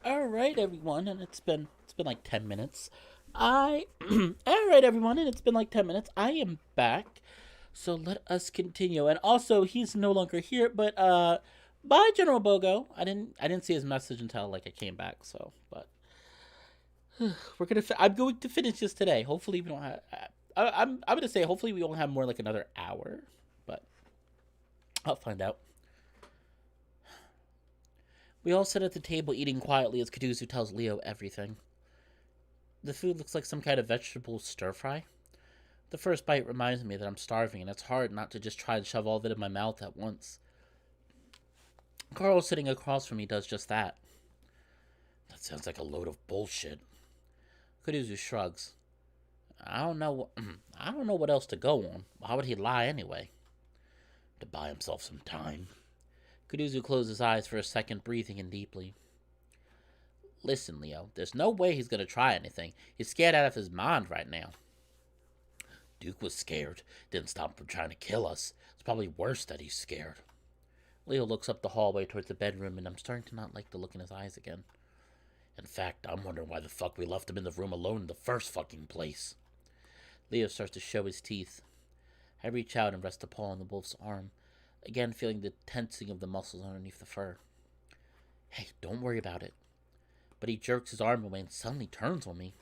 All right, everyone, and it's been like 10 minutes. All right, everyone, and it's been like 10 minutes. I am back, so let us continue. And also, he's no longer here, but bye, General Bogo. I didn't see his message until like I came back. So, but I'm going to finish this today. Hopefully, we don't have. I'm gonna say hopefully we won't have more like another hour, but I'll find out. We all sit at the table eating quietly as Kaduzu tells Leo everything. The food looks like some kind of vegetable stir fry. The first bite reminds me that I'm starving, and it's hard not to just try to shove all of it in my mouth at once. Carl, sitting across from me, does just that. That sounds like a load of bullshit. Kaduzu shrugs. I don't know. I don't know what else to go on. Why would he lie anyway? To buy himself some time. Kaduzu closed his eyes for a second, breathing in deeply. Listen, Leo, there's no way he's gonna try anything. He's scared out of his mind right now. Duke was scared. Didn't stop him from trying to kill us. It's probably worse that he's scared. Leo looks up the hallway towards the bedroom, and I'm starting to not like the look in his eyes again. In fact, I'm wondering why the fuck we left him in the room alone in the first fucking place. Leo starts to show his teeth. I reach out and rest a paw on the wolf's arm, again feeling the tensing of the muscles underneath the fur. Hey, don't worry about it. But he jerks his arm away and suddenly turns on me.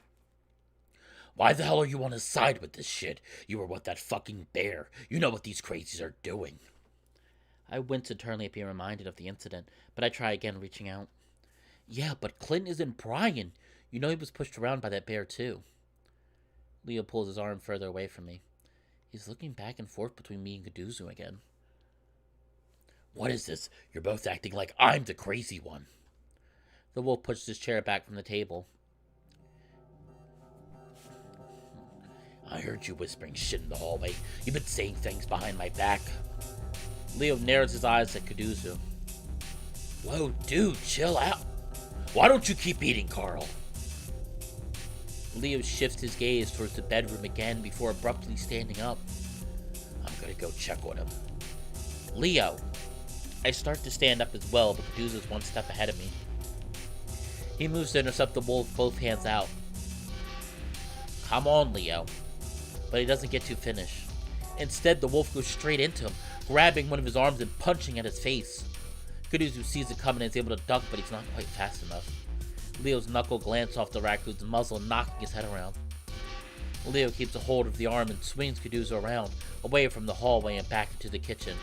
Why the hell are you on his side with this shit? You were with that fucking bear. You know what these crazies are doing. I wince internally at being reminded of the incident, but I try again, reaching out. Yeah, but Clint isn't Brian. You know he was pushed around by that bear too. Leo pulls his arm further away from me. He's looking back and forth between me and Kaduzu again. What is this? You're both acting like I'm the crazy one. The wolf pushed his chair back from the table. I heard you whispering shit in the hallway. You've been saying things behind my back. Leo narrows his eyes at Kaduzu. Whoa, dude, chill out. Why don't you keep eating, Carl? Leo shifts his gaze towards the bedroom again before abruptly standing up. I'm gonna go check on him. Leo. I start to stand up as well, but Kaduzu's one step ahead of me. He moves to intercept the wolf, both hands out. Come on, Leo. But he doesn't get to finish. Instead, the wolf goes straight into him, grabbing one of his arms and punching at his face. Kaduzu sees it coming and is able to duck, but he's not quite fast enough. Leo's knuckle glances off the raccoon's muzzle, knocking his head around. Leo keeps a hold of the arm and swings Kaduzu around, away from the hallway and back into the kitchen.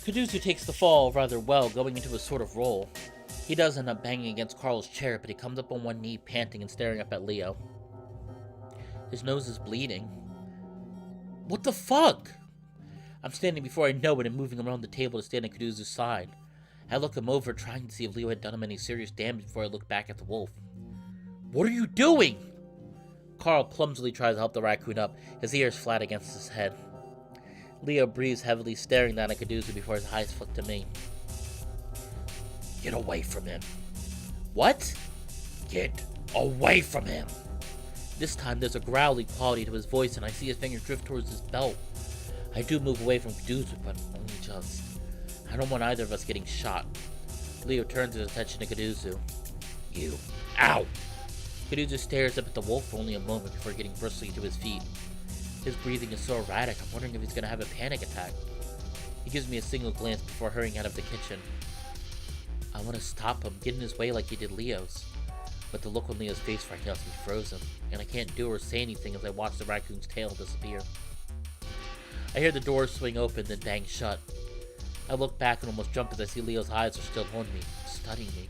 Kaduzu takes the fall rather well, going into a sort of roll. He does end up banging against Carl's chair, but he comes up on one knee, panting and staring up at Leo. His nose is bleeding. What the fuck? I'm standing before I know it and moving around the table to stand at Kaduzu's side. I look him over, trying to see if Leo had done him any serious damage before I look back at the wolf. What are you doing? Carl clumsily tries to help the raccoon up, his ears flat against his head. Leo breathes heavily, staring down at Kaduzu before his eyes flick to me. Get away from him. What? Get away from him. This time there's a growly quality to his voice and I see his fingers drift towards his belt. I do move away from Kaduzu, but only just. I don't want either of us getting shot. Leo turns his attention to Kaduzu. You. Ow! Kaduzu stares up at the wolf for only a moment before getting bristly to his feet. His breathing is so erratic, I'm wondering if he's going to have a panic attack. He gives me a single glance before hurrying out of the kitchen. I want to stop him, get in his way like he did Leo's. But the look on Leo's face right now is me frozen, and I can't do or say anything as I watch the raccoon's tail disappear. I hear the door swing open, then bang shut. I look back and almost jump as I see Leo's eyes are still on me, studying me.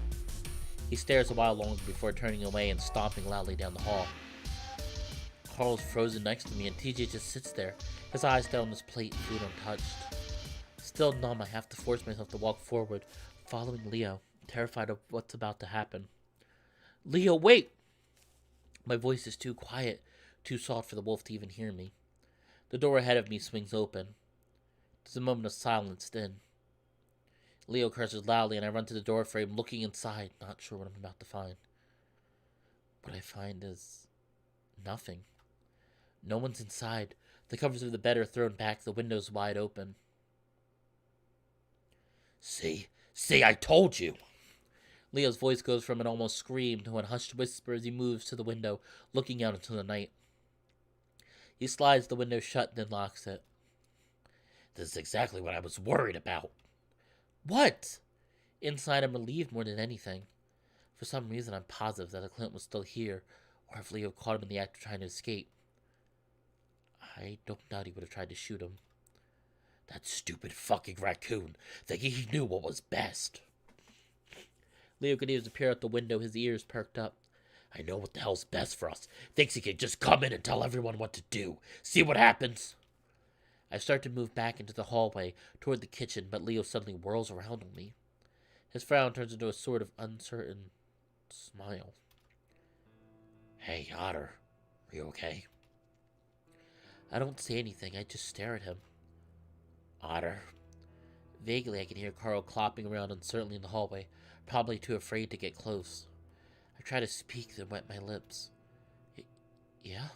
He stares a while longer before turning away and stomping loudly down the hall. Carl's frozen next to me, and TJ just sits there, his eyes down on his plate, food untouched. Still numb, I have to force myself to walk forward, following Leo, terrified of what's about to happen. Leo, wait! My voice is too quiet, too soft for the wolf to even hear me. The door ahead of me swings open. There's a moment of silence, then Leo curses loudly, and I run to the door frame, looking inside, not sure what I'm about to find. What I find is nothing. No one's inside. The covers of the bed are thrown back, the windows wide open. See, I told you! Leo's voice goes from an almost scream to a hushed whisper as he moves to the window, looking out into the night. He slides the window shut, then locks it. This is exactly what I was worried about. What? Inside, I'm relieved more than anything. For some reason, I'm positive that Clint was still here, or if Leo caught him in the act of trying to escape. I don't doubt he would have tried to shoot him. That stupid fucking raccoon, thinking he knew what was best. Leo continues to peer out the window, his ears perked up. I know what the hell's best for us. Thinks he can just come in and tell everyone what to do. See what happens? I start to move back into the hallway, toward the kitchen, but Leo suddenly whirls around on me. His frown turns into a sort of uncertain smile. Hey, Otter. Are you okay? I don't say anything, I just stare at him. Otter. Vaguely, I can hear Carl clopping around uncertainly in the hallway, probably too afraid to get close. I try to speak, then wet my lips. Yeah?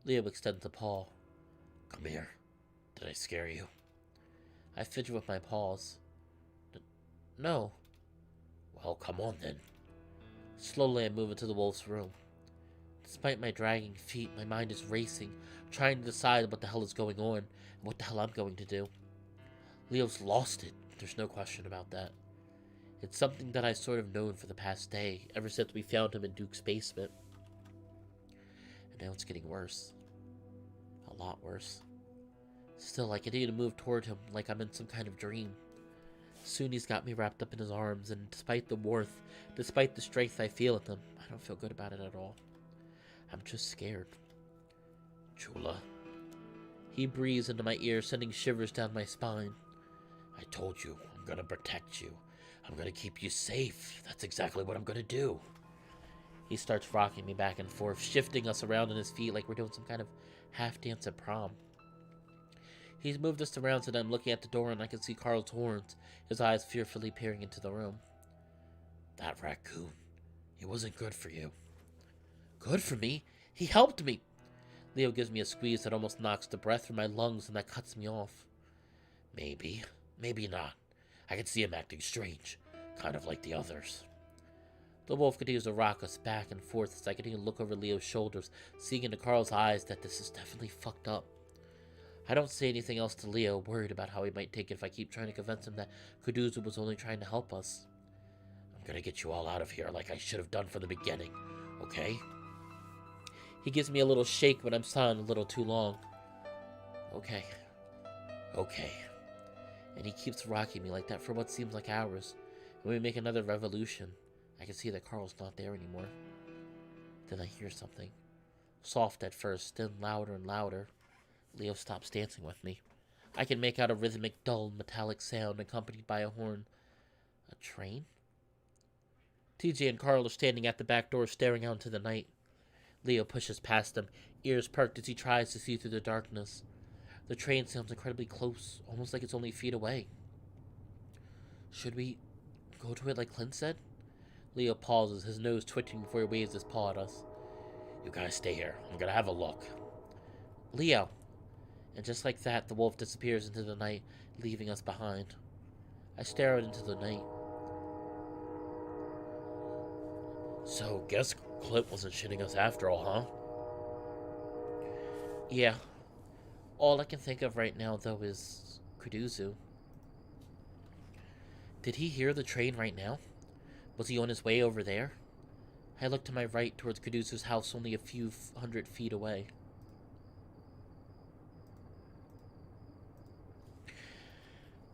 Leo extends a paw. Come here. Did I scare you? I fidget with my paws. No. Well, come on then. Slowly, I move into the wolf's room. Despite my dragging feet, my mind is racing, trying to decide what the hell is going on and what the hell I'm going to do. Leo's lost it. There's no question about that. It's something that I've sort of known for the past day, ever since we found him in Duke's basement. And now it's getting worse. A lot worse. Still, I continue to move toward him like I'm in some kind of dream. Soon he's got me wrapped up in his arms, and despite the warmth, despite the strength I feel in them, I don't feel good about it at all. I'm just scared. Chula. He breathes into my ear, sending shivers down my spine. I told you, I'm gonna protect you. I'm gonna keep you safe. That's exactly what I'm gonna do. He starts rocking me back and forth, shifting us around on his feet like we're doing some kind of half-dance at prom. He's moved us around so that I'm looking at the door and I can see Carl's horns, his eyes fearfully peering into the room. That raccoon, he wasn't good for you. Good for me? He helped me! Leo gives me a squeeze that almost knocks the breath from my lungs and that cuts me off. Maybe, maybe not. I can see him acting strange, kind of like the others. The wolf continues to rock us back and forth as I continue to look over Leo's shoulders, seeing into Carl's eyes that this is definitely fucked up. I don't say anything else to Leo, worried about how he might take it if I keep trying to convince him that Kuduzu was only trying to help us. I'm gonna get you all out of here like I should have done from the beginning, okay? He gives me a little shake when I'm silent a little too long. Okay. And he keeps rocking me like that for what seems like hours. When we make another revolution, I can see that Carl's not there anymore. Then I hear something. Soft at first, then louder and louder. Leo stops dancing with me. I can make out a rhythmic, dull, metallic sound accompanied by a horn. A train? TJ and Carl are standing at the back door staring out into the night. Leo pushes past them, ears perked as he tries to see through the darkness. The train sounds incredibly close, almost like it's only feet away. Should we go to it like Clint said? Leo pauses, his nose twitching before he waves his paw at us. You guys stay here. I'm gonna have a look. Leo. And just like that, the wolf disappears into the night, leaving us behind. I stare out into the night. So, guess Clint wasn't shitting us after all, huh? Yeah. All I can think of right now, though, is Kuduzu. Did he hear the train right now? Was he on his way over there? I look to my right towards Kuduzu's house only a few hundred feet away.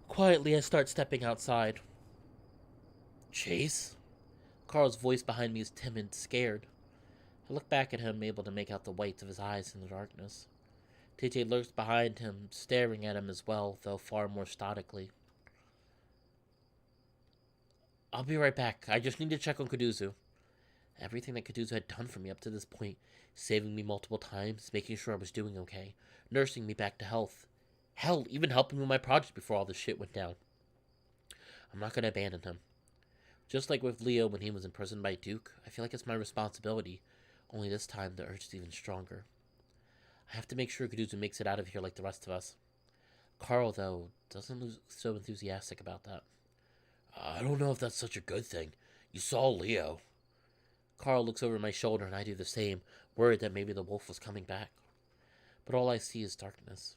Quietly, I start stepping outside. Chase? Carl's voice behind me is timid, scared. I look back at him, able to make out the whites of his eyes in the darkness. TJ lurks behind him, staring at him as well, though far more stoically. I'll be right back. I just need to check on Kuduzu. Everything that Kuduzu had done for me up to this point, saving me multiple times, making sure I was doing okay, nursing me back to health. Hell, even helping with my project before all this shit went down. I'm not gonna abandon him. Just like with Leo when he was imprisoned by Duke, I feel like it's my responsibility, only this time the urge is even stronger. I have to make sure Kuduzu makes it out of here like the rest of us. Carl, though, doesn't look so enthusiastic about that. I don't know if that's such a good thing. You saw Leo. Carl looks over my shoulder and I do the same, worried that maybe the wolf was coming back. But all I see is darkness.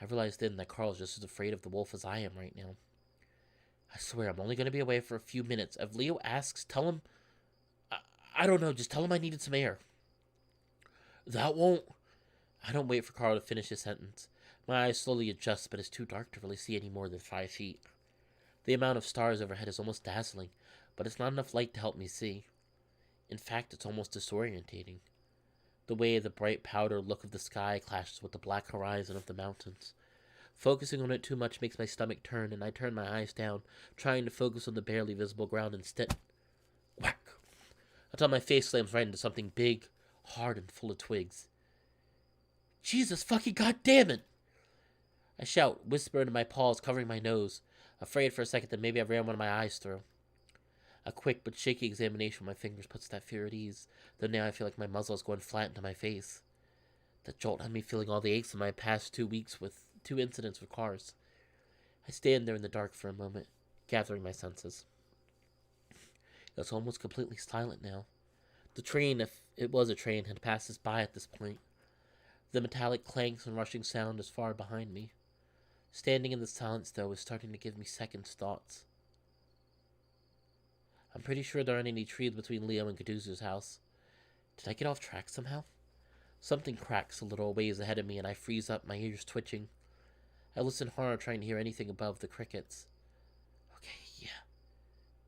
I realized then that Carl is just as afraid of the wolf as I am right now. I swear I'm only going to be away for a few minutes. If Leo asks, tell him... I don't know, just tell him I needed some air. That won't... I don't wait for Carl to finish his sentence. My eyes slowly adjust, but it's too dark to really see any more than 5 feet. The amount of stars overhead is almost dazzling, but it's not enough light to help me see. In fact, it's almost disorientating. The way the bright powder look of the sky clashes with the black horizon of the mountains. Focusing on it too much makes my stomach turn, and I turn my eyes down, trying to focus on the barely visible ground instead. Whack! Until my face slams right into something big, hard, and full of twigs. Jesus fucking goddamn it! I shout, whisper into my paws, covering my nose, afraid for a second that maybe I ran one of my eyes through. A quick but shaky examination with my fingers puts that fear at ease, though now I feel like my muzzle is going flat into my face. The jolt had me feeling all the aches of my past 2 weeks with 2 incidents with cars. I stand there in the dark for a moment, gathering my senses. It's almost completely silent now. The train, if it was a train, had passed us by at this point. The metallic clanks and rushing sound is far behind me. Standing in the silence, though, is starting to give me second thoughts. I'm pretty sure there aren't any trees between Leo and Kuduzu's house. Did I get off track somehow? Something cracks a little ways ahead of me and I freeze up, my ears twitching. I listen hard, trying to hear anything above the crickets. Okay, yeah.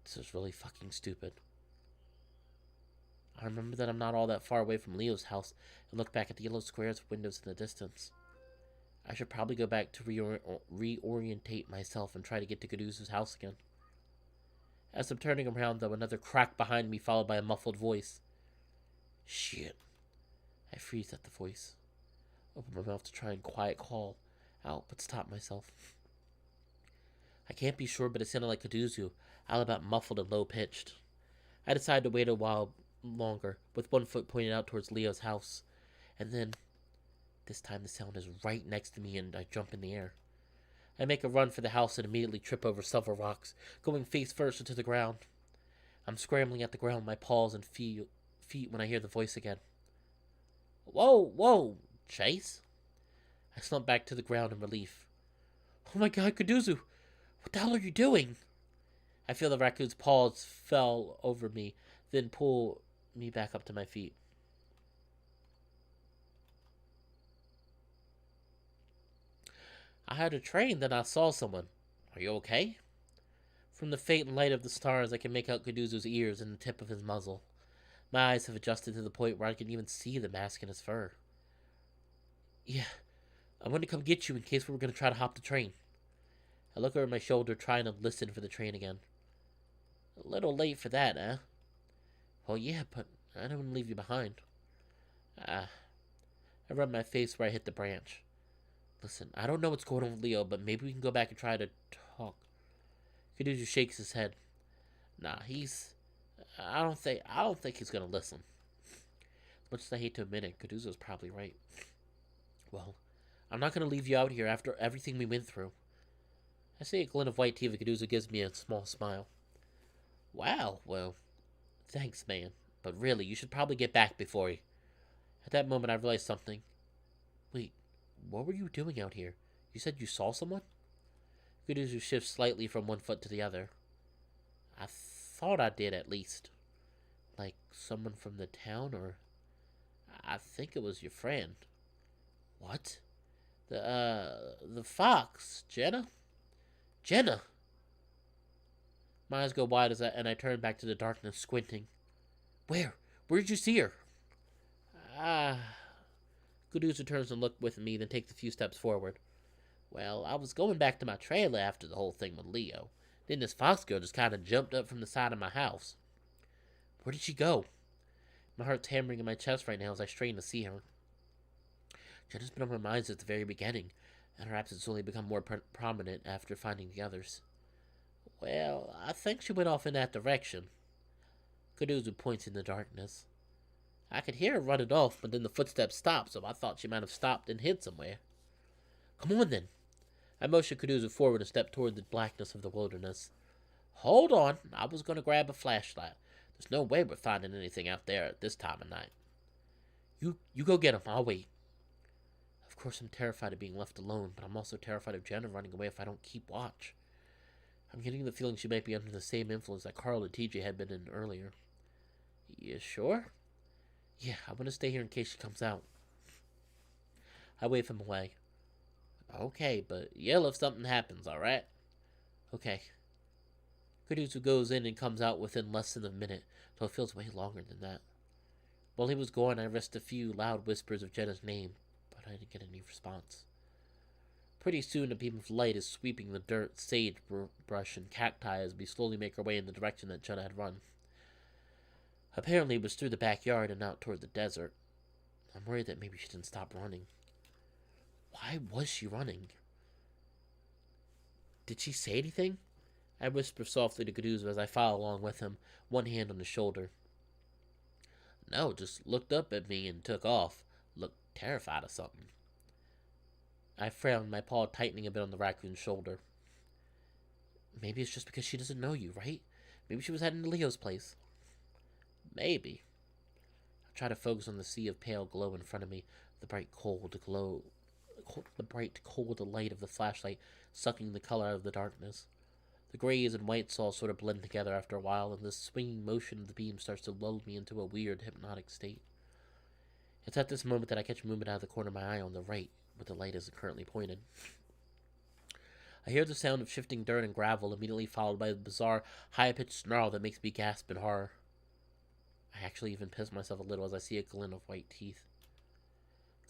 This is really fucking stupid. I remember that I'm not all that far away from Leo's house and look back at the yellow squares of windows in the distance. I should probably go back to reorientate myself and try to get to Kuduzu's house again. As I'm turning around, though, another crack behind me followed by a muffled voice. Shit. I freeze at the voice. Open my mouth to try and quiet call out, but stop myself. I can't be sure, but it sounded like Kuduzu, all about muffled and low-pitched. I decide to wait a while longer, with one foot pointed out towards Leo's house. And then, this time the sound is right next to me and I jump in the air. I make a run for the house and immediately trip over several rocks, going face first into the ground. I'm scrambling at the ground with my paws and feet when I hear the voice again. Whoa, Chase? I slump back to the ground in relief. Oh my god, Kuduzu! What the hell are you doing? I feel the raccoon's paws fell over me, then pull me back up to my feet. I had a train, then I saw someone. Are you okay? From the faint light of the stars, I can make out Kuduzu's ears and the tip of his muzzle. My eyes have adjusted to the point where I can even see the mask in his fur. Yeah, I wanted to come get you in case we were going to try to hop the train. I look over my shoulder, trying to listen for the train again. A little late for that, eh? Well, yeah, but I don't want to leave you behind. I rub my face where I hit the branch. Listen, I don't know what's going on with Leo, but maybe we can go back and try to talk. Kuduzu shakes his head. Nah, I don't think he's gonna listen. As much as I hate to admit it, Kuduzu's probably right. Well, I'm not gonna leave you out here after everything we went through. I see a glint of white teeth and Kuduzu gives me a small smile. Wow, well, thanks, man. But really, you should probably get back before you... At that moment, I realized something. Wait, what were you doing out here? You said you saw someone? Kuduzu shifts slightly from one foot to the other. I thought I did, at least. Like someone from the town, or... I think it was your friend. What? The fox, Jenna? Jenna! My eyes go wide and I turn back to the darkness, squinting. Where? Where did you see her? Kuduzu turns and looks with me, then takes a few steps forward. Well, I was going back to my trailer after the whole thing with Leo. Then this fox girl just kind of jumped up from the side of my house. Where did she go? My heart's hammering in my chest right now as I strain to see her. Jenna's been on my mind since the very beginning. and her absence only become more prominent after finding the others. Well, I think she went off in that direction. Kuduzu points in the darkness. I could hear her running off, but then the footsteps stopped, so I thought she might have stopped and hid somewhere. Come on, then. I motioned Kuduzu forward and stepped toward the blackness of the wilderness. Hold on, I was going to grab a flashlight. There's no way we're finding anything out there at this time of night. You go get him, I'll wait. Of course, I'm terrified of being left alone, but I'm also terrified of Jenna running away if I don't keep watch. I'm getting the feeling she might be under the same influence that Carl and TJ had been in earlier. You sure? Yeah, I want to stay here in case she comes out. I wave him away. Okay, but yell if something happens, alright? Okay. Kuduzu goes in and comes out within less than a minute, though it feels way longer than that. While he was gone, I risked a few loud whispers of Jenna's name, but I didn't get any response. Pretty soon, a beam of light is sweeping the dirt, sagebrush, and cacti as we slowly make our way in the direction that Jenna had run. Apparently, it was through the backyard and out toward the desert. I'm worried that maybe she didn't stop running. Why was she running? Did she say anything? I whisper softly to Kuduzu as I follow along with him, one hand on his shoulder. No, just looked up at me and took off. Looked terrified of something. I frowned, my paw tightening a bit on the raccoon's shoulder. Maybe it's just because she doesn't know you, right? Maybe she was heading to Leo's place. Maybe. I try to focus on the sea of pale glow in front of me, the bright cold light of the flashlight sucking the color out of the darkness. The grays and whites all sort of blend together after a while, and the swinging motion of the beam starts to lull me into a weird, hypnotic state. It's at this moment that I catch movement out of the corner of my eye on the right, where the light is currently pointed. I hear the sound of shifting dirt and gravel, immediately followed by a bizarre, high-pitched snarl that makes me gasp in horror. I actually even piss myself a little as I see a glint of white teeth.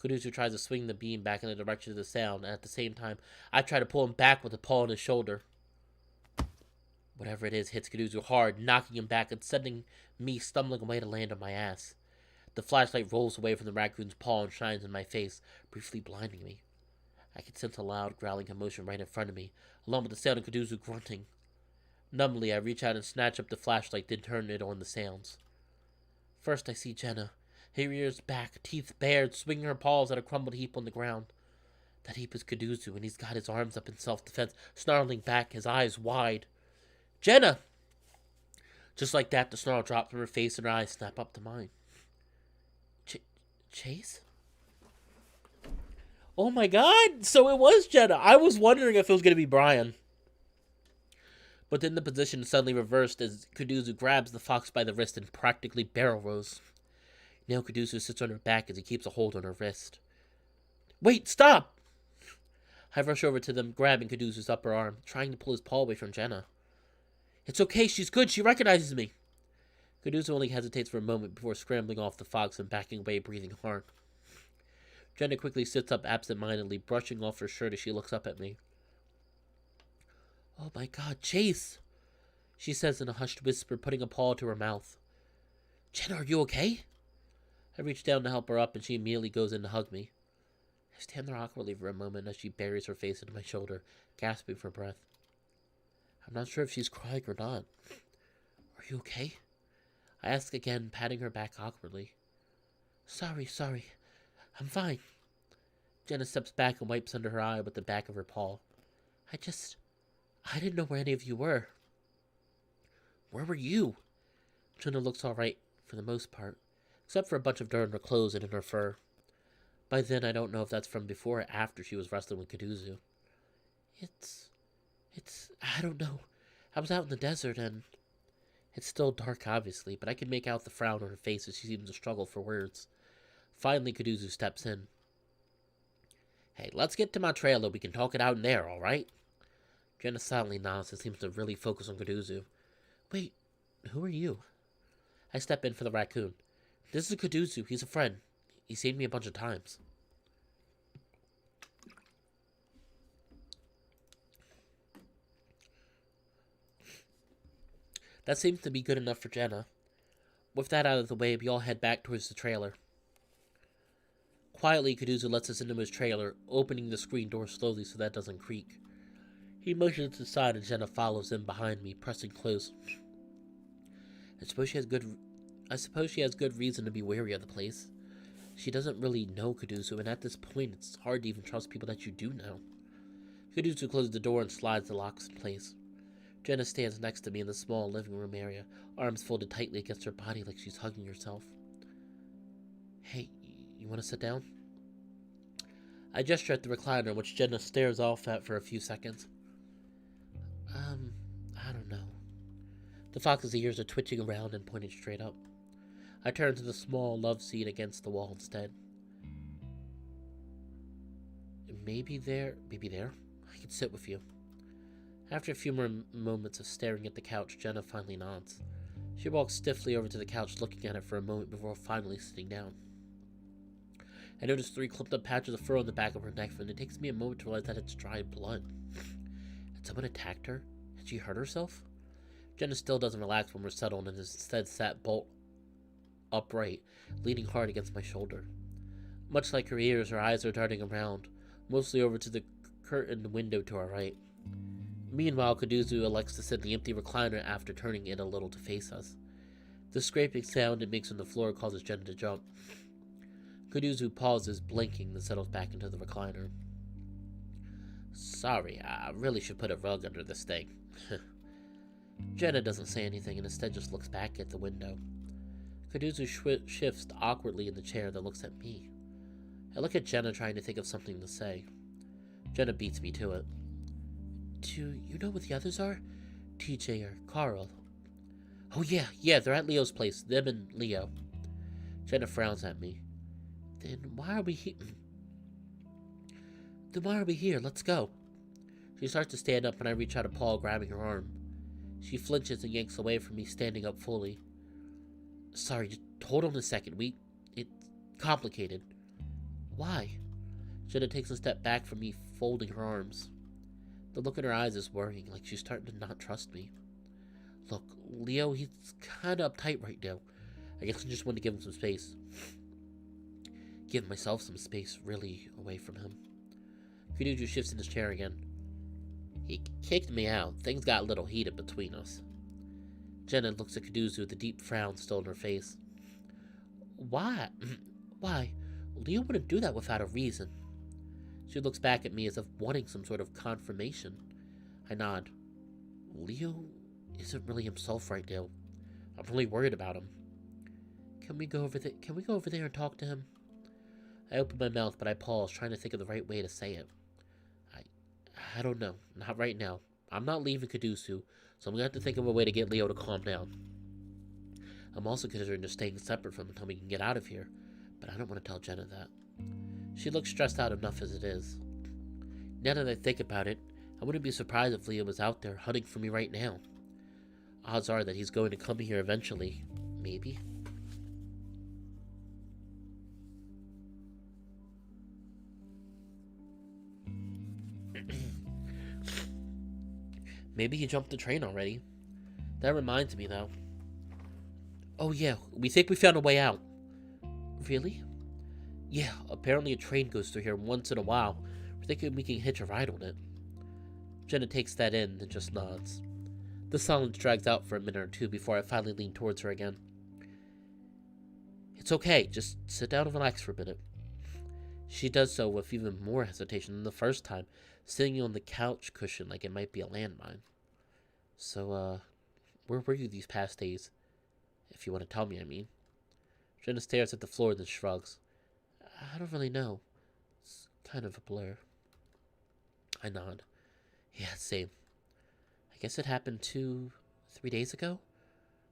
Kuduzu tries to swing the beam back in the direction of the sound, and at the same time, I try to pull him back with a paw on his shoulder. Whatever it is hits Kuduzu hard, knocking him back and sending me stumbling away to land on my ass. The flashlight rolls away from the raccoon's paw and shines in my face, briefly blinding me. I can sense a loud, growling commotion right in front of me, along with the sound of Kuduzu grunting. Numbly, I reach out and snatch up the flashlight, then turn it on the sounds. First, I see Jenna, her ears back, teeth bared, swinging her paws at a crumbled heap on the ground. That heap is Kuduzu, and he's got his arms up in self-defense, snarling back, his eyes wide. Jenna! Just like that, the snarl drops from her face and her eyes snap up to mine. Chase? Oh my god! So it was Jenna! I was wondering if it was going to be Brian. But then the position suddenly reversed as Kuduzu grabs the fox by the wrist and practically barrel rolls. Now Kuduzu sits on her back as he keeps a hold on her wrist. Wait, stop! I rush over to them, grabbing Kuduzu's upper arm, trying to pull his paw away from Jenna. It's okay, she's good, she recognizes me. Kuduzu only hesitates for a moment before scrambling off the fox and backing away, breathing hard. Jenna quickly sits up absent-mindedly, brushing off her shirt as she looks up at me. Oh my god, Chase! She says in a hushed whisper, putting a paw to her mouth. Jenna, are you okay? I reach down to help her up, and she immediately goes in to hug me. I stand there awkwardly for a moment as she buries her face into my shoulder, gasping for breath. I'm not sure if she's crying or not. Are you okay? I ask again, patting her back awkwardly. Sorry. I'm fine. Jenna steps back and wipes under her eye with the back of her paw. I didn't know where any of you were. Where were you? Jenna looks alright, for the most part, except for a bunch of dirt in her clothes and in her fur. By then, I don't know if that's from before or after she was wrestling with Kuduzu. I don't know. I was out in the desert and... It's still dark, obviously, but I can make out the frown on her face as she seems to struggle for words. Finally, Kuduzu steps in. Hey, let's get to my trailer. We can talk it out in there, alright? Jenna silently nods and seems to really focus on Kuduzu. Wait, who are you? I step in for the raccoon. This is Kuduzu. He's a friend. He's seen me a bunch of times. That seems to be good enough for Jenna. With that out of the way, we all head back towards the trailer. Quietly, Kaduzu lets us into his trailer, opening the screen door slowly so that doesn't creak. He motions inside and Jenna follows him behind me, pressing close. I suppose she has good reason to be wary of the place. She doesn't really know Kaduzu, and at this point, it's hard to even trust people that you do know. Kaduzu closes the door and slides the locks in place. Jenna stands next to me in the small living room area, arms folded tightly against her body like she's hugging herself. Hey, you want to sit down? I gesture at the recliner, which Jenna stares off at for a few seconds. I don't know. The fox's ears are twitching around and pointing straight up. I turn to the small love seat against the wall instead. Maybe there. I can sit with you. After a few more moments of staring at the couch, Jenna finally nods. She walks stiffly over to the couch, looking at it for a moment before finally sitting down. I notice 3 clumped up patches of fur on the back of her neck, and it takes me a moment to realize that it's dried blood. Had someone attacked her? Had she hurt herself? Jenna still doesn't relax when we're settled and is instead sat bolt upright, leaning hard against my shoulder. Much like her ears, her eyes are darting around, mostly over to the curtained window to our right. Meanwhile, Kaduzu elects to sit in the empty recliner after turning it a little to face us. The scraping sound it makes on the floor causes Jenna to jump. Kaduzu pauses, blinking, then settles back into the recliner. Sorry, I really should put a rug under this thing. Jenna doesn't say anything and instead just looks back at the window. Kaduzu shifts awkwardly in the chair, then looks at me. I look at Jenna, trying to think of something to say. Jenna beats me to it. Do you know what the others are? TJ or Carl? Oh yeah, they're at Leo's place. Them and Leo. Jenna frowns at me. Then why are we here? Let's go. She starts to stand up and I reach out a paw, grabbing her arm. She flinches and yanks away from me, standing up fully. Sorry, just hold on a second. It's complicated. Why? Jenna takes a step back from me, folding her arms. The look in her eyes is worrying, like she's starting to not trust me. Look, Leo, he's kinda uptight right now. I guess I just want to give him some space. Give myself some space, really, away from him. Kaduzu shifts in his chair again. He kicked me out. Things got a little heated between us. Jenna looks at Kaduzu with a deep frown still on her face. Why? Why? Leo wouldn't do that without a reason. She looks back at me as if wanting some sort of confirmation. I nod. Leo isn't really himself right now. I'm really worried about him. Can we go over there and talk to him? I open my mouth, but I pause, trying to think of the right way to say it. I don't know. Not right now. I'm not leaving Kaduzu, so I'm gonna have to think of a way to get Leo to calm down. I'm also considering just staying separate from him until we can get out of here, but I don't want to tell Jenna that. She looks stressed out enough as it is. Now that I think about it, I wouldn't be surprised if Leo was out there hunting for me right now. Odds are that he's going to come here eventually. Maybe. Maybe he jumped the train already. That reminds me, though. Oh yeah, we think we found a way out. Really? Yeah, apparently a train goes through here once in a while. We're thinking we can hitch a ride on it. Jenna takes that in and just nods. The silence drags out for a minute or two before I finally lean towards her again. It's okay, just sit down and relax for a minute. She does so with even more hesitation than the first time, sitting on the couch cushion like it might be a landmine. So, where were you these past days? If you want to tell me, I mean. Jenna stares at the floor then shrugs. I don't really know. It's kind of a blur. I nod. Yeah, same. I guess it happened 2-3 days ago?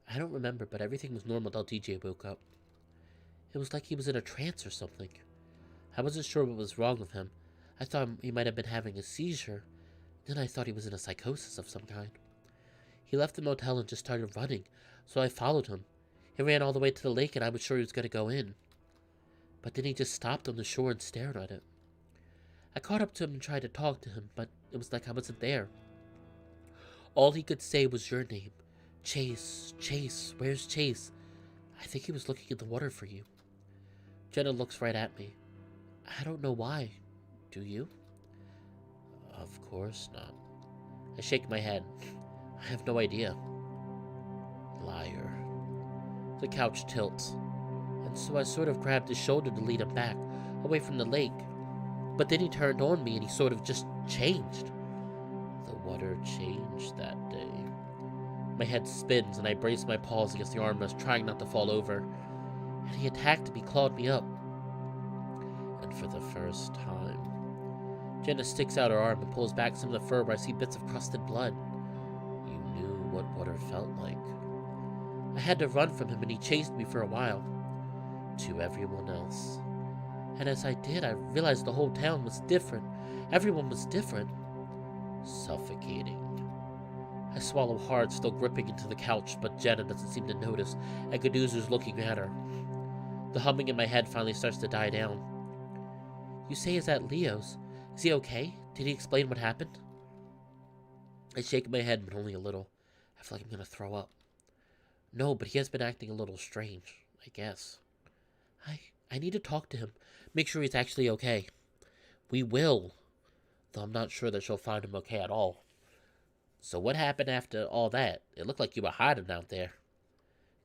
I don't remember, but everything was normal until DJ woke up. It was like he was in a trance or something. I wasn't sure what was wrong with him. I thought he might have been having a seizure. Then I thought he was in a psychosis of some kind. He left the motel and just started running, so I followed him. He ran all the way to the lake and I was sure he was going to go in. But then he just stopped on the shore and stared at it. I caught up to him and tried to talk to him, but it was like I wasn't there. All he could say was your name. Chase, Chase, where's Chase? I think he was looking in the water for you. Jenna looks right at me. I don't know why. Do you? Of course not. I shake my head. I have no idea. Liar. The couch tilts, and so I sort of grabbed his shoulder to lead him back, away from the lake. But then he turned on me and he sort of just changed. The water changed that day. My head spins and I brace my paws against the armrest, trying not to fall over. And he attacked me, clawed me up. And for the first time, Jenna sticks out her arm and pulls back some of the fur where I see bits of crusted blood. You knew what water felt like. I had to run from him and he chased me for a while. To everyone else. And as I did, I realized the whole town was different. Everyone was different. Suffocating. I swallow hard, still gripping into the couch, but Jenna doesn't seem to notice, and Gaduzu's looking at her. The humming in my head finally starts to die down. You say he's at Leo's. Is he okay? Did he explain what happened? I shake my head, but only a little. I feel like I'm gonna throw up. No, but he has been acting a little strange, I guess. I need to talk to him. Make sure he's actually okay. We will. Though I'm not sure that she'll find him okay at all. So what happened after all that? It looked like you were hiding out there.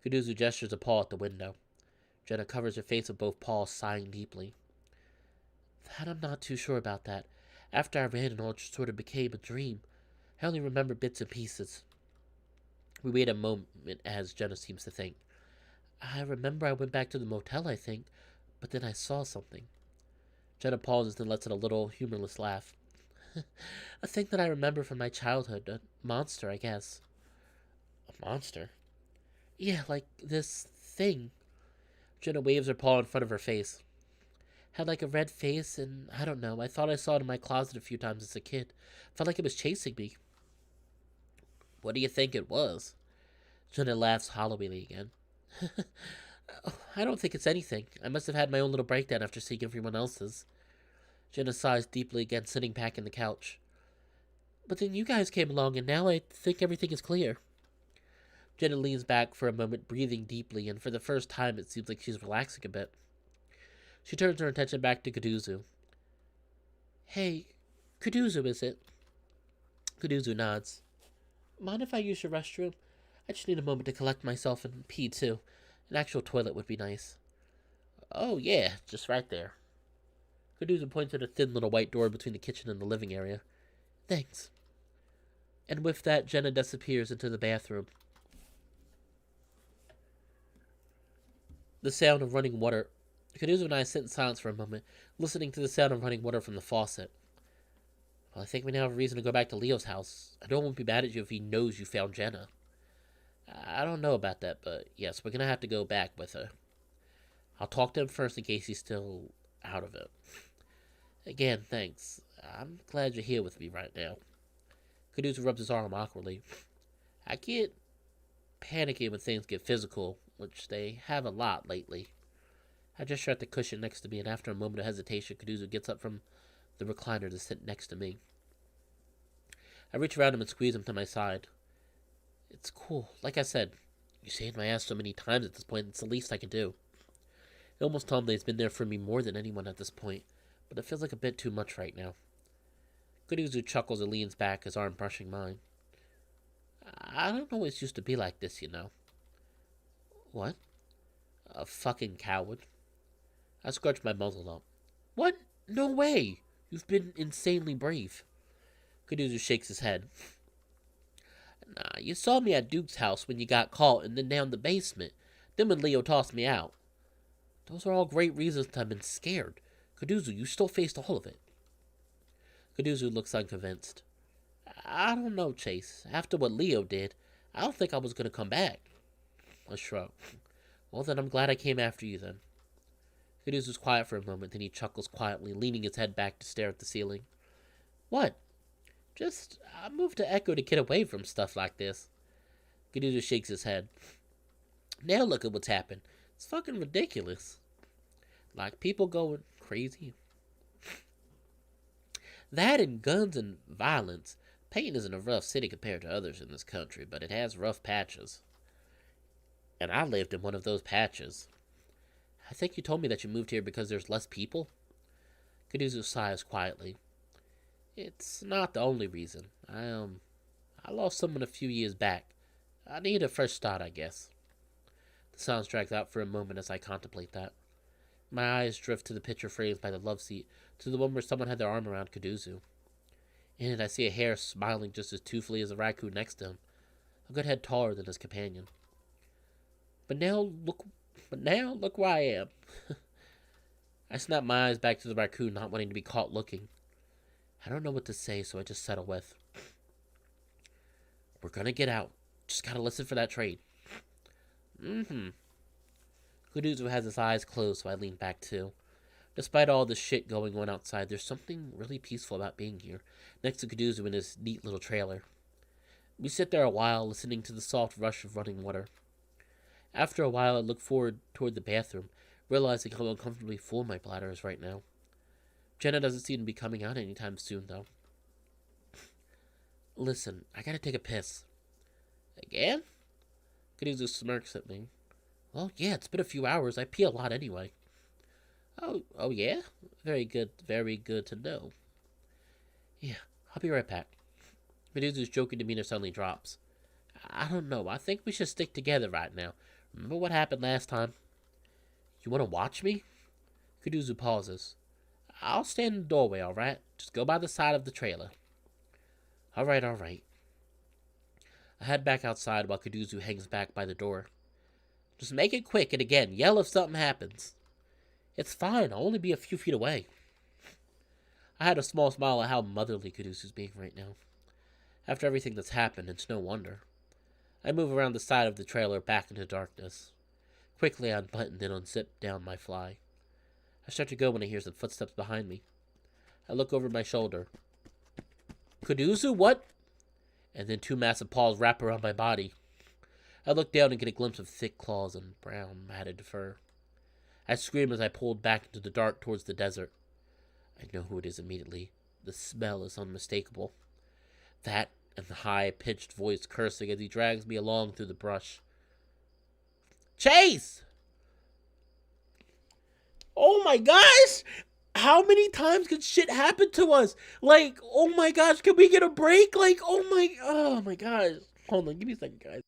Gaduzu gestures a paw at the window. Jenna covers her face with both paws, sighing deeply. That I'm not too sure about that. After I ran and all just sort of became a dream. I only remember bits and pieces. We wait a moment as Jenna seems to think. I remember I went back to the motel, I think, but then I saw something. Jenna pauses and lets out a little humorless laugh. A thing that I remember from my childhood. A monster, I guess. A monster? Yeah, like this thing. Jenna waves her paw in front of her face. Had like a red face, and I don't know. I thought I saw it in my closet a few times as a kid. Felt like it was chasing me. What do you think it was? Jenna laughs hollowly again. I don't think it's anything. I must have had my own little breakdown after seeing everyone else's. Jenna sighs deeply again, sitting back in the couch. But then you guys came along, and now I think everything is clear. Jenna leans back for a moment, breathing deeply, and for the first time it seems like she's relaxing a bit. She turns her attention back to Gaduzu. Hey, Gaduzu, is it? Gaduzu nods. Mind if I use your restroom? I just need a moment to collect myself and pee, too. An actual toilet would be nice. Oh, yeah, just right there. Gaduzu points at a thin little white door between the kitchen and the living area. Thanks. And with that, Jenna disappears into the bathroom. The sound of running water. Gaduzu and I sit in silence for a moment, listening to the sound of running water from the faucet. Well, I think we now have a reason to go back to Leo's house. I won't be mad at you if he knows you found Jenna. I don't know about that, but yes, we're gonna have to go back with her. I'll talk to him first in case he's still out of it. Again, thanks. I'm glad you're here with me right now. Gaduzu rubs his arm awkwardly. I get panicky when things get physical, which they have a lot lately. I gesture at the cushion next to me, and after a moment of hesitation, Gaduzu gets up from the recliner to sit next to me. I reach around him and squeeze him to my side. It's cool. Like I said, you saved my ass so many times at this point, it's the least I can do. I almost tell him that he's been there for me more than anyone at this point, but it feels like a bit too much right now. Gaduzu chuckles and leans back, his arm brushing mine. I don't always used to be like this, you know. What? A fucking coward. I scrunch my muzzle up. What? No way! You've been insanely brave. Gaduzu shakes his head. Nah, you saw me at Duke's house when you got caught and then down the basement. Then when Leo tossed me out. Those are all great reasons to have been scared. Gaduzu, you still faced all of it. Gaduzu looks unconvinced. I don't know, Chase. After what Leo did, I don't think I was going to come back. I shrug. Well, then I'm glad I came after you, then. Gaduzu's quiet for a moment, then he chuckles quietly, leaning his head back to stare at the ceiling. What? Just, I moved to Echo to get away from stuff like this. Gaduzu shakes his head. Now look at what's happened. It's fucking ridiculous. Like, people going crazy. That and guns and violence. Payne isn't a rough city compared to others in this country, but it has rough patches. And I lived in one of those patches. I think you told me that you moved here because there's less people. Kaduzu sighs quietly. It's not the only reason. I lost someone a few years back. I need a fresh start, I guess. The silence drags out for a moment as I contemplate that. My eyes drift to the picture framed by the love seat, to the one where someone had their arm around Kaduzu. In it, I see a hare smiling just as toothfully as the raccoon next to him, a good head taller than his companion. But now, look, but now, look where I am. I snap my eyes back to the raccoon, not wanting to be caught looking. I don't know what to say, so I just settle with, "We're gonna get out. Just gotta listen for that trade." Mm-hmm. Kuduzu has his eyes closed, so I lean back too. Despite all the shit going on outside, there's something really peaceful about being here, next to Kuduzu in his neat little trailer. We sit there a while, listening to the soft rush of running water. After a while, I look forward toward the bathroom, realizing how uncomfortably full my bladder is right now. Jenna doesn't seem to be coming out anytime soon, though. "Listen, I gotta take a piss." "Again?" Kuduzu smirks at me. "Well, yeah, it's been a few hours. I pee a lot anyway." Oh yeah? Very good to know. "Yeah, I'll be right back." Medusa's joking demeanor suddenly drops. "I don't know. I think we should stick together right now. Remember what happened last time?" "You want to watch me?" Kuduzu pauses. "I'll stand in the doorway, alright? Just go by the side of the trailer." Alright. I head back outside while Kuduzu hangs back by the door. "Just make it quick, and again, yell if something happens." "It's fine. I'll only be a few feet away." I had a small smile at how motherly Kuduzu's being right now. After everything that's happened, it's no wonder. I move around the side of the trailer back into darkness. Quickly, I unbutton and unzip down my fly. I start to go when I hear some footsteps behind me. I look over my shoulder. "Kuduzu, what?" And then two massive paws wrap around my body. I look down and get a glimpse of thick claws and brown, matted fur. I scream as I pulled back into the dark towards the desert. I know who it is immediately. The smell is unmistakable. That and the high-pitched voice cursing as he drags me along through the brush. "Chase!" Oh my gosh! How many times could shit happen to us? Like, oh my gosh, can we get a break? Like, oh my gosh. Hold on, give me a second, guys.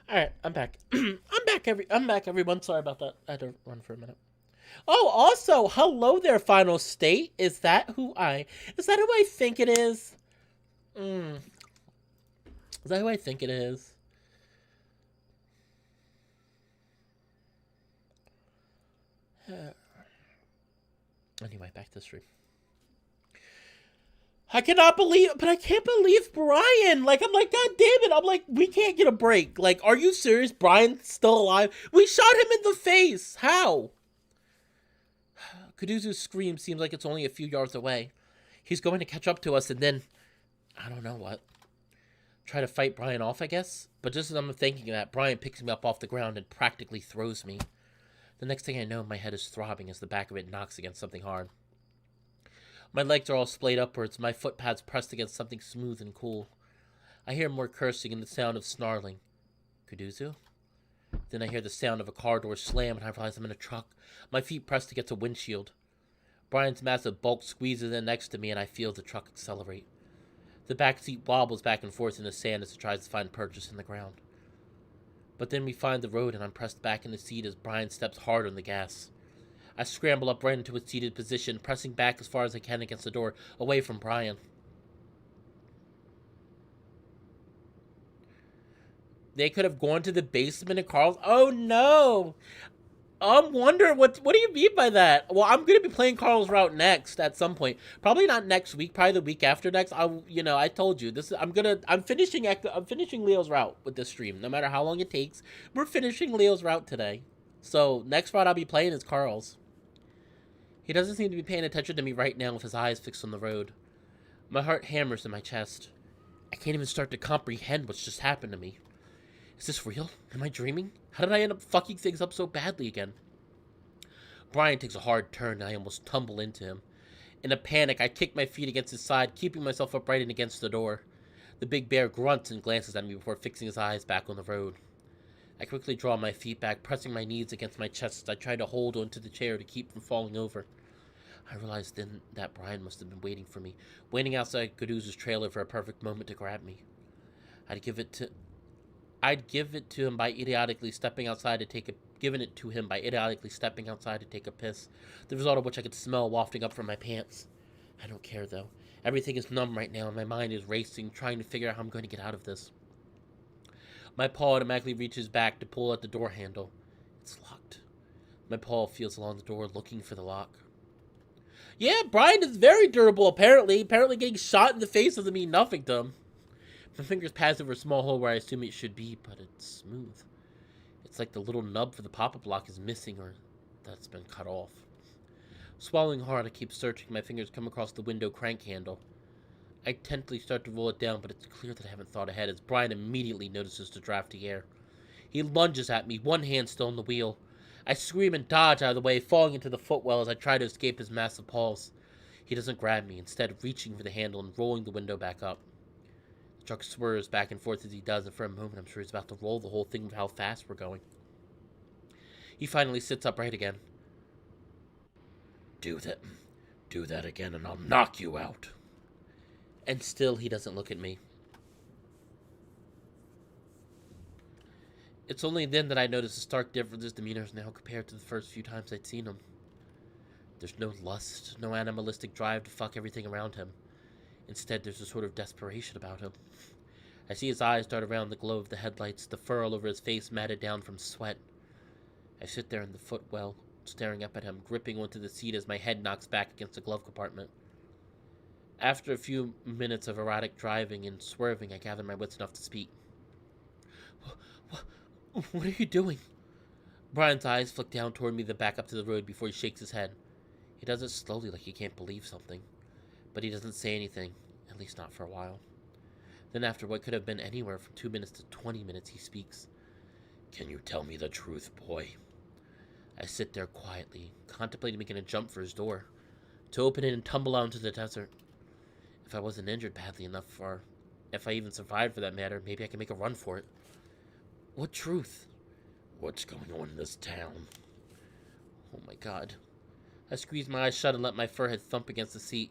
All right, I'm back. I'm back, everyone. Sorry about that. I had to run for a minute. Oh, also, hello there, Final State. Is that who I think it is? Mm, is that who I think it is? Anyway, back to the stream. I cannot believe, but I can't believe Brian. Like, I'm like, God damn it. I'm like, we can't get a break. Like, are you serious? Brian's still alive? We shot him in the face. How? Kuduzu's scream seems like it's only a few yards away. He's going to catch up to us and then, I don't know what. Try to fight Brian off, I guess? But just as I'm thinking of that, Brian picks me up off the ground and practically throws me. The next thing I know, my head is throbbing as the back of it knocks against something hard. My legs are all splayed upwards, my foot pads pressed against something smooth and cool. I hear more cursing and the sound of snarling. Kuduzu? Then I hear the sound of a car door slam and I realize I'm in a truck, my feet pressed against a windshield. Brian's massive bulk squeezes in next to me and I feel the truck accelerate. The back seat wobbles back and forth in the sand as it tries to find purchase in the ground. But then we find the road and I'm pressed back in the seat as Brian steps hard on the gas. I scramble up right into a seated position, pressing back as far as I can against the door, away from Brian. They could have gone to the basement of Carl's. Oh no! I'm wondering what do you mean by that? Well, I'm gonna be playing Carl's route next at some point. Probably not next week. Probably the week after next. I told you this. I'm finishing Leo's route with this stream. No matter how long it takes, we're finishing Leo's route today. So next route I'll be playing is Carl's. He doesn't seem to be paying attention to me right now with his eyes fixed on the road. My heart hammers in my chest. I can't even start to comprehend what's just happened to me. Is this real? Am I dreaming? How did I end up fucking things up so badly again? Brian takes a hard turn and I almost tumble into him. In a panic, I kick my feet against his side, keeping myself upright and against the door. The big bear grunts and glances at me before fixing his eyes back on the road. I quickly draw my feet back, pressing my knees against my chest as I try to hold onto the chair to keep from falling over. I realized then that Brian must have been waiting for me, waiting outside Kuduzu's trailer for a perfect moment to grab me. I'd give it to him by idiotically stepping outside to take a piss, the result of which I could smell wafting up from my pants. I don't care though. Everything is numb right now and my mind is racing, trying to figure out how I'm going to get out of this. My paw automatically reaches back to pull at the door handle. It's locked. My paw feels along the door looking for the lock. Yeah, Brian is very durable apparently. Apparently getting shot in the face doesn't mean nothing to him. My fingers pass over a small hole where I assume it should be, but it's smooth. It's like the little nub for the pop-up lock is missing or that's been cut off. Swallowing hard, I keep searching. My fingers come across the window crank handle. I tentatively start to roll it down, but it's clear that I haven't thought ahead as Brian immediately notices the drafty air. He lunges at me, one hand still on the wheel. I scream and dodge out of the way, falling into the footwell as I try to escape his massive paws. He doesn't grab me, instead reaching for the handle and rolling the window back up. The truck swerves back and forth as he does, and for a moment I'm sure he's about to roll the whole thing with how fast we're going. He finally sits upright again. Do that again and I'll knock you out. And still he doesn't look at me. It's only then that I notice a stark difference in his demeanor now compared to the first few times I'd seen him. There's no lust, no animalistic drive to fuck everything around him. Instead, there's a sort of desperation about him. I see his eyes dart around the glow of the headlights, the fur all over his face matted down from sweat. I sit there in the footwell, staring up at him, gripping onto the seat as my head knocks back against the glove compartment. After a few minutes of erratic driving and swerving, I gather my wits enough to speak. What are you doing? Brian's eyes flick down toward me, then back up to the road before he shakes his head. He does it slowly like he can't believe something. But he doesn't say anything, at least not for a while. Then after what could have been anywhere from 2 minutes to 20 minutes, he speaks. Can you tell me the truth, boy? I sit there quietly, contemplating making a jump for his door, to open it and tumble out into the desert. If I wasn't injured badly enough, or if I even survived for that matter, maybe I could make a run for it. What truth? What's going on in this town? Oh my god. I squeeze my eyes shut and let my forehead thump against the seat.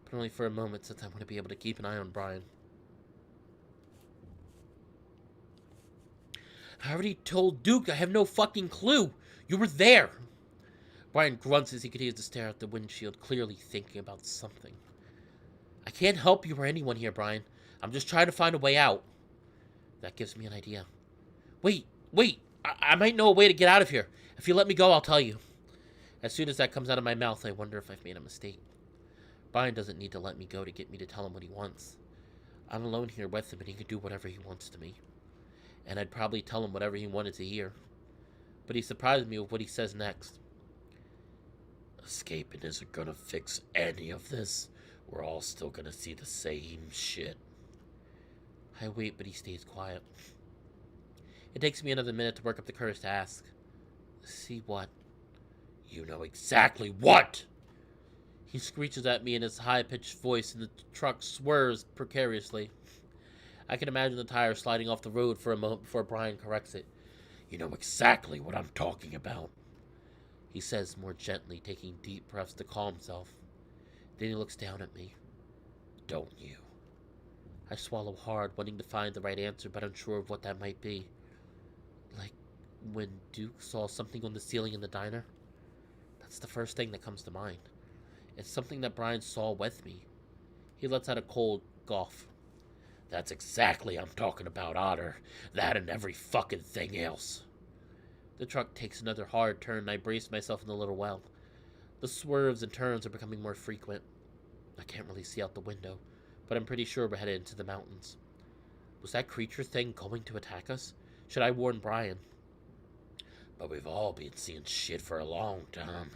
But only for a moment, since I want to be able to keep an eye on Brian. I already told Duke I have no fucking clue. You were there. Brian grunts as he continues to stare out the windshield, clearly thinking about something. I can't help you or anyone here, Brian. I'm just trying to find a way out. That gives me an idea. Wait. I might know a way to get out of here. If you let me go, I'll tell you. As soon as that comes out of my mouth, I wonder if I've made a mistake. Brian doesn't need to let me go to get me to tell him what he wants. I'm alone here with him, and he can do whatever he wants to me. And I'd probably tell him whatever he wanted to hear. But he surprised me with what he says next. Escaping isn't gonna fix any of this. We're all still gonna see the same shit. I wait, but he stays quiet. It takes me another minute to work up the courage to ask. See what? You know exactly what! He screeches at me in his high-pitched voice, and the truck swerves precariously. I can imagine the tire sliding off the road for a moment before Brian corrects it. You know exactly what I'm talking about, he says more gently, taking deep breaths to calm himself. Then he looks down at me. Don't you? I swallow hard, wanting to find the right answer, but unsure of what that might be. Like when Duke saw something on the ceiling in the diner? That's the first thing that comes to mind. It's something that Brian saw with me. He lets out a cold gulp. That's exactly I'm talking about, Otter. That and every fucking thing else. The truck takes another hard turn, and I brace myself in the little well. The swerves and turns are becoming more frequent. I can't really see out the window, but I'm pretty sure we're headed into the mountains. Was that creature thing going to attack us? Should I warn Brian? But we've all been seeing shit for a long time,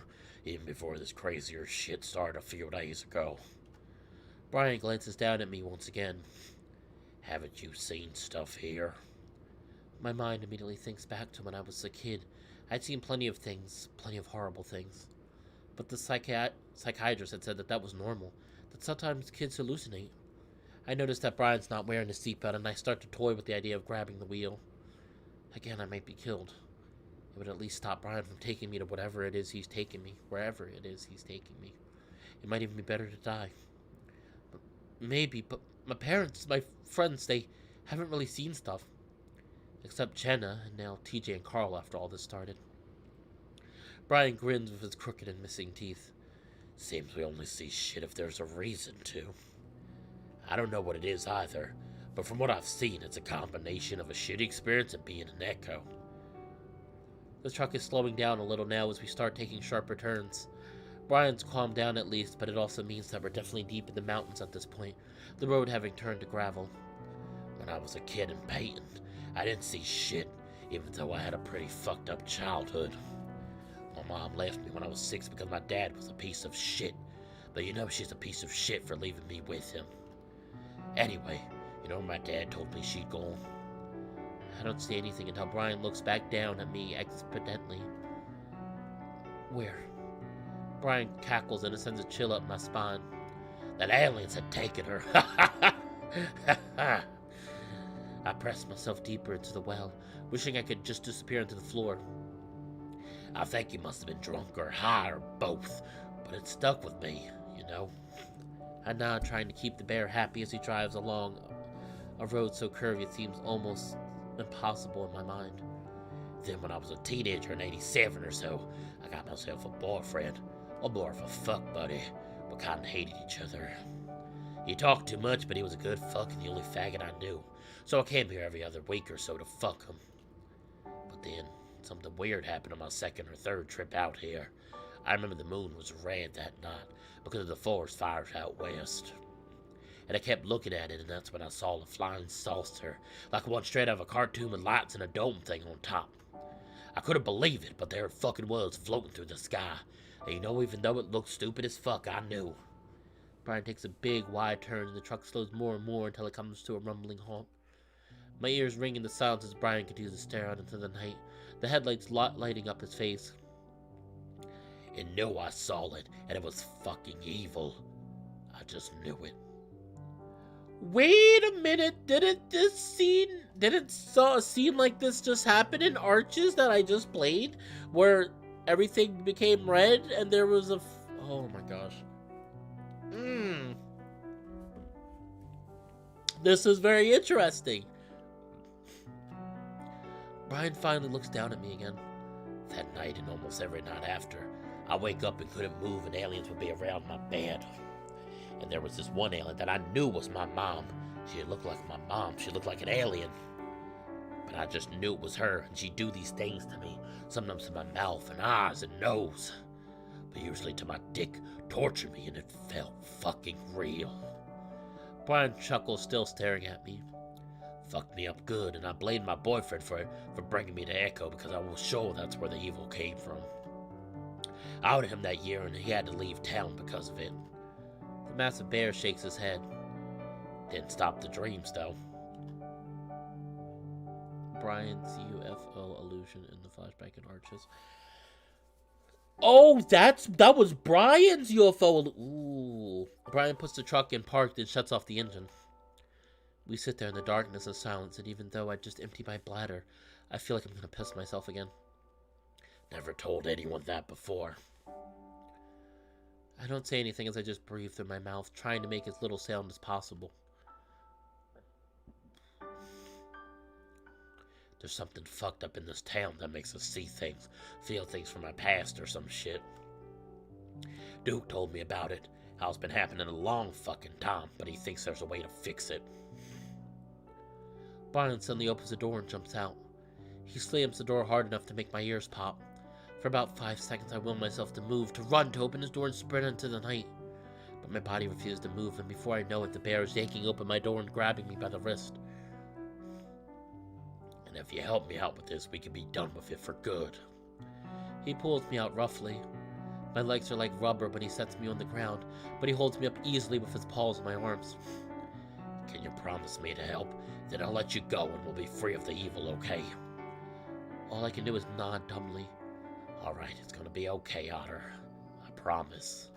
even before this crazier shit started a few days ago. Brian glances down at me once again. Haven't you seen stuff here? My mind immediately thinks back to when I was a kid. I'd seen plenty of things, plenty of horrible things. But the psychiatrist had said that was normal, that sometimes kids hallucinate. I notice that Brian's not wearing a seatbelt, and I start to toy with the idea of grabbing the wheel. Again, I might be killed. It would at least stop Brian from taking me to whatever it is he's taking me, wherever it is he's taking me. It might even be better to die. Maybe, but my parents, my friends, they haven't really seen stuff. Except Jenna, and now TJ and Carl after all this started. Brian grins with his crooked and missing teeth. Seems we only see shit if there's a reason to. I don't know what it is either, but from what I've seen, it's a combination of a shitty experience and being an echo. The truck is slowing down a little now as we start taking sharper turns. Brian's calmed down at least, but it also means that we're definitely deep in the mountains at this point, the road having turned to gravel. When I was a kid in Peyton, I didn't see shit, even though I had a pretty fucked up childhood. My mom left me when I was 6 because my dad was a piece of shit, but you know she's a piece of shit for leaving me with him. Anyway, you know where my dad told me she'd gone? I don't see anything until Brian looks back down at me expectantly. Where? Brian cackles and it sends a chill up my spine. That aliens had taken her. I pressed myself deeper into the well, wishing I could just disappear into the floor. I think you must have been drunk or high or both, but it stuck with me, you know. I nod, trying to keep the bear happy as he drives along a road so curvy it seems almost impossible in my mind. Then when I was a teenager in 87 or so, I got myself a boyfriend, or more of a fuck buddy, but kinda hated each other. He talked too much, but he was a good fuck and the only faggot I knew, so I came here every other week or so to fuck him. But then, something weird happened on my second or third trip out here. I remember the moon was red that night because of the forest fires out west. And I kept looking at it, and that's when I saw a flying saucer, like one straight out of a cartoon with lights and a dome thing on top. I couldn't believe it, but there it fucking was, floating through the sky. And you know, even though it looked stupid as fuck, I knew. Brian takes a big, wide turn, and the truck slows more and more until it comes to a rumbling halt. My ears ring in the silence as Brian continues to stare out into the night, the headlights lighting up his face. And knew I saw it, and it was fucking evil. I just knew it. Wait a minute, didn't a scene like this just happen in Arches that I just played? Where everything became red and there was oh my gosh. This is very interesting. Brian finally looks down at me again. That night and almost every night after, I wake up and couldn't move and aliens would be around my bed. And there was this one alien that I knew was my mom. She looked like my mom. She looked like an alien. But I just knew it was her, and she'd do these things to me. Sometimes to my mouth and eyes and nose. But usually to my dick, torture me, and it felt fucking real. Brian chuckles, still staring at me. Fucked me up good, and I blamed my boyfriend for bringing me to Echo because I was sure that's where the evil came from. I owed him that year, and he had to leave town because of it. The massive bear shakes his head. Didn't stop the dreams, though. Brian's UFO illusion in the flashback in Arches. Oh, that was Brian's UFO. Ooh. Brian puts the truck in parked and shuts off the engine. We sit there in the darkness and silence, and even though I just emptied my bladder, I feel like I'm gonna piss myself again. Never told anyone that before. I don't say anything as I just breathe through my mouth, trying to make as little sound as possible. There's something fucked up in this town that makes us see things, feel things from our past or some shit. Duke told me about it, how it's been happening a long fucking time, but he thinks there's a way to fix it. Brian suddenly opens the door and jumps out. He slams the door hard enough to make my ears pop. For about 5 seconds I will myself to move, to run, to open his door and sprint into the night. But my body refuses to move, and before I know it, the bear is yanking open my door and grabbing me by the wrist. And if you help me out with this, we can be done with it for good. He pulls me out roughly. My legs are like rubber when he sets me on the ground, but he holds me up easily with his paws and my arms. Can you promise me to help? Then I'll let you go and we'll be free of the evil, okay? All I can do is nod dumbly. Alright, it's gonna be okay, Otter. I promise.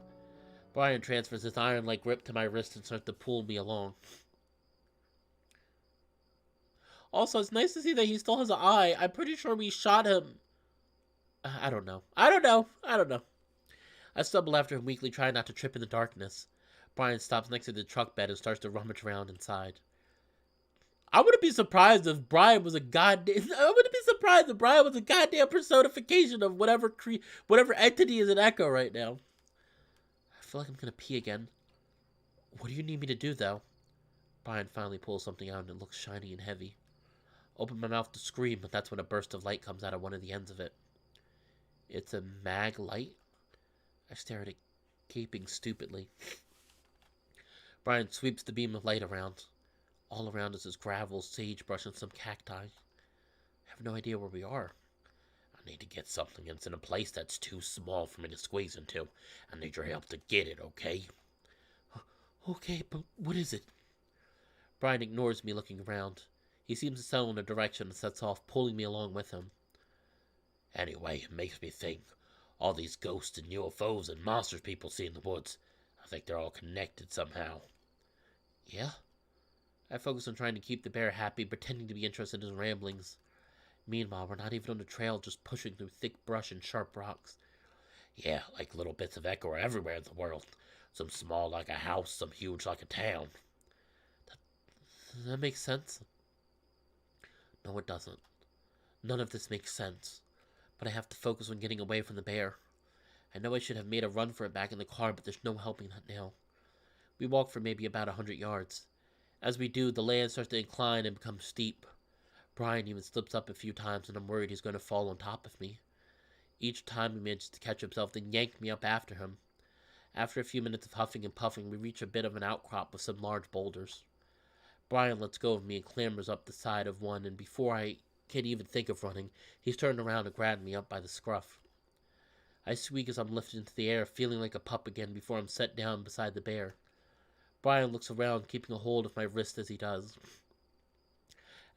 Brian transfers his iron-like grip to my wrist and starts to pull me along. Also, it's nice to see that he still has an eye. I'm pretty sure we shot him. I don't know. I stumble after him weakly, trying not to trip in the darkness. Brian stops next to the truck bed and starts to rummage around inside. I wouldn't be surprised if Brian was a goddamn personification of whatever entity is in Echo right now. I feel like I'm gonna pee again. What do you need me to do, though? Brian finally pulls something out and it looks shiny and heavy. Open my mouth to scream, but that's when a burst of light comes out of one of the ends of it. It's a mag light? I stare at it, gaping stupidly. Brian sweeps the beam of light around. All around us is gravel, sagebrush, and some cacti. I have no idea where we are. I need to get something, and it's in a place that's too small for me to squeeze into. I need your help to get it, okay? Okay, but what is it? Brian ignores me, looking around. He seems to settle in a direction and sets off, pulling me along with him. Anyway, it makes me think. All these ghosts and UFOs and monsters people see in the woods, I think they're all connected somehow. Yeah? I focus on trying to keep the bear happy, pretending to be interested in his ramblings. Meanwhile, we're not even on the trail, just pushing through thick brush and sharp rocks. Yeah, like little bits of Echo are everywhere in the world. Some small like a house, some huge like a town. That makes sense. No, it doesn't. None of this makes sense. But I have to focus on getting away from the bear. I know I should have made a run for it back in the car, but there's no helping that now. We walk for maybe about 100 yards. As we do, the land starts to incline and become steep. Brian even slips up a few times, and I'm worried he's going to fall on top of me. Each time he manages to catch himself, then yank me up after him. After a few minutes of huffing and puffing, we reach a bit of an outcrop with some large boulders. Brian lets go of me and clambers up the side of one, and before I can even think of running, he's turned around and grabbed me up by the scruff. I squeak as I'm lifted into the air, feeling like a pup again before I'm set down beside the bear. Brian looks around, keeping a hold of my wrist as he does.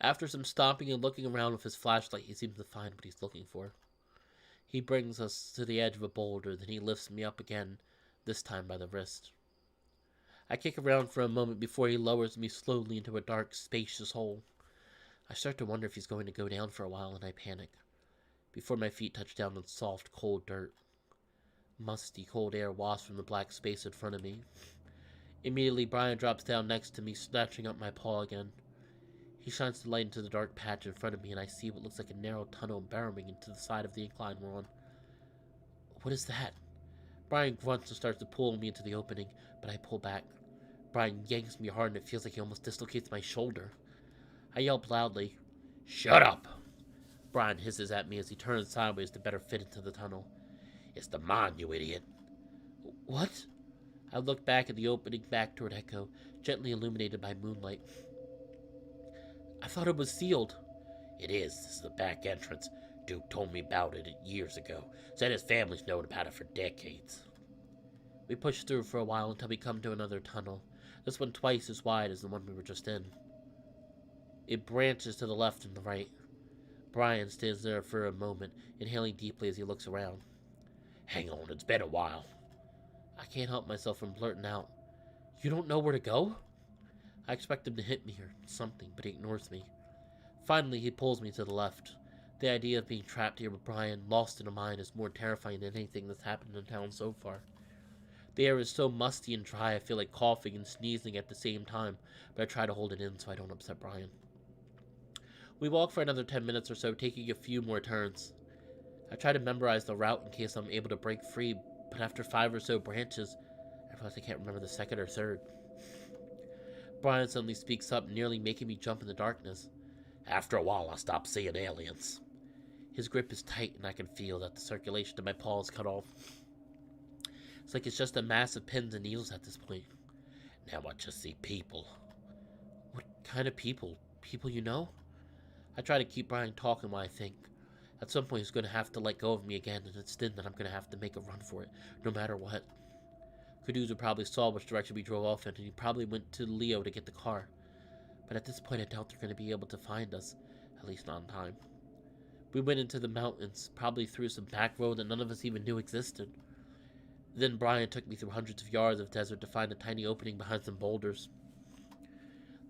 After some stomping and looking around with his flashlight, he seems to find what he's looking for. He brings us to the edge of a boulder, then he lifts me up again, this time by the wrist. I kick around for a moment before he lowers me slowly into a dark, spacious hole. I start to wonder if he's going to go down for a while, and I panic. Before my feet touch down on soft, cold dirt. Musty, cold air wafts from the black space in front of me. Immediately, Brian drops down next to me, snatching up my paw again. He shines the light into the dark patch in front of me, and I see what looks like a narrow tunnel burrowing into the side of the incline we're on. What is that? Brian grunts and starts to pull me into the opening, but I pull back. Brian yanks me hard, and it feels like he almost dislocates my shoulder. I yelp loudly, "Shut up!" Brian hisses at me as he turns sideways to better fit into the tunnel. "It's the mine, you idiot." What? I look back at the opening back toward Echo, gently illuminated by moonlight. I thought it was sealed. It is. This is the back entrance. Duke told me about it years ago. Said his family's known about it for decades. We push through for a while until we come to another tunnel, this one twice as wide as the one we were just in. It branches to the left and the right. Brian stands there for a moment, inhaling deeply as he looks around. Hang on, it's been a while. I can't help myself from blurting out, "You don't know where to go?" I expect him to hit me or something, but he ignores me. Finally, he pulls me to the left. The idea of being trapped here with Brian, lost in a mine, is more terrifying than anything that's happened in town so far. The air is so musty and dry, I feel like coughing and sneezing at the same time, but I try to hold it in so I don't upset Brian. We walk for another 10 minutes or so, taking a few more turns. I try to memorize the route in case I'm able to break free, but after 5 or so branches, I realize I can't remember the second or third. Brian suddenly speaks up, nearly making me jump in the darkness. After a while, I stopped seeing aliens. His grip is tight, and I can feel that the circulation to my paw is cut off. It's like it's just a mass of pins and needles at this point. Now I just see people. What kind of people? People you know? I try to keep Brian talking while I think. At some point he's going to have to let go of me again, and it's then that I'm going to have to make a run for it, no matter what. Kuduza probably saw which direction we drove off in, and he probably went to Leo to get the car. But at this point I doubt they're going to be able to find us, at least not in time. We went into the mountains, probably through some back road that none of us even knew existed. Then Brian took me through hundreds of yards of desert to find a tiny opening behind some boulders.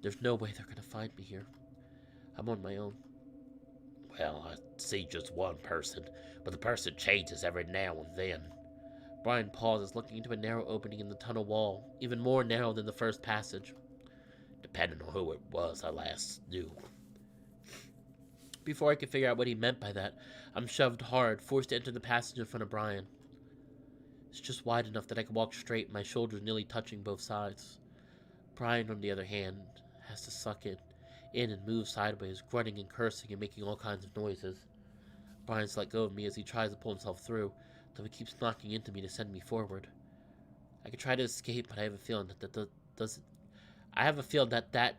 There's no way they're going to find me here. I'm on my own. Well, I see just one person, but the person changes every now and then. Brian pauses, looking into a narrow opening in the tunnel wall, even more narrow than the first passage. Depending on who it was I last knew. Before I could figure out what he meant by that, I'm shoved hard, forced to enter the passage in front of Brian. It's just wide enough that I can walk straight, my shoulders nearly touching both sides. Brian, on the other hand, has to suck it in and move sideways, grunting and cursing and making all kinds of noises. Brian's let go of me as he tries to pull himself through, though he keeps knocking into me to send me forward. I could try to escape, but I have a feeling that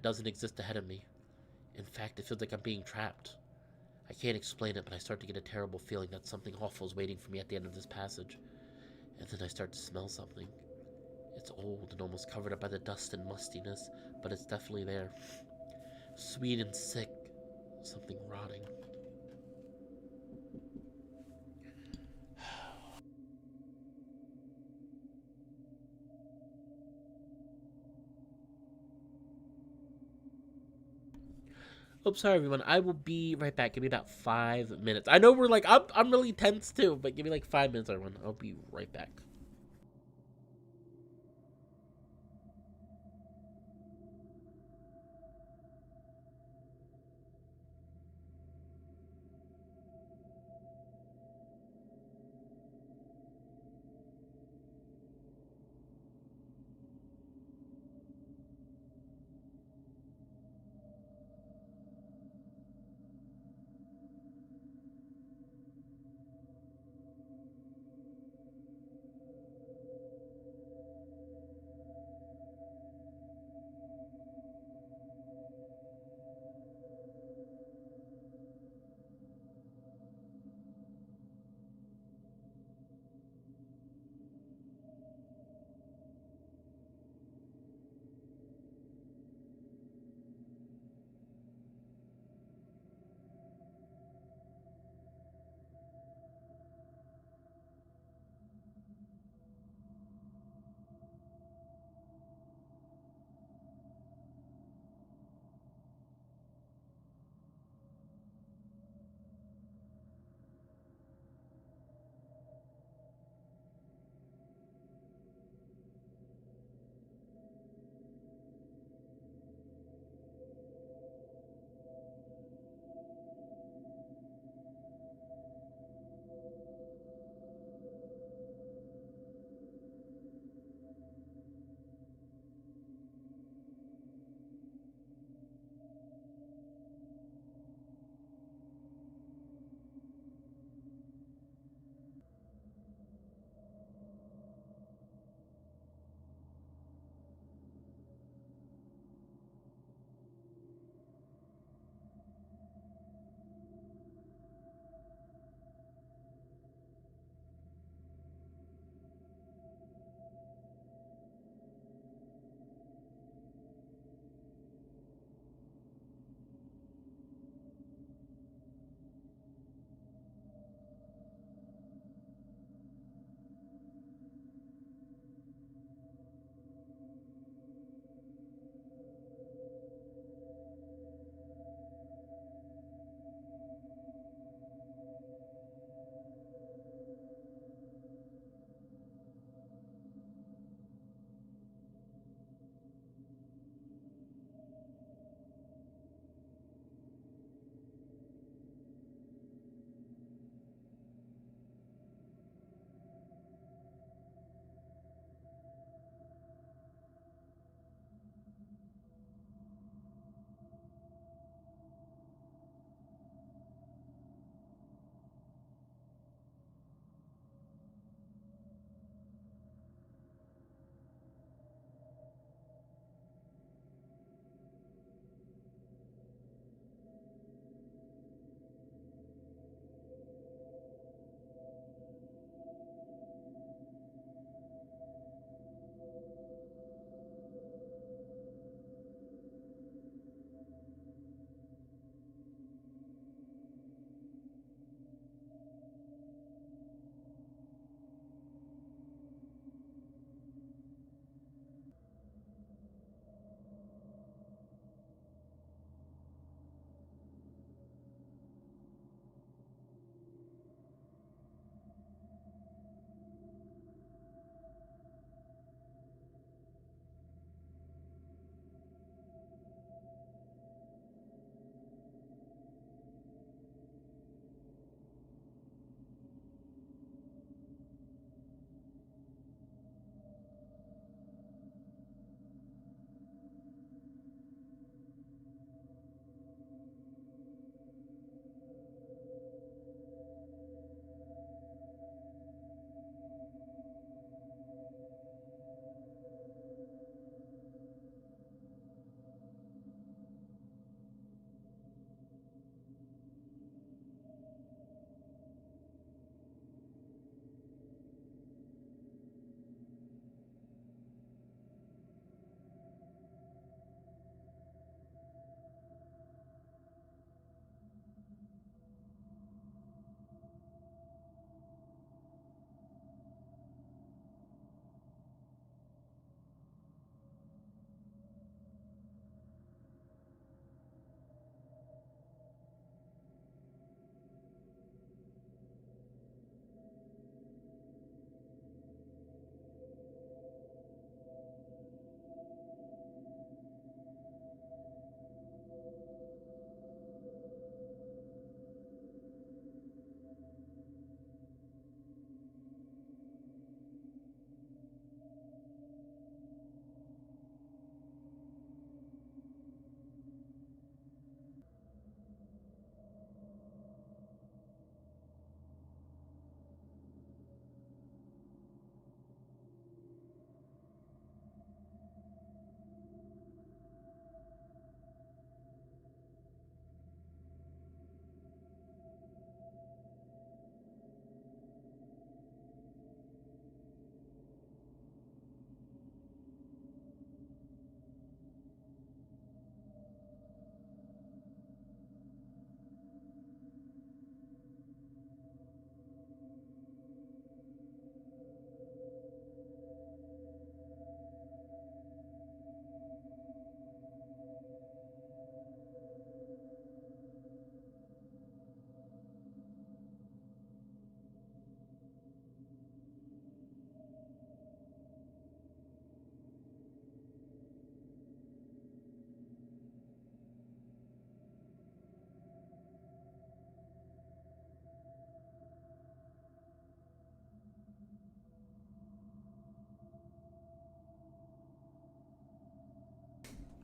doesn't exist ahead of me. In fact, it feels like I'm being trapped. I can't explain it, but I start to get a terrible feeling that something awful is waiting for me at the end of this passage. And then I start to smell something. It's old and almost covered up by the dust and mustiness, but it's definitely there. Sweet and sick. Something rotting. Oh, sorry everyone. I will be right back. Give me about 5 minutes. I know we're like I'm really tense too, but give me like 5 minutes, everyone. I'll be right back.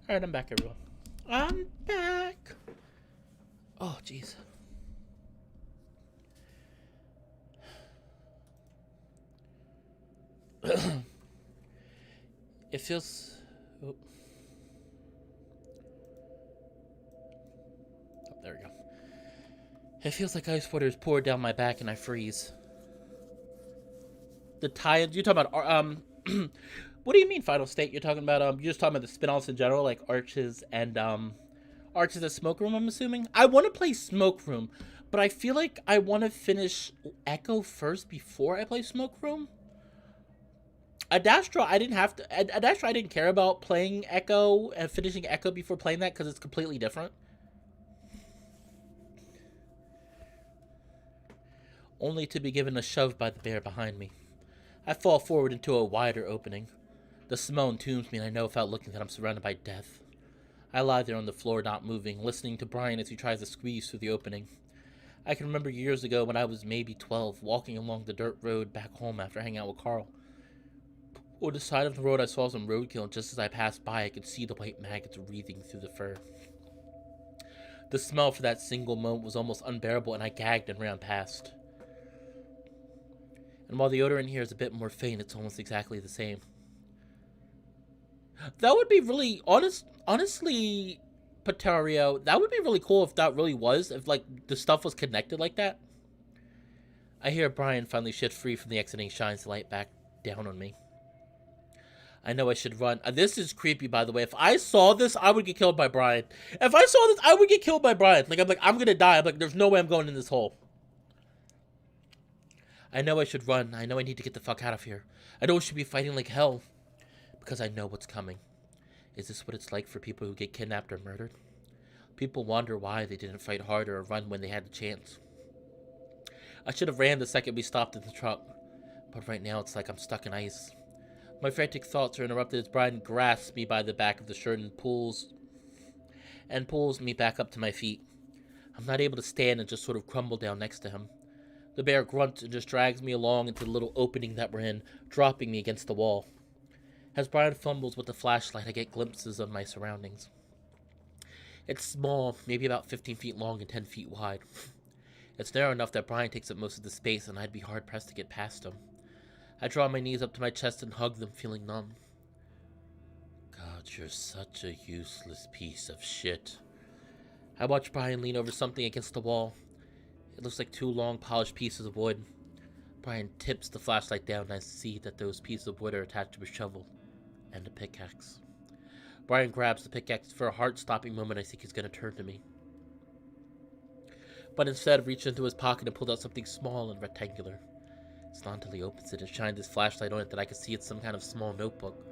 Alright, I'm back, everyone. I'm back. Oh, jeez. It feels... Oh. Oh, there we go. It feels like ice water is poured down my back and I freeze. The tie-ins... You're talking about... what do you mean final state? You're talking about... You're just talking about the spin-offs in general, like Arches and... Arches and Smoke Room, I'm assuming? I want to play Smoke Room, but I feel like I want to finish Echo first before I play Smoke Room. Adastra, I didn't have to... Adastra, I didn't care about playing Echo and finishing Echo before playing that because it's completely different. Only to be given a shove by the bear behind me. I fall forward into a wider opening. The smell entombs me and I know without looking that I'm surrounded by death. I lie there on the floor not moving, listening to Brian as he tries to squeeze through the opening. I can remember years ago when I was maybe 12, walking along the dirt road back home after hanging out with Carl. On the side of the road I saw some roadkill and just as I passed by I could see the white maggots wreathing through the fur. The smell for that single moment was almost unbearable and I gagged and ran past. And while the odor in here is a bit more faint, it's almost exactly the same. That would be really... Honestly, Patario, that would be really cool if that really was. If, like, the stuff was connected like that. I hear Brian finally shift free from the exiting shines the light back down on me. I know I should run. This is creepy, by the way. If I saw this, I would get killed by Brian. If I saw this, I would get killed by Brian. I'm gonna die. I'm like, there's no way I'm going in this hole. I know I should run. I know I need to get the fuck out of here. I know I should be fighting like hell. Because I know what's coming. Is this what it's like for people who get kidnapped or murdered? People wonder why they didn't fight harder or run when they had the chance. I should have ran the second we stopped in the truck. But right now it's like I'm stuck in ice. My frantic thoughts are interrupted as Brian grasps me by the back of the shirt and pulls me back up to my feet. I'm not able to stand and just sort of crumble down next to him. The bear grunts and just drags me along into the little opening that we're in, dropping me against the wall. As Brian fumbles with the flashlight, I get glimpses of my surroundings. It's small, maybe about 15 feet long and 10 feet wide. It's narrow enough that Brian takes up most of the space and I'd be hard-pressed to get past him. I draw my knees up to my chest and hug them, feeling numb. God, you're such a useless piece of shit. I watch Brian lean over something against the wall. It looks like two long, polished pieces of wood. Brian tips the flashlight down and I see that those pieces of wood are attached to a shovel and a pickaxe. Brian grabs the pickaxe. For a heart-stopping moment, I think he's going to turn to me. But instead, reached into his pocket and pulled out something small and rectangular. It's not until he opens it and shines his flashlight on it that I can see it's some kind of small notebook.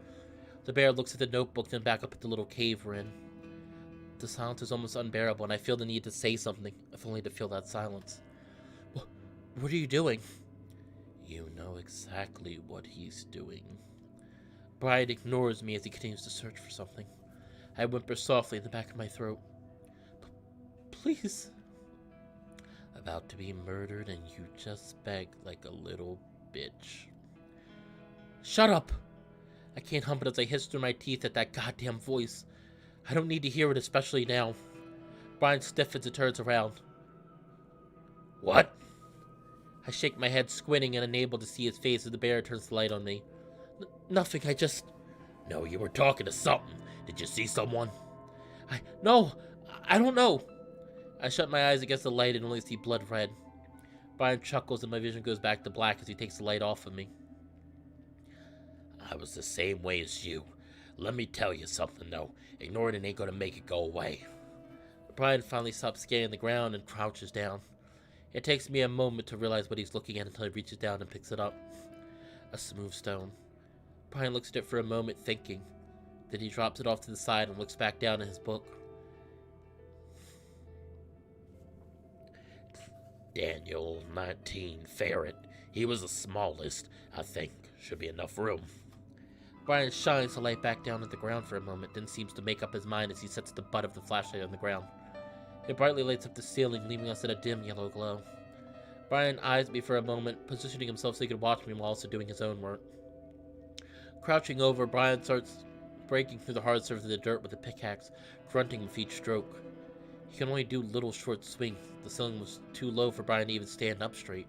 The bear looks at the notebook, then back up at the little cave we're in. The silence is almost unbearable, and I feel the need to say something, if only to fill that silence. What are you doing? You know exactly what he's doing. Brian ignores me as he continues to search for something. I whimper softly in the back of my throat. Please. About to be murdered and you just beg like a little bitch. Shut up! I can't hump it as I hiss through my teeth at that goddamn voice. I don't need to hear it, especially now. Brian stiffens and turns around. What? I shake my head, squinting and unable to see his face as the bear turns the light on me. Nothing, I just... No, you were talking to something. Did you see someone? No, I don't know. I shut my eyes against the light and only see blood red. Brian chuckles and my vision goes back to black as he takes the light off of me. I was the same way as you. Let me tell you something, though. Ignoring it ain't gonna make it go away. Brian finally stops scanning the ground and crouches down. It takes me a moment to realize what he's looking at until he reaches down and picks it up. A smooth stone. Brian looks at it for a moment, thinking. Then he drops it off to the side and looks back down at his book. Daniel 19 Ferret. He was the smallest. I think should be enough room. Brian shines the light back down at the ground for a moment, then seems to make up his mind as he sets the butt of the flashlight on the ground. It brightly lights up the ceiling, leaving us in a dim yellow glow. Brian eyes me for a moment, positioning himself so he could watch me while also doing his own work. Crouching over, Brian starts breaking through the hard surface of the dirt with a pickaxe, grunting with each stroke. He can only do little short swings. The ceiling was too low for Brian to even stand up straight.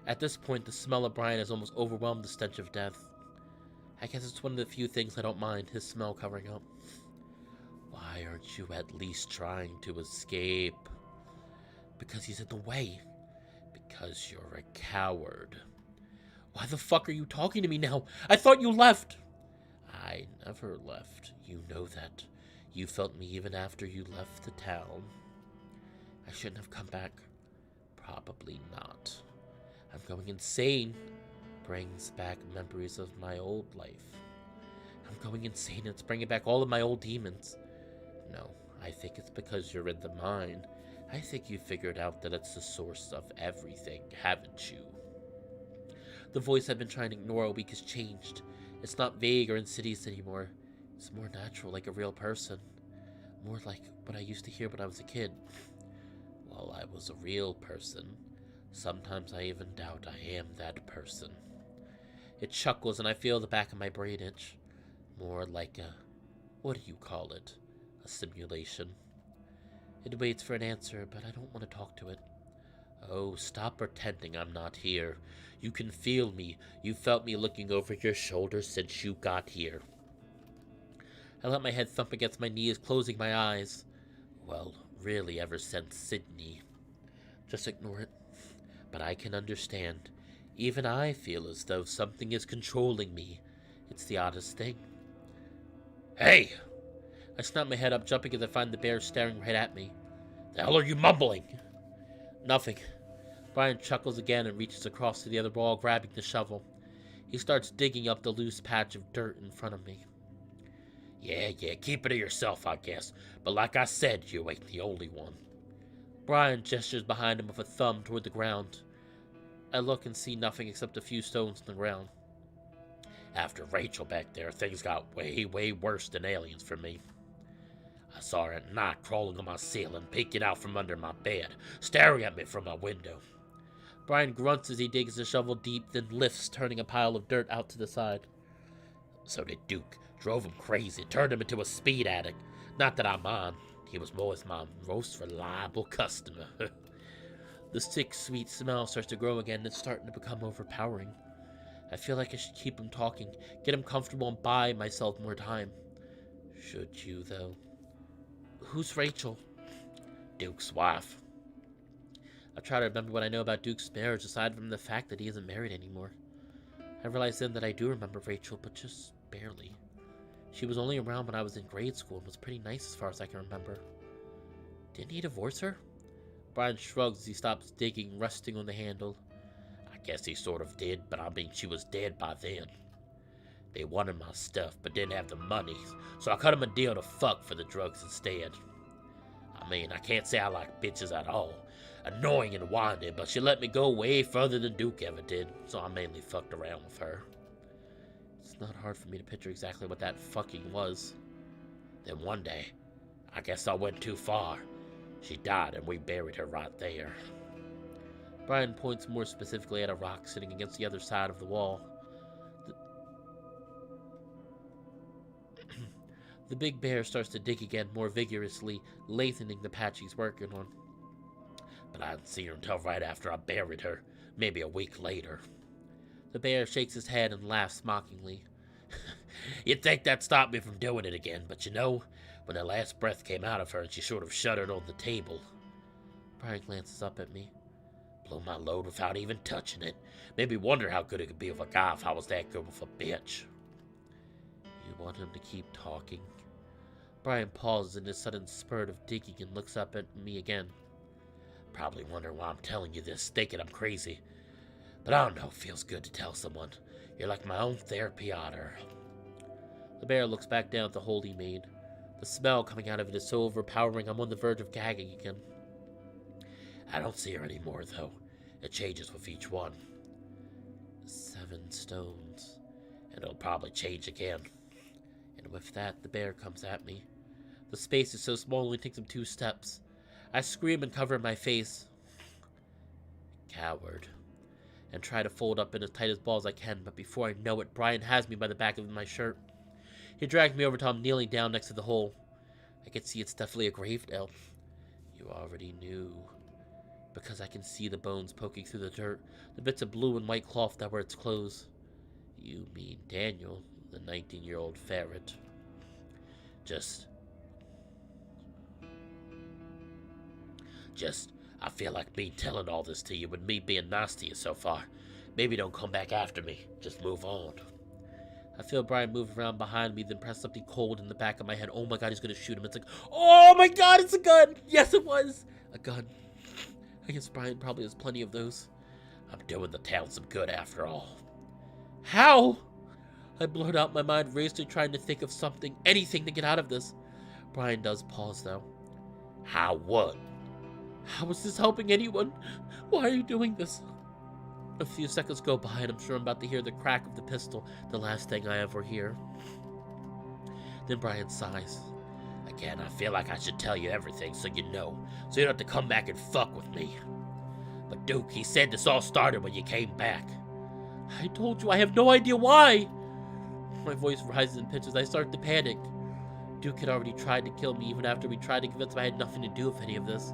At this point, the smell of Brian has almost overwhelmed the stench of death. I guess it's one of the few things I don't mind, his smell covering up. Why aren't you at least trying to escape? Because he's in the way. Because you're a coward. Why the fuck are you talking to me now? I thought you left! I never left. You know that. You felt me even after you left the town. I shouldn't have come back. Probably not. I'm going insane. Brings back memories of my old life. I'm going insane and it's bringing back all of my old demons. No, I think it's because you're in the mine. I think you figured out that it's the source of everything, haven't you? The voice I've been trying to ignore all week has changed. It's not vague or insidious anymore. It's more natural, like a real person. More like what I used to hear when I was a kid. Well, I was a real person. Sometimes I even doubt I am that person. It chuckles and I feel the back of my brain itch. More like a... what do you call it? A simulation. It waits for an answer, but I don't want to talk to it. Oh, stop pretending I'm not here. You can feel me. You felt me looking over your shoulder since you got here. I let my head thump against my knees, closing my eyes. Well, really ever since Sydney. Just ignore it. But I can understand. Even I feel as though something is controlling me. It's the oddest thing. Hey! I snap my head up, jumping as I find the bear staring right at me. The hell are you mumbling? Nothing. Brian chuckles again and reaches across to the other wall, grabbing the shovel. He starts digging up the loose patch of dirt in front of me. Yeah, keep it to yourself, I guess. But like I said, you ain't the only one. Brian gestures behind him with a thumb toward the ground. I look and see nothing except a few stones on the ground. After Rachel back there, things got way worse than aliens for me. I saw her at night crawling on my ceiling, peeking out from under my bed, staring at me from my window. Brian grunts as he digs the shovel deep, then lifts, turning a pile of dirt out to the side. So did Duke. Drove him crazy, turned him into a speed addict. Not that I mind. He was always my most reliable customer. The sick, sweet smell starts to grow again and it's starting to become overpowering. I feel like I should keep him talking, get him comfortable and buy myself more time. Should you, though? Who's Rachel? Duke's wife. I try to remember what I know about Duke's marriage aside from the fact that he isn't married anymore. I realize then that I do remember Rachel, but just barely. She was only around when I was in grade school and was pretty nice as far as I can remember. Didn't he divorce her? Brian shrugs as he stops digging, resting on the handle. I guess he sort of did, but I mean she was dead by then. They wanted my stuff, but didn't have the money, so I cut him a deal to fuck for the drugs instead. I mean, I can't say I like bitches at all. Annoying and winding, but she let me go way further than Duke ever did, so I mainly fucked around with her. It's not hard for me to picture exactly what that fucking was. Then one day, I guess I went too far. She died and we buried her right there. Brian points more specifically at a rock sitting against the other side of the wall. The big bear starts to dig again more vigorously, lengthening the patch he's working on. But I didn't see her until right after I buried her, maybe a week later. The bear shakes his head and laughs mockingly. You'd think that stopped me from doing it again, but you know, when the last breath came out of her and she sort of shuddered on the table. Brian glances up at me. Blew my load without even touching it. Made me wonder how good it could be with a guy if I was that good with a bitch. You want him to keep talking? Brian pauses in his sudden spurt of digging and looks up at me again. Probably wonder why I'm telling you this, thinking I'm crazy. But I don't know, it feels good to tell someone. You're like my own therapy otter. The bear looks back down at the hole he made. The smell coming out of it is so overpowering I'm on the verge of gagging again. I don't see her anymore, though. It changes with each one. 7 stones. And it'll probably change again. And with that, the bear comes at me. The space is so small it only takes him 2 steps. I scream and cover my face. Coward. And try to fold up in as tight as balls I can, but before I know it, Brian has me by the back of my shirt. He dragged me over to him, kneeling down next to the hole. I can see it's definitely a grave now. You already knew. Because I can see the bones poking through the dirt, the bits of blue and white cloth that were its clothes. You mean Daniel, the 19-year-old ferret. I feel like me telling all this to you and me being nice to you so far. Maybe don't come back after me. Just move on. I feel Brian move around behind me, then press something cold in the back of my head. Oh my god, he's gonna shoot him. It's like, oh my god, it's a gun! Yes, it was! A gun. I guess Brian probably has plenty of those. I'm doing the town some good after all. How? I blurt out, my mind racing, trying to think of something, anything to get out of this. Brian does pause, though. How what? How is this helping anyone? Why are you doing this? A few seconds go by, and I'm sure I'm about to hear the crack of the pistol, the last thing I ever hear. Then Brian sighs. Again, I feel like I should tell you everything so you know, so you don't have to come back and fuck with me. But Duke, he said this all started when you came back. I told you, I have no idea why! My voice rises in pitch as I start to panic. Duke had already tried to kill me even after we tried to convince him I had nothing to do with any of this.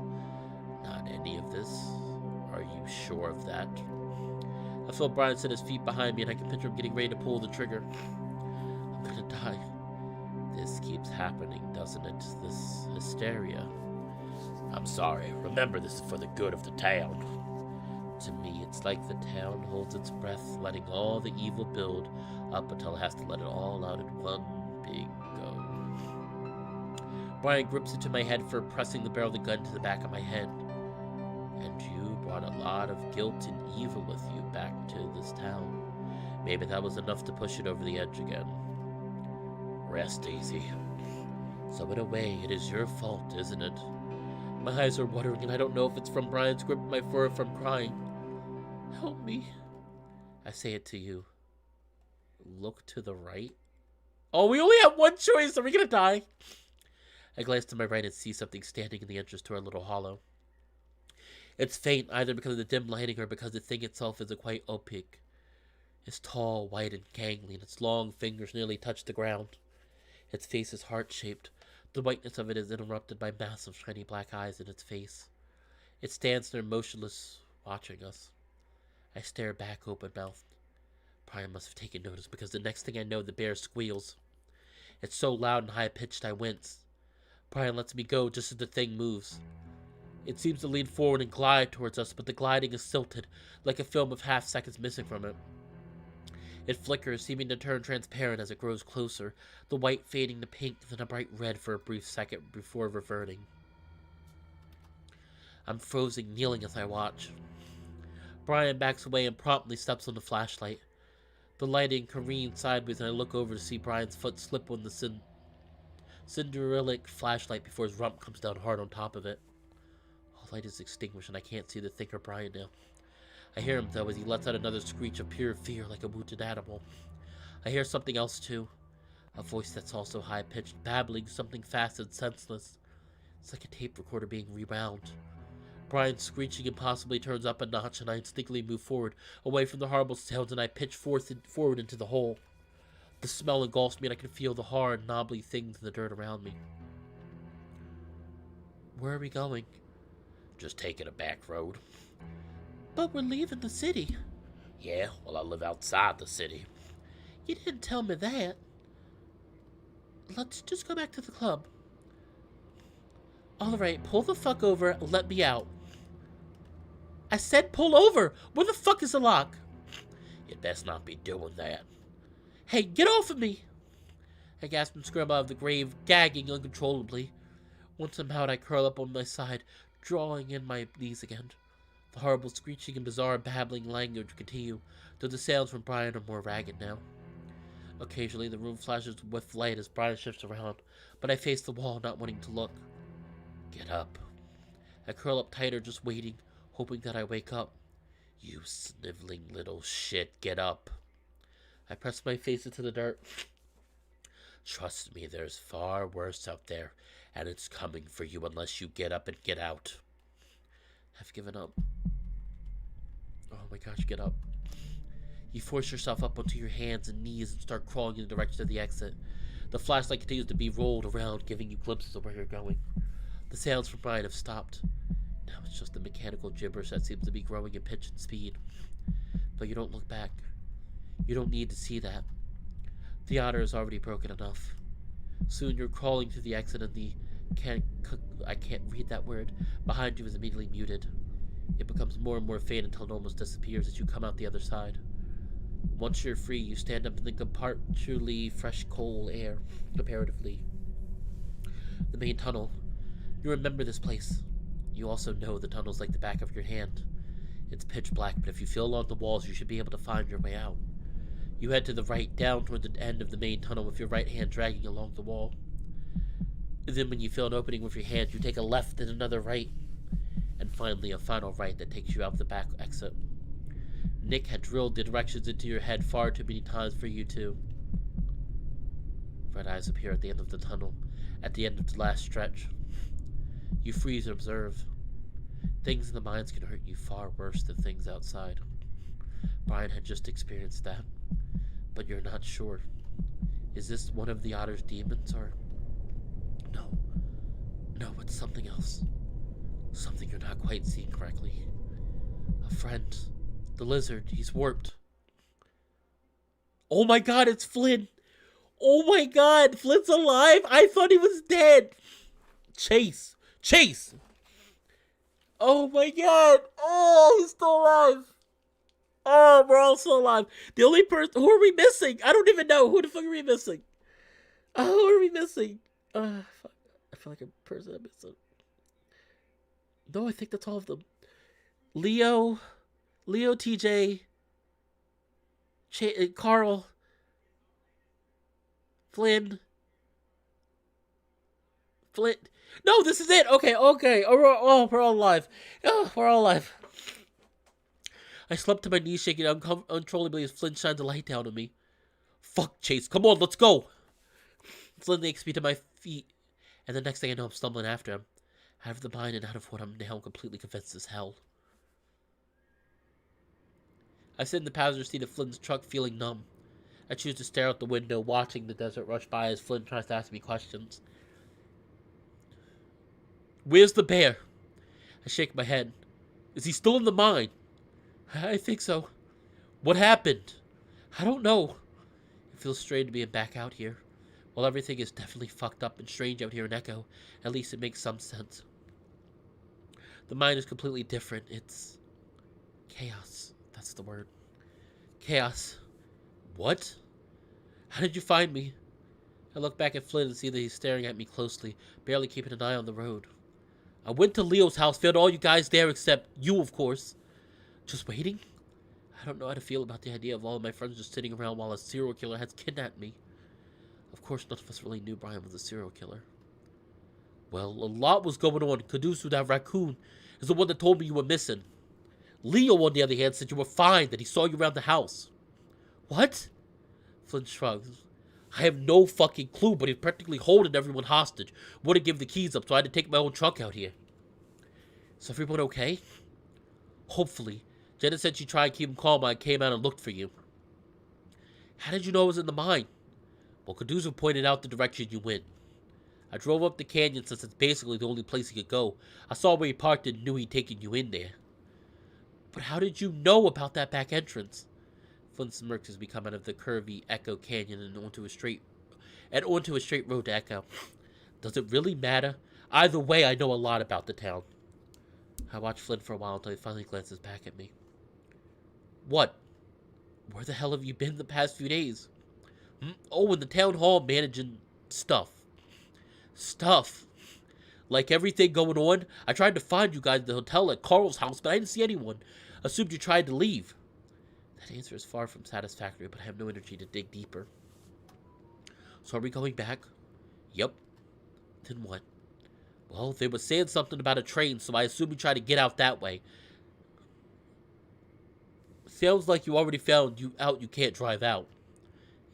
Not any of this? Are you sure of that? I feel Brian set his feet behind me and I can picture him getting ready to pull the trigger. I'm gonna die. This keeps happening, doesn't it? This hysteria. I'm sorry. Remember, this is for the good of the town. To me, it's like the town holds its breath, letting all the evil build up until it has to let it all out in one big go. Brian grips into my head for pressing the barrel of the gun to the back of my head. And you brought a lot of guilt and evil with you back to this town. Maybe that was enough to push it over the edge again. Rest easy. So in a way, it is your fault, isn't it? My eyes are watering and I don't know if it's from Brian's grip on my fur or from crying. Help me. I say it to you. Look to the right. Oh, we only have one choice. Are we gonna die? I glance to my right and see something standing in the entrance to our little hollow. It's faint, either because of the dim lighting or because the thing itself is quite opaque. It's tall, white, and gangly, and its long fingers nearly touch the ground. Its face is heart-shaped. The whiteness of it is interrupted by massive, shiny black eyes in its face. It stands there motionless, watching us. I stare back, open-mouthed. Brian must have taken notice, because the next thing I know, the bear squeals. It's so loud and high-pitched I wince. Brian lets me go just as the thing moves. It seems to lean forward and glide towards us, but the gliding is silted, like a film of half seconds missing from it. It flickers, seeming to turn transparent as it grows closer, the white fading to pink, then a bright red for a brief second before reverting. I'm frozen, kneeling as I watch. Brian backs away and promptly steps on the flashlight. The lighting careens sideways and I look over to see Brian's foot slip on the Cinderellic flashlight before his rump comes down hard on top of it. All light is extinguished and I can't see the thinker Brian now. I hear him, though, as he lets out another screech of pure fear like a wounded animal. I hear something else, too. A voice that's also high-pitched, babbling something fast and senseless. It's like a tape recorder being rewound. Brian's screeching impossibly turns up a notch, and I instinctively move forward, away from the horrible sounds, and I pitch forward into the hole. The smell engulfs me, and I can feel the hard, knobbly things in the dirt around me. Where are we going? Just taking a back road. But we're leaving the city. Yeah, well, I live outside the city. You didn't tell me that. Let's just go back to the club. Alright, pull the fuck over and let me out. I said pull over! Where the fuck is the lock? You'd best not be doing that. Hey, get off of me! I gasp and scramble out of the grave, gagging uncontrollably. Once I'm out, I curl up on my side, drawing in my knees again. The horrible screeching and bizarre babbling language continue, though the sounds from Brian are more ragged now. Occasionally, the room flashes with light as Brian shifts around, but I face the wall, not wanting to look. Get up. I curl up tighter, just waiting, hoping that I wake up. You sniveling little shit, get up. I press my face into the dirt. Trust me, there's far worse out there, and it's coming for you unless you get up and get out. I've given up. Oh my gosh, get up. You force yourself up onto your hands and knees and start crawling in the direction of the exit. The flashlight continues to be rolled around, giving you glimpses of where you're going. The sounds from Brian have stopped. Now it's just the mechanical gibberish that seems to be growing in pitch and speed. But you don't look back. You don't need to see that. The otter is already broken enough. Soon you're crawling through the exit and the I can't read that word behind you is immediately muted. It becomes more and more faint until it almost disappears as you come out the other side. Once you're free, you stand up in the comparatively fresh coal air, comparatively. The main tunnel. You remember this place. You also know the tunnel's like the back of your hand. It's pitch black, but if you feel along the walls, you should be able to find your way out. You head to the right, down toward the end of the main tunnel with your right hand dragging along the wall. Then when you feel an opening with your hand, you take a left and another right. And finally, a final right that takes you out the back exit. Nick had drilled the directions into your head far too many times for you to. Red eyes appear at the end of the tunnel, at the end of the last stretch. You freeze and observe. Things in the mines can hurt you far worse than things outside. Brian had just experienced that, but you're not sure. Is this one of the otter's demons, or... No, it's something else. Something you're not quite seeing correctly. A friend. The lizard. He's warped. Oh my god, it's Flynn! Oh my god, Flynn's alive! I thought he was dead! Chase! Oh my god! Oh, he's still alive! Oh, we're all still alive. The only person... Who are we missing? I don't even know. Who the fuck are we missing? Oh, who are we missing? Fuck. I feel like a person I'm missing. No, I think that's all of them. Leo, TJ, Carl, Flynn. No, this is it. Okay. Oh, we're all alive. Oh, we're all alive. I slumped to my knees, shaking uncontrollably as Flynn shines a light down on me. Fuck, Chase. Come on, let's go. Flynn takes me to my feet, and the next thing I know, I'm stumbling after him. Out of the mind and out of what I'm now completely convinced is hell. I sit in the passenger seat of Flynn's truck, feeling numb. I choose to stare out the window, watching the desert rush by as Flynn tries to ask me questions. Where's the bear? I shake my head. Is he still in the mine? I think so. What happened? I don't know. It feels strange to be back out here. While everything is definitely fucked up and strange out here in Echo, at least it makes some sense. The mine is completely different. It's... chaos. That's the word. Chaos. What? How did you find me? I look back at Flynn and see that he's staring at me closely, barely keeping an eye on the road. I went to Leo's house, found all you guys there except you, of course. Just waiting? I don't know how to feel about the idea of all of my friends just sitting around while a serial killer has kidnapped me. Of course, none of us really knew Brian was a serial killer. Well, a lot was going on. Caduceus, that raccoon, is the one that told me you were missing. Leo, on the other hand, said you were fine, that he saw you around the house. What? Flynn shrugs. I have no fucking clue, but he's practically holding everyone hostage. Wouldn't give the keys up, so I had to take my own truck out here. Is everyone okay? Hopefully. Jenna said she tried to keep him calm when I came out and looked for you. How did you know I was in the mine? Well, Caduceus pointed out the direction you went. I drove up the canyon since it's basically the only place he could go. I saw where he parked and knew he'd taken you in there. But how did you know about that back entrance? Flynn smirks as we come out of the curvy Echo Canyon and onto a straight road to Echo. Does it really matter? Either way, I know a lot about the town. I watch Flynn for a while until he finally glances back at me. What? Where the hell have you been the past few days? Oh, in the town hall managing stuff. Stuff. Like everything going on, I tried to find you guys at the hotel at Carl's house, but I didn't see anyone. Assumed you tried to leave. That answer is far from satisfactory, but I have no energy to dig deeper. So are we going back? Yep. Then what? Well, they were saying something about a train, so I assume you tried to get out that way. Sounds like you already found you can't drive out.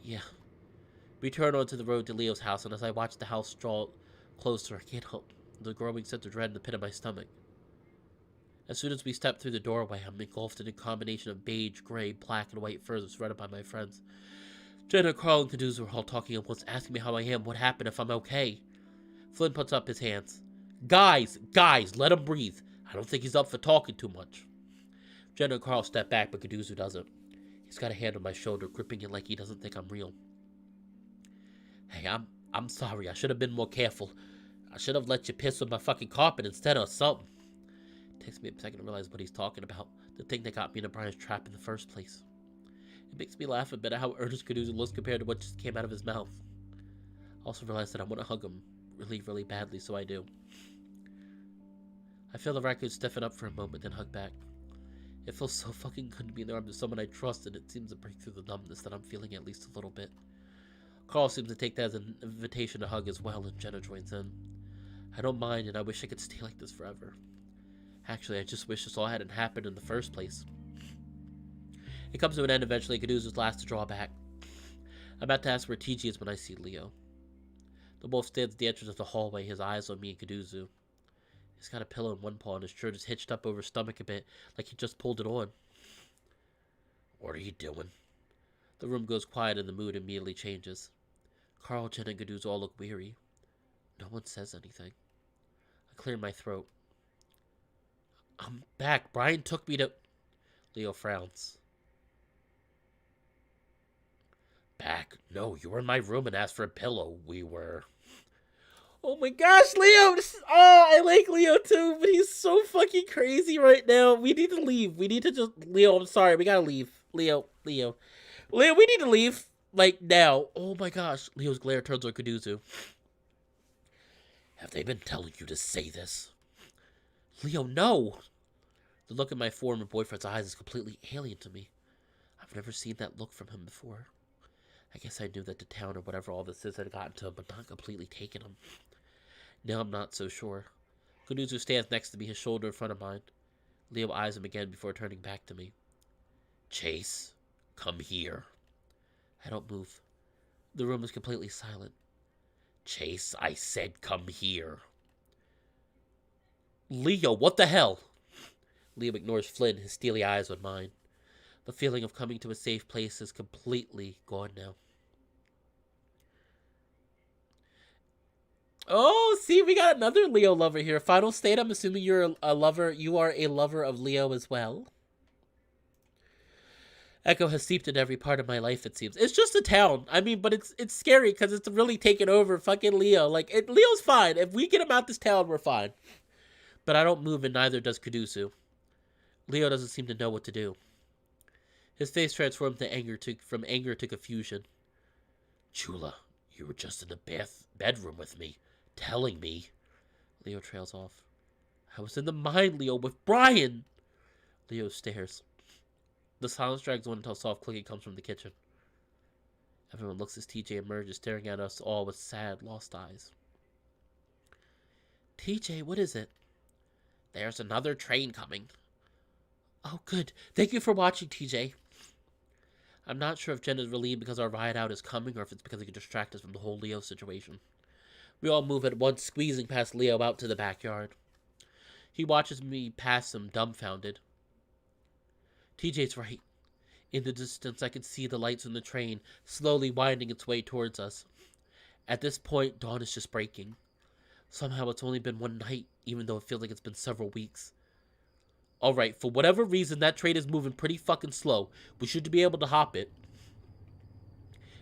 Yeah. We turn onto the road to Leo's house, and as I watch the house draw closer, I can't help the growing sense of dread in the pit of my stomach. As soon as we step through the doorway, I'm engulfed in a combination of beige, gray, black, and white furs surrounded by my friends. Jenna, Carl, and Caduza were all talking at once, asking me how I am, what happened, if I'm okay. Flynn puts up his hands. Guys, let him breathe. I don't think he's up for talking too much. Jenna and Carl step back, but Caduza doesn't. He's got a hand on my shoulder, gripping it like he doesn't think I'm real. Hey, I'm sorry. I should have been more careful. I should have let you piss on my fucking carpet instead or something. It takes me a second to realize what he's talking about. The thing that got me into Brian's trap in the first place. It makes me laugh a bit at how earnest Caduza looks compared to what just came out of his mouth. I also realize that I want to hug him really, really badly, so I do. I feel the raccoon stiffen up for a moment, then hug back. It feels so fucking good to be in the arms of someone I trust, and it seems to break through the numbness that I'm feeling at least a little bit. Carl seems to take that as an invitation to hug as well, and Jenna joins in. I don't mind, and I wish I could stay like this forever. Actually, I just wish this all hadn't happened in the first place. It comes to an end eventually, and Caduza's last to draw back. I'm about to ask where TG is when I see Leo. The wolf stands at the entrance of the hallway, his eyes on me and Caduza. He's got a pillow in one paw, and his shirt is hitched up over his stomach a bit, like he just pulled it on. What are you doing? The room goes quiet, and the mood immediately changes. Carl, Jenna, and Caduza all look weary. No one says anything. I clear my throat. I'm back. Brian took me to... Leo frowns. Back? No, you were in my room and asked for a pillow. We were... Oh my gosh, Leo! I like Leo too, but he's so fucking crazy right now. We need to leave. We need to just... Leo, I'm sorry. We gotta leave. Leo, we need to leave. Like, now. Oh my gosh. Leo's glare turns on Caduza. Have they been telling you to say this? Leo, no! The look in my former boyfriend's eyes is completely alien to me. I've never seen that look from him before. I guess I knew that the town or whatever all this is had gotten to him, but not completely taken him. Now I'm not so sure. Caduza stands next to me, his shoulder in front of mine. Leo eyes him again before turning back to me. Chase, come here. I don't move. The room is completely silent. Chase, I said come here. Leo, what the hell? Leo ignores Flynn, his steely eyes on mine. The feeling of coming to a safe place is completely gone now. Oh, see, we got another Leo lover here. Final state, I'm assuming you're a lover. You are a lover of Leo as well. Echo has seeped into every part of my life, it seems. It's just a town. I mean, but it's scary because it's really taken over fucking Leo. Like, Leo's fine. If we get him out this town, we're fine. But I don't move, and neither does Caduza. Leo doesn't seem to know what to do. His face transformed from anger to confusion. Chula, you were just in the bedroom with me, telling me. Leo trails off. I was in the mine, Leo, with Brian. Leo stares. The silence drags on until soft clicking comes from the kitchen. Everyone looks as TJ emerges, staring at us all with sad, lost eyes. TJ, what is it? There's another train coming. Oh, good. Thank you for watching, TJ. I'm not sure if Jen is relieved because our ride out is coming or if it's because it can distract us from the whole Leo situation. We all move at once, squeezing past Leo out to the backyard. He watches me pass him, dumbfounded. TJ's right. In the distance, I can see the lights on the train slowly winding its way towards us. At this point, dawn is just breaking. Somehow it's only been one night, even though it feels like it's been several weeks. Alright, for whatever reason, that train is moving pretty fucking slow. We should be able to hop it.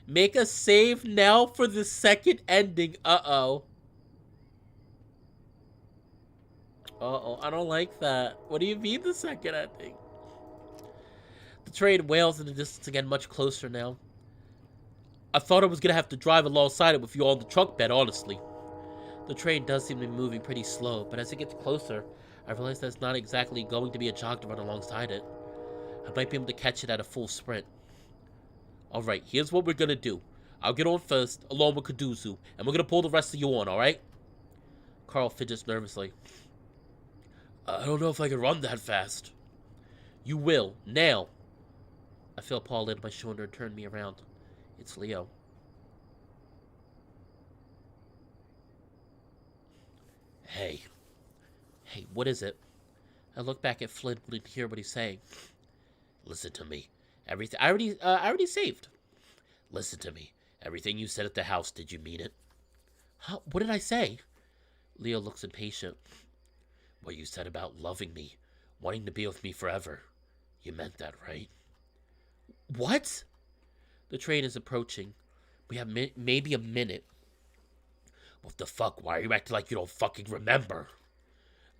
Make a save now for the second ending. Uh-oh. Uh-oh, I don't like that. What do you mean the second ending? The train wails in the distance again, much closer now. I thought I was gonna have to drive alongside it with you all in the truck bed, honestly. The train does seem to be moving pretty slow, but as it gets closer, I realize that it's not exactly going to be a jog to run alongside it. I might be able to catch it at a full sprint. Alright, here's what we're gonna do. I'll get on first, along with Caduza, and we're gonna pull the rest of you on, alright? Carl fidgets nervously. I don't know if I can run that fast. You will, now. I feel Paul lay on my shoulder and turn me around. It's Leo. Hey. Hey, what is it? I look back at Flynn wanting to hear what he's saying. Listen to me. Everything I already saved. Listen to me. Everything you said at the house, did you mean it? Huh? What did I say? Leo looks impatient. What you said about loving me, wanting to be with me forever. You meant that, right? What? The train is approaching. We have maybe a minute. What the fuck? Why are you acting like you don't fucking remember?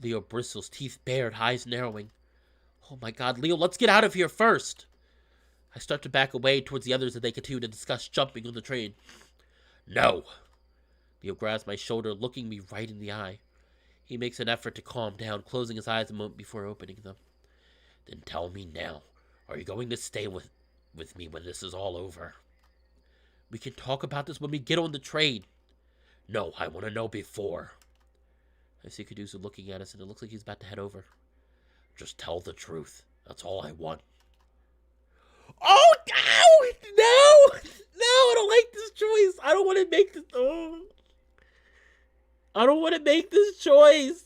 Leo bristles, teeth bared, eyes narrowing. Oh my god, Leo, let's get out of here first. I start to back away towards the others as they continue to discuss jumping on the train. No. Leo grabs my shoulder, looking me right in the eye. He makes an effort to calm down, closing his eyes a moment before opening them. Then tell me now. Are you going to stay with me when this is all over? We can talk about this when we get on the train. No, I want to know before. I see Caduceus looking at us, and it looks like he's about to head over. Just tell the truth. That's all I want. Oh, no! No! No, I don't like this choice. I don't want to make this... Oh. I don't want to make this choice.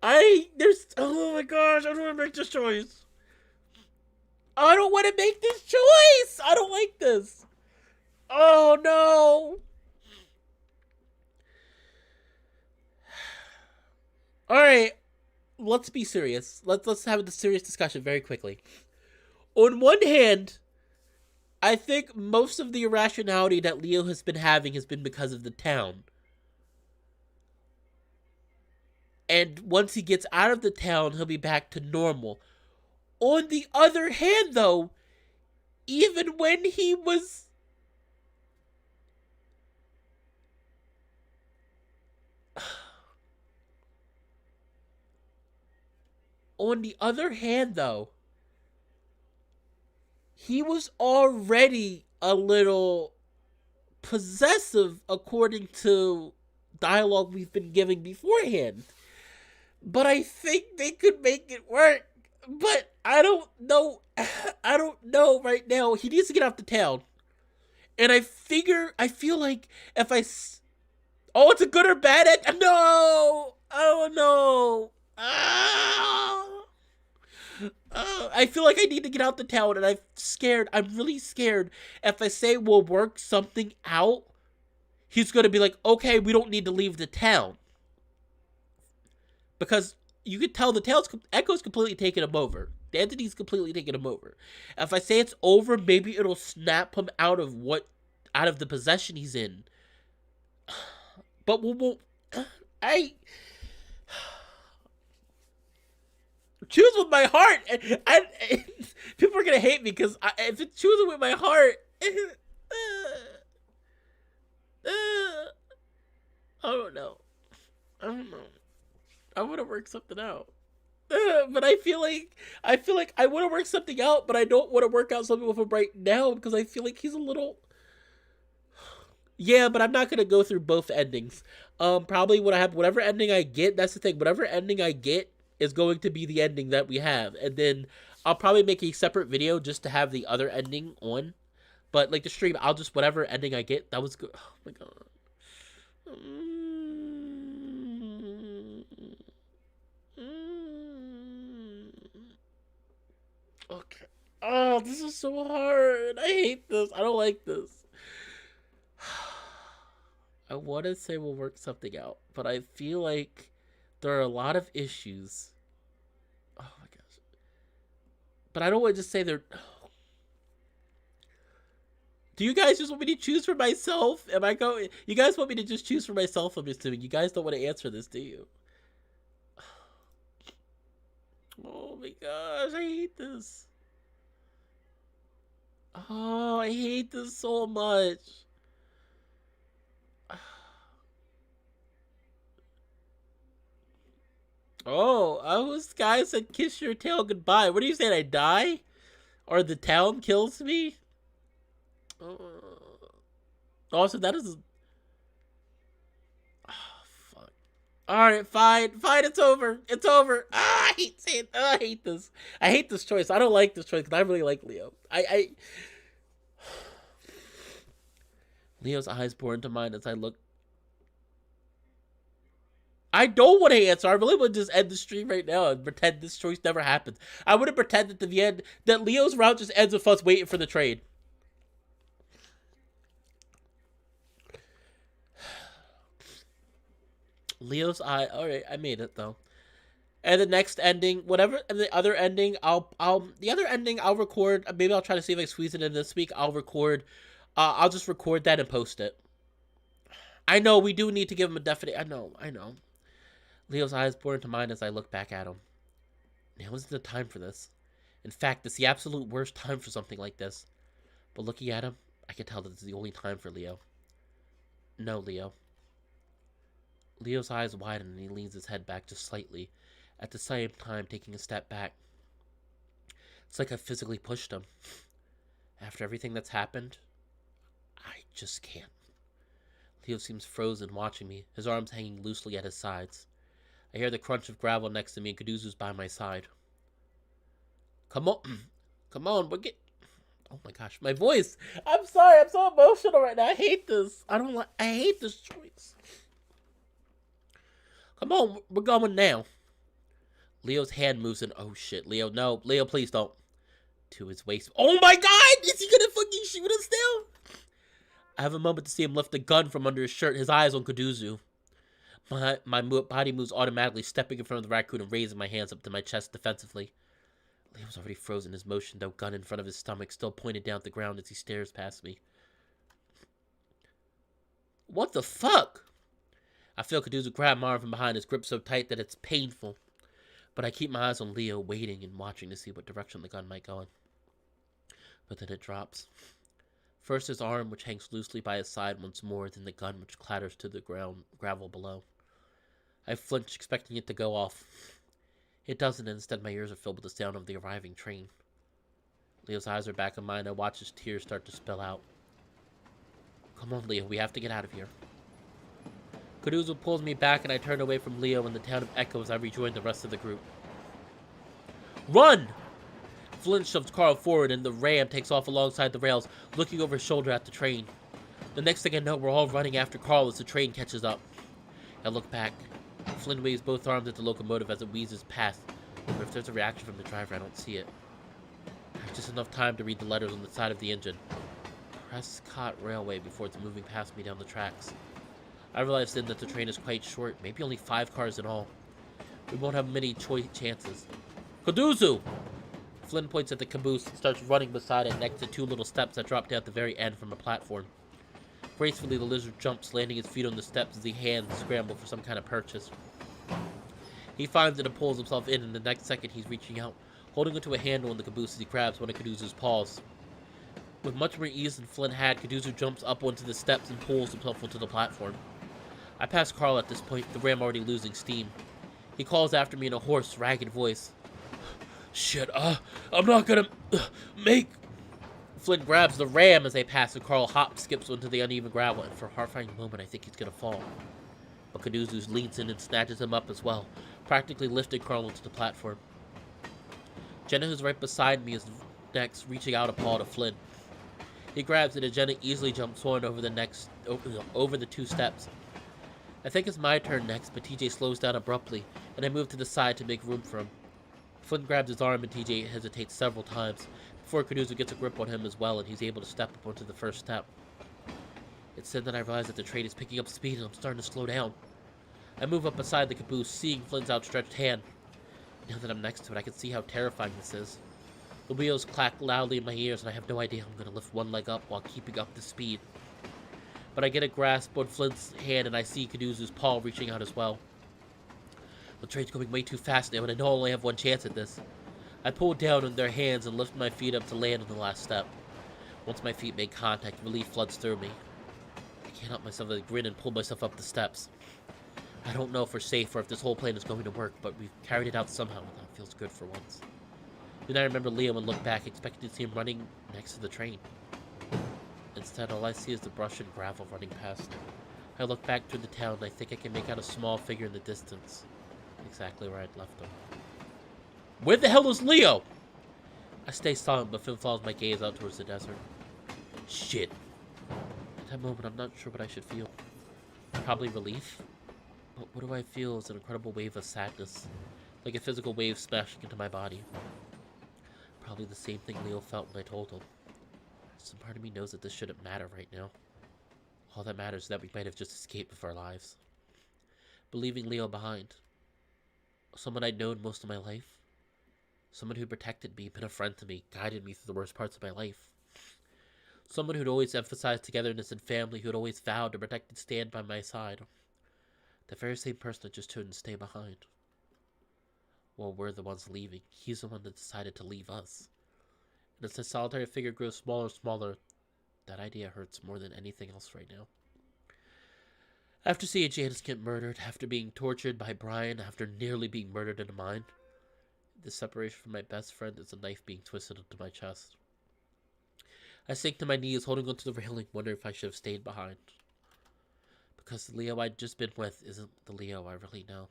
Oh my gosh, I don't want to make this choice. I don't want to make this choice. I don't like this. Oh no. All right, let's be serious. Let's have a serious discussion very quickly. On one hand, I think most of the irrationality that Leo has been having has been because of the town. And once he gets out of the town, he'll be back to normal. On the other hand, though, even when he was... On the other hand, though, he was already a little possessive according to dialogue we've been giving beforehand. But I think they could make it work. But I don't know. I don't know right now. He needs to get out the town. And I feel like if I... Oh, it's a good or bad end? No! Oh, no! I feel like I need to get out the town, and I'm really scared. If I say we'll work something out, he's going to be like, okay, we don't need to leave the town. Because you could tell Echo's completely taking him over. The entity's completely taking him over. If I say it's over, maybe it'll snap him out of the possession he's in. But choose with my heart. People are gonna hate me because if it's choosing with my heart, I don't know. I want to work something out, but I feel like I want to work something out, but I don't want to work out something with him right now because I feel like he's a little. Yeah, but I'm not gonna go through both endings. Probably whatever ending I get. That's the thing. Whatever ending I get is going to be the ending that we have, and then I'll probably make a separate video just to have the other ending on. But like the stream, I'll just whatever ending I get. That was good. Oh my god. Okay. Oh, this is so hard. I hate this. I don't like this. I want to say we'll work something out, but I feel like there are a lot of issues. Oh my gosh. But I don't want to just say they're... Do you guys just want me to choose for myself? You guys want me to just choose for myself, I'm assuming. You guys don't want to answer this, do you? Oh my gosh, I hate this. Oh, I hate this so much. Oh, this guy said kiss your tail goodbye. What are you saying, I die? Or the town kills me? Oh, so that is... Oh, fuck. Alright, fine, it's over. It's over. I hate saying... I hate this. I hate this choice. I don't like this choice because I really like Leo. Leo's eyes bore into mine as I look. I don't want to answer. I really want to just end the stream right now and pretend this choice never happened. I would have pretended at the end that Leo's route just ends with us waiting for the train. Leo's eye. All right, I made it though. And the next ending, whatever, and the other ending, the other ending I'll record. Maybe I'll try to see if I squeeze it in this week. I'll record. I'll just record that and post it. I know we do need to give him a definite. I know. Leo's eyes bore into mine as I look back at him. Now isn't the time for this. In fact, it's the absolute worst time for something like this. But looking at him, I can tell that it's the only time for Leo. No, Leo. Leo's eyes widen and he leans his head back just slightly, at the same time taking a step back. It's like I physically pushed him. After everything that's happened, I just can't. Leo seems frozen, watching me, his arms hanging loosely at his sides. I hear the crunch of gravel next to me and Kaduzu's by my side. Come on. Come on, we're Oh my gosh, my voice. I'm sorry, I'm so emotional right now. I hate this. I hate this choice. Come on, we're going now. Leo's hand moves in. Oh shit, Leo, no. Leo, please don't. To his waist. Oh my god! Is he gonna fucking shoot us now? I have a moment to see him lift a gun from under his shirt, his eyes on Kaduzu. My body moves automatically, stepping in front of the raccoon and raising my hands up to my chest defensively. Leo's already frozen his motion, though, gun in front of his stomach, still pointed down at the ground as he stares past me. What the fuck? I feel Kaduzu grab my arm from behind, his grip so tight that it's painful. But I keep my eyes on Leo, waiting and watching to see what direction the gun might go in. But then it drops. First his arm, which hangs loosely by his side once more, then the gun, which clatters to the gravel below. I flinch, expecting it to go off. It doesn't, and instead my ears are filled with the sound of the arriving train. Leo's eyes are back on mine. I watch his tears start to spill out. Come on, Leo, we have to get out of here. Kaduzu pulls me back, and I turn away from Leo and the town of Echo as I rejoin the rest of the group. Run! Flint shoves Carl forward, and the ram takes off alongside the rails, looking over his shoulder at the train. The next thing I know, we're all running after Carl as the train catches up. I look back. Flynn waves both arms at the locomotive as it wheezes past, but if there's a reaction from the driver, I don't see it. I have just enough time to read the letters on the side of the engine. Prescott Railway before it's moving past me down the tracks. I realize then that the train is quite short, maybe only 5 cars in all. We won't have many chances. Kaduzu! Flynn points at the caboose and starts running beside it next to 2 little steps that drop down at the very end from a platform. Gracefully, the lizard jumps, landing his feet on the steps as he hands scramble for some kind of purchase. He finds it and pulls himself in, and the next second he's reaching out, holding onto a handle on the caboose as he grabs one of Kaduzu's paws. With much more ease than Flynn had, Kaduzu jumps up onto the steps and pulls himself onto the platform. I pass Carl at this point, the ram already losing steam. He calls after me in a hoarse, ragged voice. Shit, I'm not gonna make... Flynn grabs the ram as they pass, and Carl skips onto the uneven gravel, and for a horrifying moment I think he's gonna fall. But Kaduzu leans in and snatches him up as well, practically lifting Carl onto the platform. Jenna, who's right beside me, is next, reaching out a paw to Flynn. He grabs it, and Jenna easily jumps on over the 2 steps. I think it's my turn next, but TJ slows down abruptly, and I move to the side to make room for him. Flynn grabs his arm, and TJ hesitates several times, before Kaduzu gets a grip on him as well, and he's able to step up onto the first step. It's then that I realize that the train is picking up speed, and I'm starting to slow down. I move up beside the caboose, seeing Flynn's outstretched hand. Now that I'm next to it, I can see how terrifying this is. The wheels clack loudly in my ears, and I have no idea I'm going to lift one leg up while keeping up the speed. But I get a grasp on Flynn's hand, and I see Kaduzu's paw reaching out as well. The train's going way too fast now, and I know I only have one chance at this. I pull down on their hands and lift my feet up to land on the last step. Once my feet make contact, relief floods through me. I can't help myself to grin and pull myself up the steps. I don't know if we're safe or if this whole plan is going to work, but we've carried it out somehow, and that feels good for once. Then I remember Leo and look back, expecting to see him running next to the train. Instead, all I see is the brush and gravel running past. I look back through the town, and I think I can make out a small figure in the distance, exactly where I'd left him. Where the hell is Leo? I stay silent, but Finn follows my gaze out towards the desert. Shit. At that moment, I'm not sure what I should feel. Probably relief. But what do I feel is an incredible wave of sadness, like a physical wave smashing into my body. Probably the same thing Leo felt when I told him. Some part of me knows that this shouldn't matter right now. All that matters is that we might have just escaped with our lives. but leaving Leo behind. Someone I'd known most of my life. Someone who protected me, been a friend to me, guided me through the worst parts of my life. Someone who'd always emphasized togetherness and family, who'd always vowed to protect and stand by my side. The very same person that just couldn't stay behind. Well, we're the ones leaving. He's the one that decided to leave us. And as the solitary figure grows smaller and smaller, that idea hurts more than anything else right now. After seeing Janice get murdered, after being tortured by Brian, after nearly being murdered in a mine, this separation from my best friend is a knife being twisted into my chest. I sink to my knees, holding onto the railing, wondering if I should have stayed behind. Because the Leo I'd just been with isn't the Leo I really know.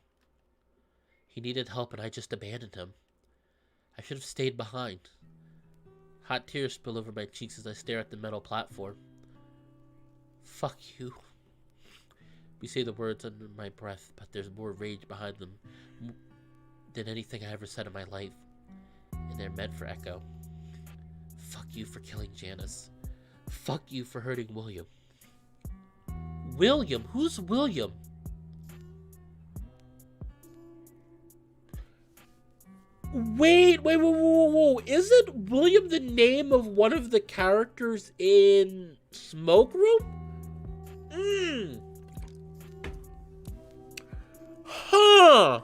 He needed help and I just abandoned him. I should have stayed behind. Hot tears spill over my cheeks as I stare at the metal platform. Fuck you. We say the words under my breath, but there's more rage behind them than anything I ever said in my life. And they're meant for echo. Fuck you for killing Janice. Fuck you for hurting William. William? Who's William? Wait. Isn't William the name of one of the characters in Smoke Room? Huh.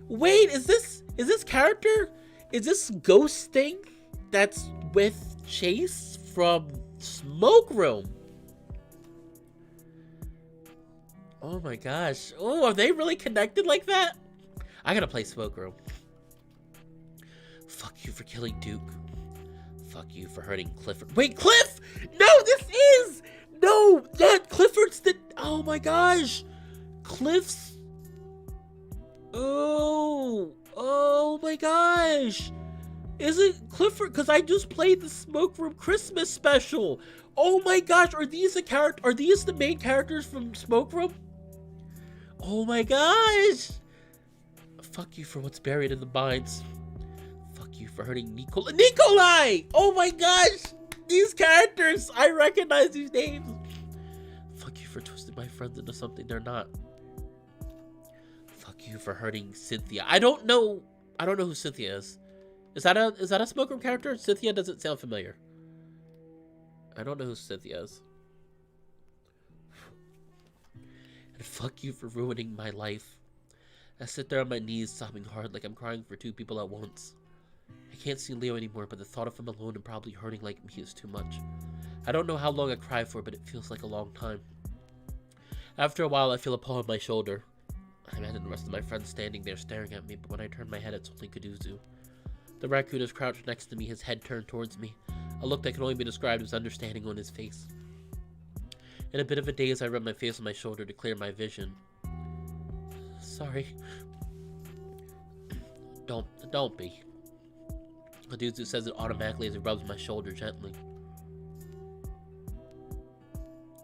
Wait, is this character? Is this ghost thing that's with Chase from Smoke Room? Oh my gosh. Oh, are they really connected like that? I gotta play Smoke Room. Fuck you for killing Duke. Fuck you for hurting Clifford. Wait, Cliff! No, this is! No, that Clifford's the... Oh my gosh. Cliff's... Oh my gosh. Isn't Clifford... Because I just played the Smoke Room Christmas special. Oh my gosh, are these the main characters from Smoke Room? Oh my gosh. Fuck you for what's buried in the mines. Fuck you for hurting Nikolai! Oh my gosh! These characters! I recognize these names! Fuck you for twisting my friends into something they're not. Fuck you for hurting Cynthia. I don't know who Cynthia is. Is that a Smoke Room character? Cynthia doesn't sound familiar. I don't know who Cynthia is. And fuck you for ruining my life. I sit there on my knees sobbing hard like I'm crying for two people at once. I can't see Leo anymore, but the thought of him alone and probably hurting like me is too much. I don't know how long I cry for, but it feels like a long time. After a while, I feel a paw on my shoulder. I imagine the rest of my friends standing there staring at me, but when I turn my head, it's only Kaduzu. The raccoon is crouched next to me, his head turned towards me, a look that can only be described as understanding on his face. In a bit of a daze, I rub my face on my shoulder to clear my vision. Sorry. Don't be. Kaduzu says it automatically as he rubs my shoulder gently.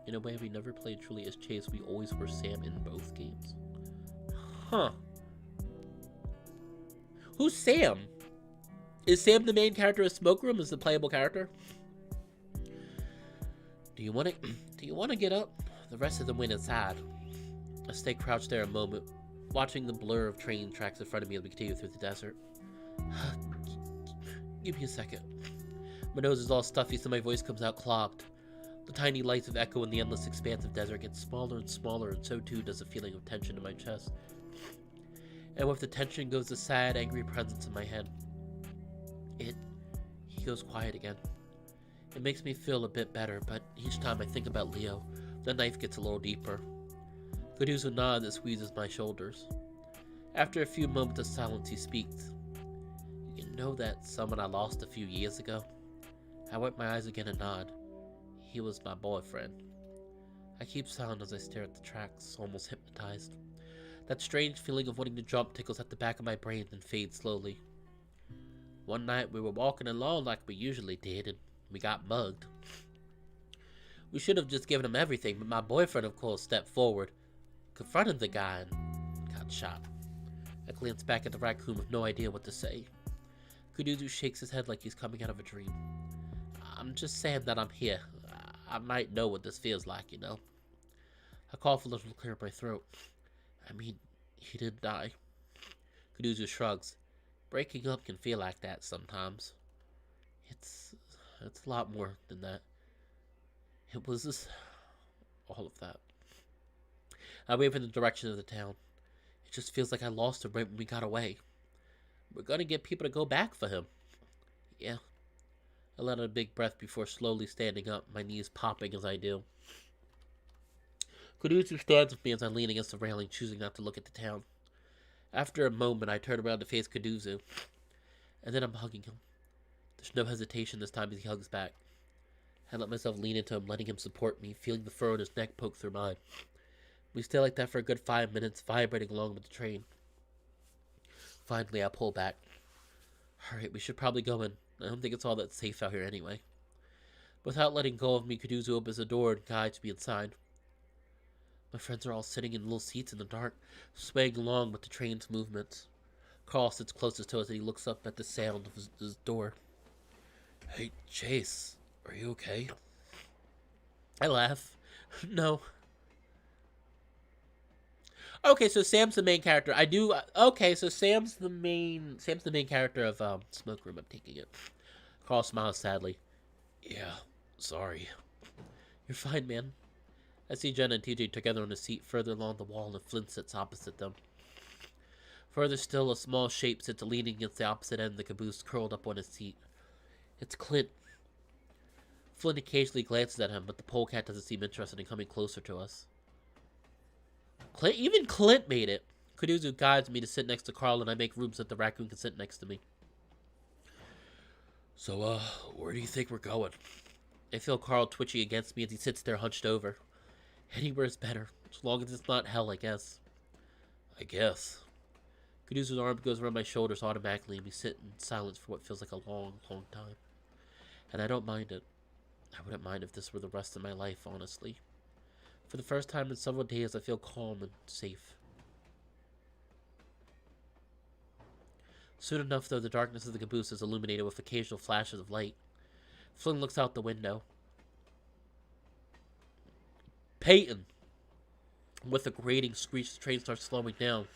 In a way, we never played truly as Chase, we always were Sam in both games. Huh. Who's Sam? Is Sam the main character of Smoke Room? Is the playable character? Do you want to get up? The rest of them went inside. I stay crouched there a moment, watching the blur of train tracks in front of me as we continue through the desert. Give me a second. My nose is all stuffy, so my voice comes out clogged. The tiny lights of echo in the endless expanse of desert get smaller and smaller, and so too does the feeling of tension in my chest. And with the tension goes the sad, angry presence in my head. He goes quiet again. It makes me feel a bit better, but each time I think about Leo, the knife gets a little deeper. Kaduzu nods and squeezes my shoulders. After a few moments of silence, he speaks. You know that someone I lost a few years ago? I wipe my eyes again and nod. He was my boyfriend. I keep silent as I stare at the tracks, almost hypnotized. That strange feeling of wanting to jump tickles at the back of my brain and fades slowly. One night we were walking along like we usually did, and we got mugged. We should have just given him everything, but my boyfriend, of course, stepped forward, confronted the guy, and got shot. I glance back at the raccoon with no idea what to say. Kaduzu shakes his head like he's coming out of a dream. I'm just saying that I'm here. I might know what this feels like, you know. I cough a little to clear my throat. I mean, he didn't die. Kuduzu shrugs. Breaking up can feel like that sometimes. It's a lot more than that. It was just all of that. I wave in the direction of the town. It just feels like I lost him right when we got away. We're gonna get people to go back for him. Yeah. I let out a big breath before slowly standing up, my knees popping as I do. Kuduzu stands with me as I lean against the railing, choosing not to look at the town. After a moment, I turn around to face Kuduzu, and then I'm hugging him. There's no hesitation this time as he hugs back. I let myself lean into him, letting him support me, feeling the fur on his neck poke through mine. We stay like that for a good 5 minutes, vibrating along with the train. Finally, I pull back. Alright, we should probably go in. I don't think it's all that safe out here anyway. Without letting go of me, Kuduzu opens the door and guides me inside. My friends are all sitting in little seats in the dark, swaying along with the train's movements. Carl sits closest to us and he looks up at the sound of his door. Hey, Chase, are you okay? I laugh. No. Okay, so Sam's the main character. Okay, so Sam's the main character of Smoke Room. I'm taking it. Carl smiles sadly. Yeah, sorry. You're fine, man. I see Jenna and TJ together on a seat further along the wall, and Flint sits opposite them. Further still, a small shape sits leaning against the opposite end of the caboose, curled up on his seat. It's Clint. Flint occasionally glances at him, but the polecat doesn't seem interested in coming closer to us. Even Clint made it. Kuduzu guides me to sit next to Carl, and I make room so that the raccoon can sit next to me. So, where do you think we're going? I feel Carl twitching against me as he sits there hunched over. Anywhere's better, as long as it's not hell, I guess. I guess. Kuduzu's arm goes around my shoulders automatically, and we sit in silence for what feels like a long, long time. And I don't mind it. I wouldn't mind if this were the rest of my life, honestly. For the first time in several days, I feel calm and safe. Soon enough, though, the darkness of the caboose is illuminated with occasional flashes of light. Flynn looks out the window. Peyton! With a grating screech, the train starts slowing down.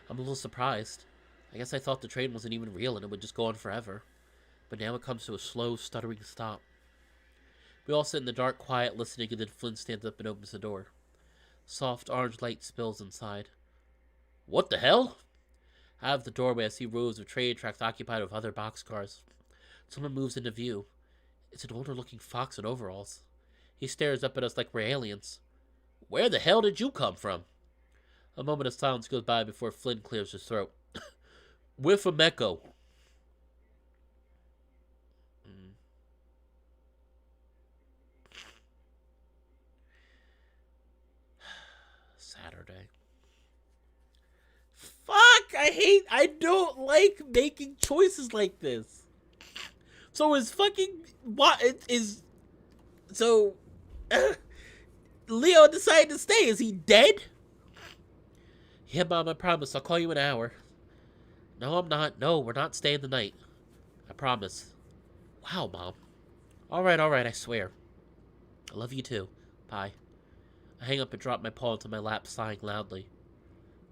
I'm a little surprised. I guess I thought the train wasn't even real and it would just go on forever. But now it comes to a slow, stuttering stop. We all sit in the dark, quiet, listening, and then Flynn stands up and opens the door. Soft orange light spills inside. What the hell? Out of the doorway, I see rows of train tracks occupied with other boxcars. Someone moves into view. It's an older-looking fox in overalls. He stares up at us like we're aliens. Where the hell did you come from? A moment of silence goes by before Flynn clears his throat. We're from Echo. Saturday. Fuck! I don't like making choices like this. So Leo decided to stay. Is he dead? Yeah, Mom, I promise. I'll call you in an hour. No, I'm not. No, we're not staying the night. I promise. Wow, Mom. Alright, I swear. I love you too. Bye. I hang up and drop my paw into my lap, sighing loudly.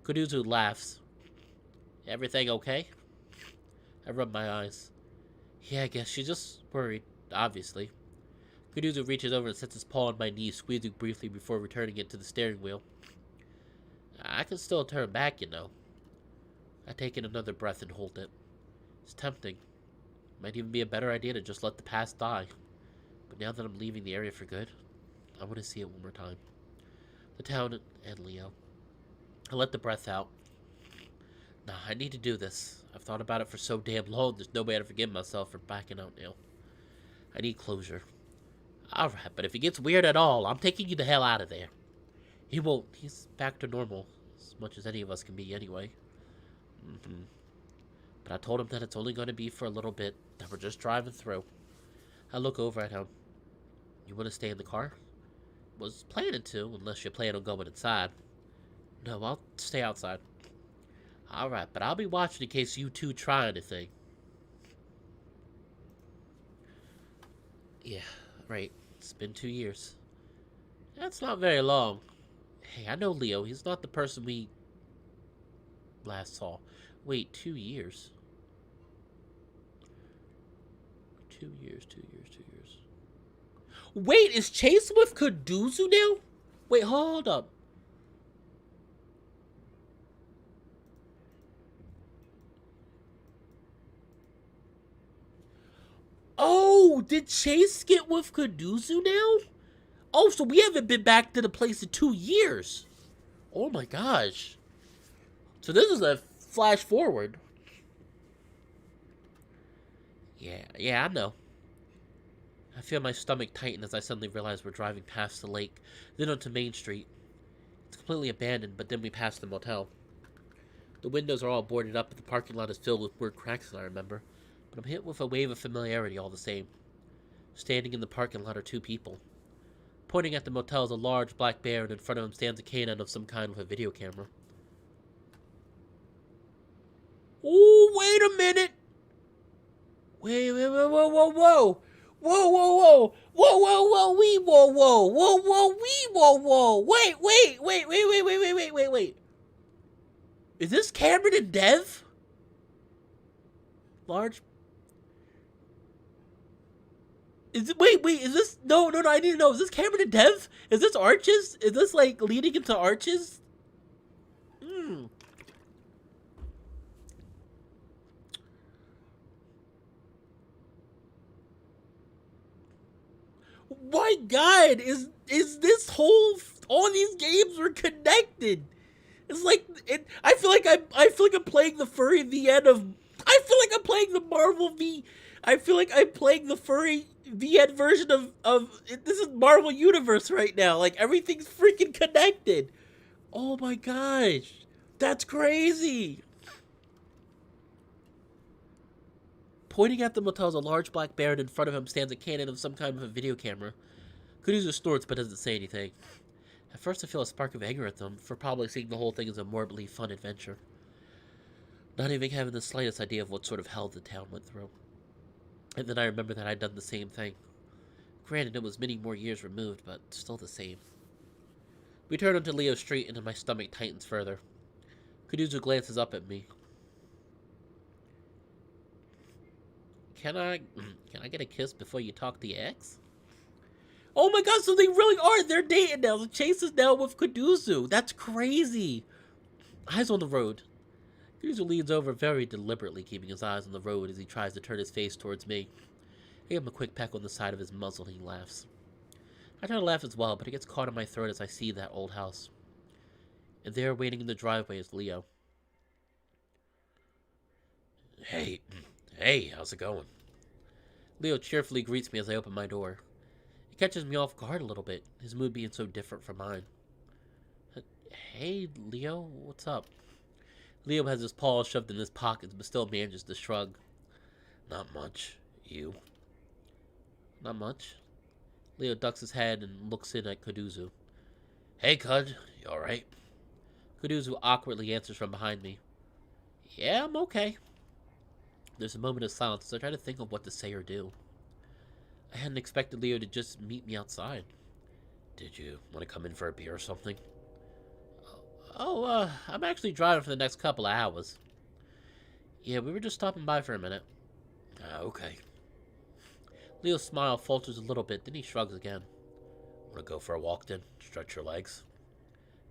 Kuduzu laughs. Everything okay? I rub my eyes. Yeah, I guess she's just worried, obviously. Kuduzu reaches over and sets his paw on my knee, squeezing briefly before returning it to the steering wheel. I can still turn back, you know. I take in another breath and hold it. It's tempting. Might even be a better idea to just let the past die. But now that I'm leaving the area for good, I want to see it one more time. The town and Leo. I let the breath out. Nah, I need to do this. I've thought about it for so damn long, there's no way to forgive myself for backing out now. I need closure. Alright, but if he gets weird at all, I'm taking you the hell out of there. He won't. He's back to normal. As much as any of us can be anyway. But I told him that it's only going to be for a little bit, that we're just driving through. I look over at him. You want to stay in the car? Was planning to, unless you plan on going inside. No, I'll stay outside. Alright, but I'll be watching in case you two try anything. Yeah, right. It's been 2 years. That's not very long. Hey, I know Leo. He's not the person we last saw. Wait, 2 years. 2 years, 2 years, 2 years. Wait, is Chase with Kuduzu now? Wait, hold up. Oh, did Chase get with Kuduzu now? Oh, so we haven't been back to the place in 2 years. Oh my gosh. So this is a flash forward. Yeah, I know. I feel my stomach tighten as I suddenly realize we're driving past the lake, then onto Main Street. It's completely abandoned, but then we pass the motel. The windows are all boarded up, but the parking lot is filled with weird cracks, I remember. But I'm hit with a wave of familiarity all the same. Standing in the parking lot are two people. Pointing at the motel is a large black bear, and in front of him stands a canine of some kind with a video camera. Oh, wait a minute! Wait, whoa, whoa, whoa, whoa! Whoa, whoa, whoa! Whoa, whoa, whoa, wee, whoa, whoa! Whoa, whoa, wee, whoa, whoa! Wait! Is this Cameron and Dev? Large. Is it, wait, is this, no, I didn't know. Is this Cameron and Dev? Is this Arches? Is this, like, leading into Arches? My God, is this whole, all these games are connected? It's like, I feel like I'm playing the Furry the end of, I feel like I'm playing the Marvel V, I feel like I'm playing the Furry VN version of this is Marvel Universe right now. Like, everything's freaking connected. Oh my gosh. That's crazy. Pointing at the motel is a large black bear, and in front of him stands a cannon of some kind of a video camera. Kuduzu snorts but doesn't say anything. At first I feel a spark of anger at them for probably seeing the whole thing as a morbidly fun adventure. Not even having the slightest idea of what sort of hell the town went through. And then I remember that I'd done the same thing. Granted, it was many more years removed, but still the same. We turn onto Leo Street, and my stomach tightens further. Kuduzu glances up at me. Can I get a kiss before you talk to your ex? Oh my god, so they really are. They're dating now. The Chase is now with Kuduzu. That's crazy. Eyes on the road. Kuduzu leans over very deliberately, keeping his eyes on the road as he tries to turn his face towards me. I give him a quick peck on the side of his muzzle and he laughs. I try to laugh as well, but it gets caught in my throat as I see that old house. And there, waiting in the driveway, is Leo. Hey, how's it going? Leo cheerfully greets me as I open my door. It catches me off guard a little bit, his mood being so different from mine. Hey, Leo, what's up? Leo has his paws shoved in his pockets, but still manages to shrug. Not much. You? Not much. Leo ducks his head and looks in at Kuduzu. Hey, Cud, you alright? Kuduzu awkwardly answers from behind me. Yeah, I'm okay. There's a moment of silence as I try to think of what to say or do. I hadn't expected Leo to just meet me outside. Did you want to come in for a beer or something? Oh, I'm actually driving for the next couple of hours. Yeah, we were just stopping by for a minute. Okay. Leo's smile falters a little bit, then he shrugs again. Want to go for a walk then? Stretch your legs?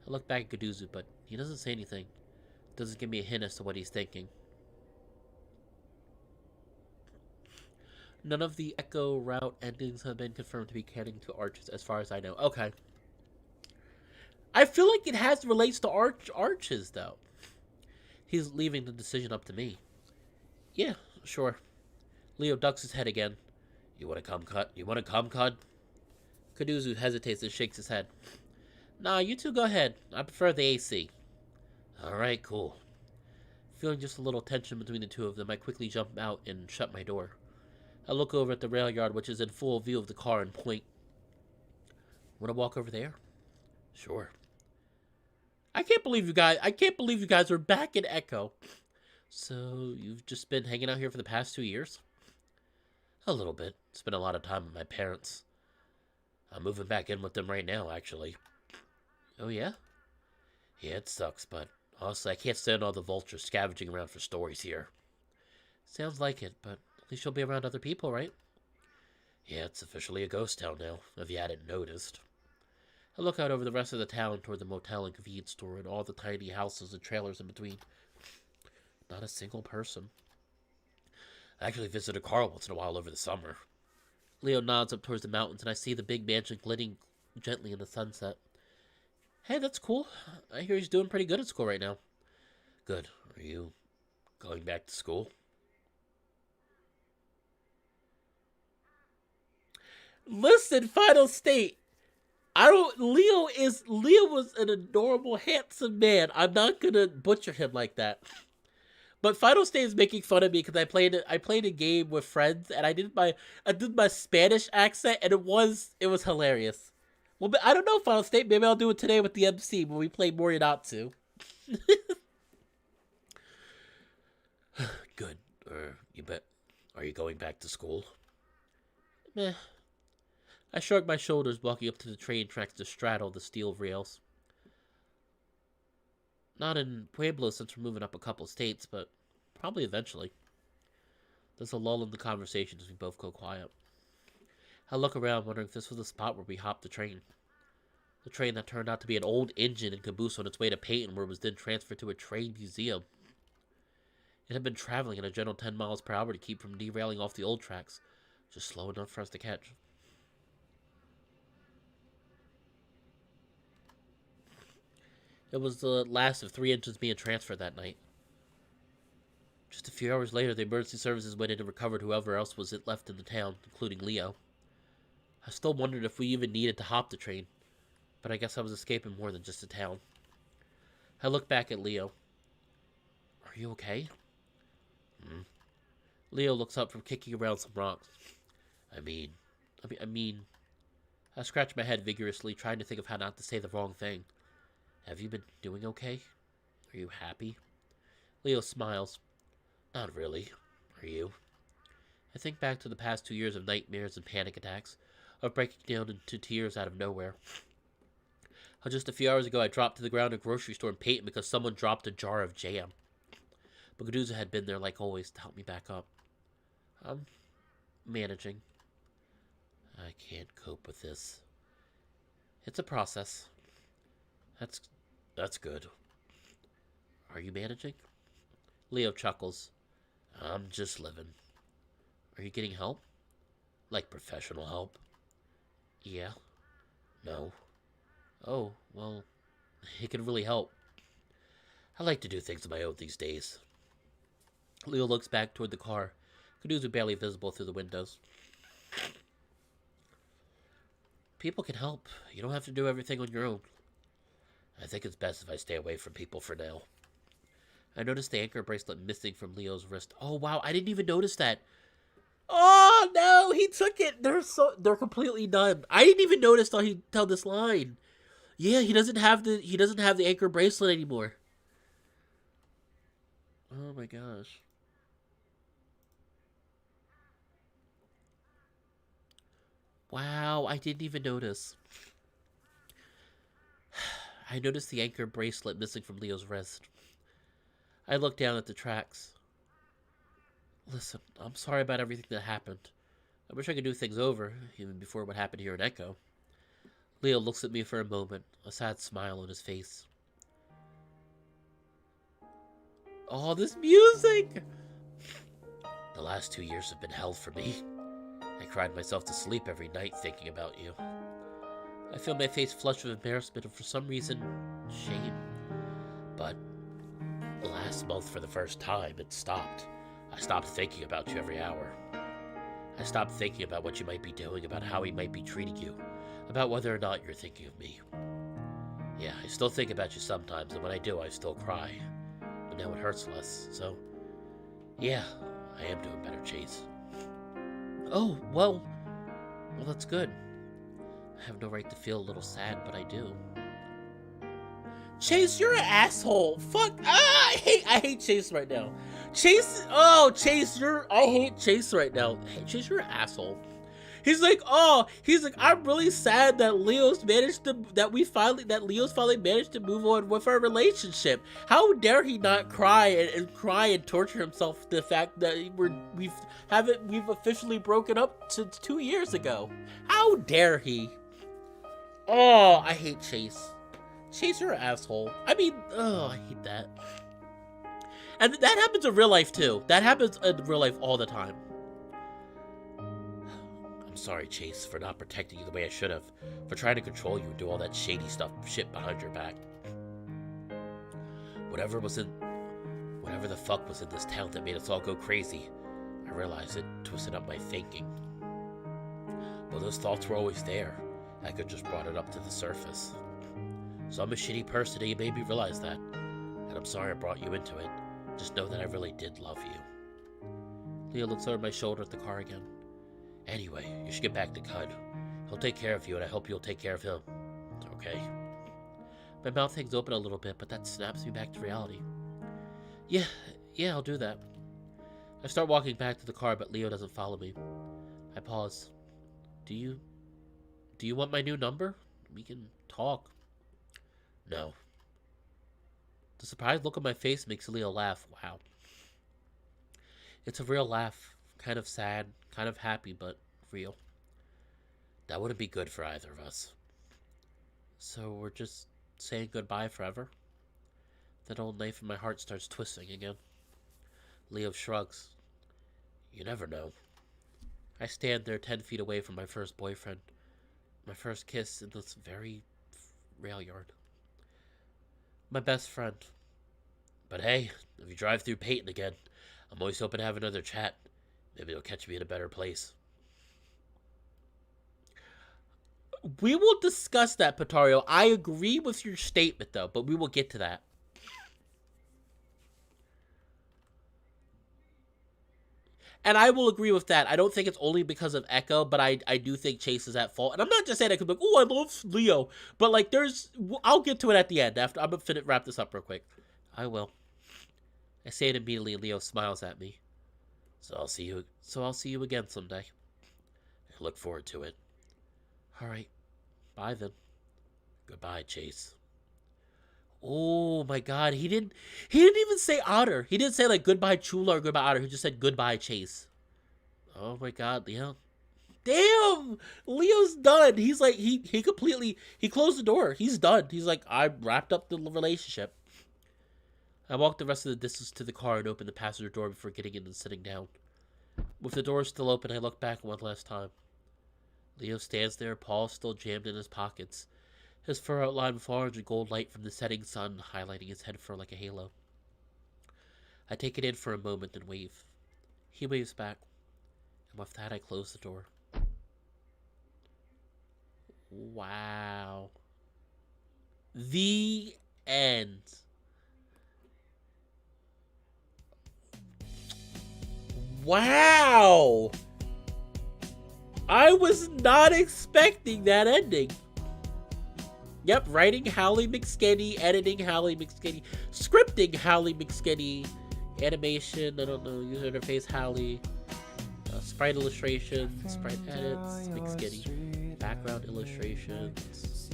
I look back at Kuduzu, but he doesn't say anything. Doesn't give me a hint as to what he's thinking. None of the Echo route endings have been confirmed to be heading to Arches, as far as I know. Okay. I feel like it relates to Arches, though. He's leaving the decision up to me. Yeah, sure. Leo ducks his head again. You want to come, Cud? You want to come, Cud? Kuduzu hesitates and shakes his head. Nah, you two go ahead. I prefer the AC. Alright, cool. Feeling just a little tension between the two of them, I quickly jump out and shut my door. I look over at the rail yard, which is in full view of the car, and point. Want to walk over there? Sure. I can't believe you guys are back in Echo. So, you've just been hanging out here for the past 2 years? A little bit. Spent a lot of time with my parents. I'm moving back in with them right now, actually. Oh, yeah? Yeah, it sucks, but honestly, I can't stand all the vultures scavenging around for stories here. Sounds like it, but at least you'll be around other people, right? Yeah, it's officially a ghost town now, if you hadn't noticed. I look out over the rest of the town toward the motel and convenience store and all the tiny houses and trailers in between. Not a single person. I actually visit a car once in a while over the summer. Leo nods up towards the mountains, and I see the big mansion glitting gently in the sunset. Hey, that's cool. I hear he's doing pretty good at school right now. Good. Are you going back to school? Listen, Final State. Leo was an adorable, handsome man. I'm not gonna butcher him like that. But Final State is making fun of me because I played a game with friends and I did my Spanish accent and it was hilarious. Well, but I don't know, Final State. Maybe I'll do it today with the MC when we play Reuniting. Good. Are you going back to school? Meh. I shrugged my shoulders, walking up to the train tracks to straddle the steel rails. Not in Pueblo since we're moving up a couple states, but probably eventually. There's a lull in the conversation as we both go quiet. I look around, wondering if this was the spot where we hopped the train. The train that turned out to be an old engine and caboose on its way to Peyton, where it was then transferred to a train museum. It had been traveling at a gentle 10 miles per hour to keep from derailing off the old tracks, just slow enough for us to catch. It was the last of 3 engines being transferred that night. Just a few hours later, the emergency services went in and recovered whoever else was left in the town, including Leo. I still wondered if we even needed to hop the train, but I guess I was escaping more than just the town. I looked back at Leo. Are you okay? Leo looks up from kicking around some rocks. I mean, I scratched my head vigorously, trying to think of how not to say the wrong thing. Have you been doing okay? Are you happy? Leo smiles. Not really. Are you? I think back to the past 2 years of nightmares and panic attacks, of breaking down into tears out of nowhere. How just a few hours ago I dropped to the ground at a grocery store in Peyton because someone dropped a jar of jam. But Gaduza had been there like always to help me back up. I'm managing. I can't cope with this. It's a process. That's good. Are you managing? Leo chuckles. I'm just living. Are you getting help? Like professional help? Yeah. No. Oh, well, it could really help. I like to do things on my own these days. Leo looks back toward the car. Canoes are barely visible through the windows. People can help. You don't have to do everything on your own. I think it's best if I stay away from people for now. I noticed the anchor bracelet missing from Leo's wrist. Oh, wow, I didn't even notice that. Oh, no, he took it. They're completely done. I didn't even notice till he told this line. Yeah, he doesn't have the anchor bracelet anymore. Oh my gosh. Wow, I didn't even notice. I noticed the anchor bracelet missing from Leo's wrist. I looked down at the tracks. Listen, I'm sorry about everything that happened. I wish I could do things over, even before what happened here in Echo. Leo looks at me for a moment, a sad smile on his face. Oh, this music! The last 2 years have been hell for me. I cried myself to sleep every night thinking about you. I feel my face flushed with embarrassment and for some reason, shame. But last month, for the first time, it stopped. I stopped thinking about you every hour. I stopped thinking about what you might be doing, about how he might be treating you, about whether or not you're thinking of me. Yeah, I still think about you sometimes, and when I do, I still cry. But now it hurts less, so yeah, I am doing better, Chase. Oh, well, that's good. I have no right to feel a little sad, but I do. Chase, you're an asshole. Fuck. I hate Chase right now. Chase, I hate Chase right now. Hey, Chase, you're an asshole. He's like, I'm really sad that Leo's finally managed to move on with our relationship. How dare he not cry and cry and torture himself for the fact that we've officially broken up since 2 years ago. How dare he? Oh, I hate Chase. Chase, you're an asshole. I mean, I hate that. And that happens in real life too. That happens in real life all the time. I'm sorry, Chase, for not protecting you the way I should have. For trying to control you and do all that shady shit behind your back. Whatever the fuck was in this town that made us all go crazy, I realized it twisted up my thinking. But those thoughts were always there. I could just brought it up to the surface. So I'm a shitty person and you made me realize that. And I'm sorry I brought you into it. Just know that I really did love you. Leo looks over my shoulder at the car again. Anyway, you should get back to Cud. He'll take care of you and I hope you'll take care of him. Okay? My mouth hangs open a little bit, but that snaps me back to reality. Yeah, I'll do that. I start walking back to the car, but Leo doesn't follow me. I pause. Do you want my new number? We can talk. No. The surprised look on my face makes Leo laugh. Wow. It's a real laugh. Kind of sad, kind of happy, but real. That wouldn't be good for either of us. So we're just saying goodbye forever? That old knife in my heart starts twisting again. Leo shrugs. You never know. I stand there 10 feet away from my first boyfriend. My first kiss in this very rail yard. My best friend. But hey, if you drive through Peyton again, I'm always hoping to have another chat. Maybe you'll catch me in a better place. We will discuss that, Patario. I agree with your statement, though, but we will get to that. And I will agree with that. I don't think it's only because of Echo, but I do think Chase is at fault. And I'm not just saying that because, I love Leo. But, I'll get to it at the end. After I'm going to wrap this up real quick. I will. I say it immediately, and Leo smiles at me. So I'll see you again someday. I look forward to it. All right. Bye, then. Goodbye, Chase. Oh, my God. He didn't even say Otter. He didn't say, goodbye, Chula, or goodbye, Otter. He just said goodbye, Chase. Oh, my God, Leo. Damn! Leo's done. He's he closed the door. He's done. He's like, I wrapped up the relationship. I walked the rest of the distance to the car and opened the passenger door before getting in and sitting down. With the door still open, I look back one last time. Leo stands there, paws still jammed in his pockets, his fur outlined with orange and gold light from the setting sun highlighting his head fur like a halo. I take it in for a moment and wave. He waves back, and with that I close the door. Wow. The end. Wow! I was not expecting that ending. Yep, writing Hallie McSkinny, editing Hallie McSkinny, scripting Hallie McSkinny, animation, I don't know, user interface Hallie, sprite illustration, sprite edits, McSkinny, background illustrations,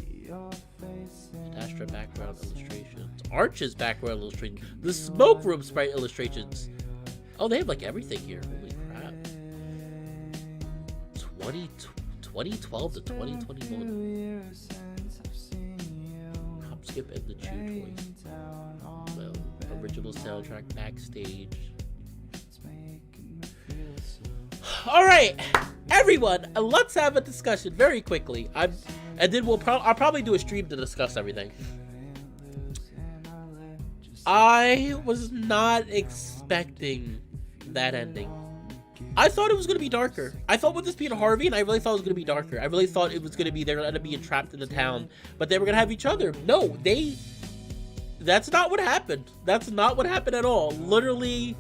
Dastra background illustrations, Arch's background illustrations, the Smoke Room sprite illustrations. Oh, they have everything here. Holy crap. 2012 to 2021. Hop, skip, and the chew toys. Well, original soundtrack backstage. Alright, everyone, let's have a discussion very quickly. And then I'll probably do a stream to discuss everything. I was not expecting that ending. I thought it was going to be darker. I thought with this being Harvey, and I really thought it was going to be darker. I really thought it was going to be they're going to end up being trapped in the town, but they were going to have each other. No, that's not what happened. That's not what happened at all. Literally,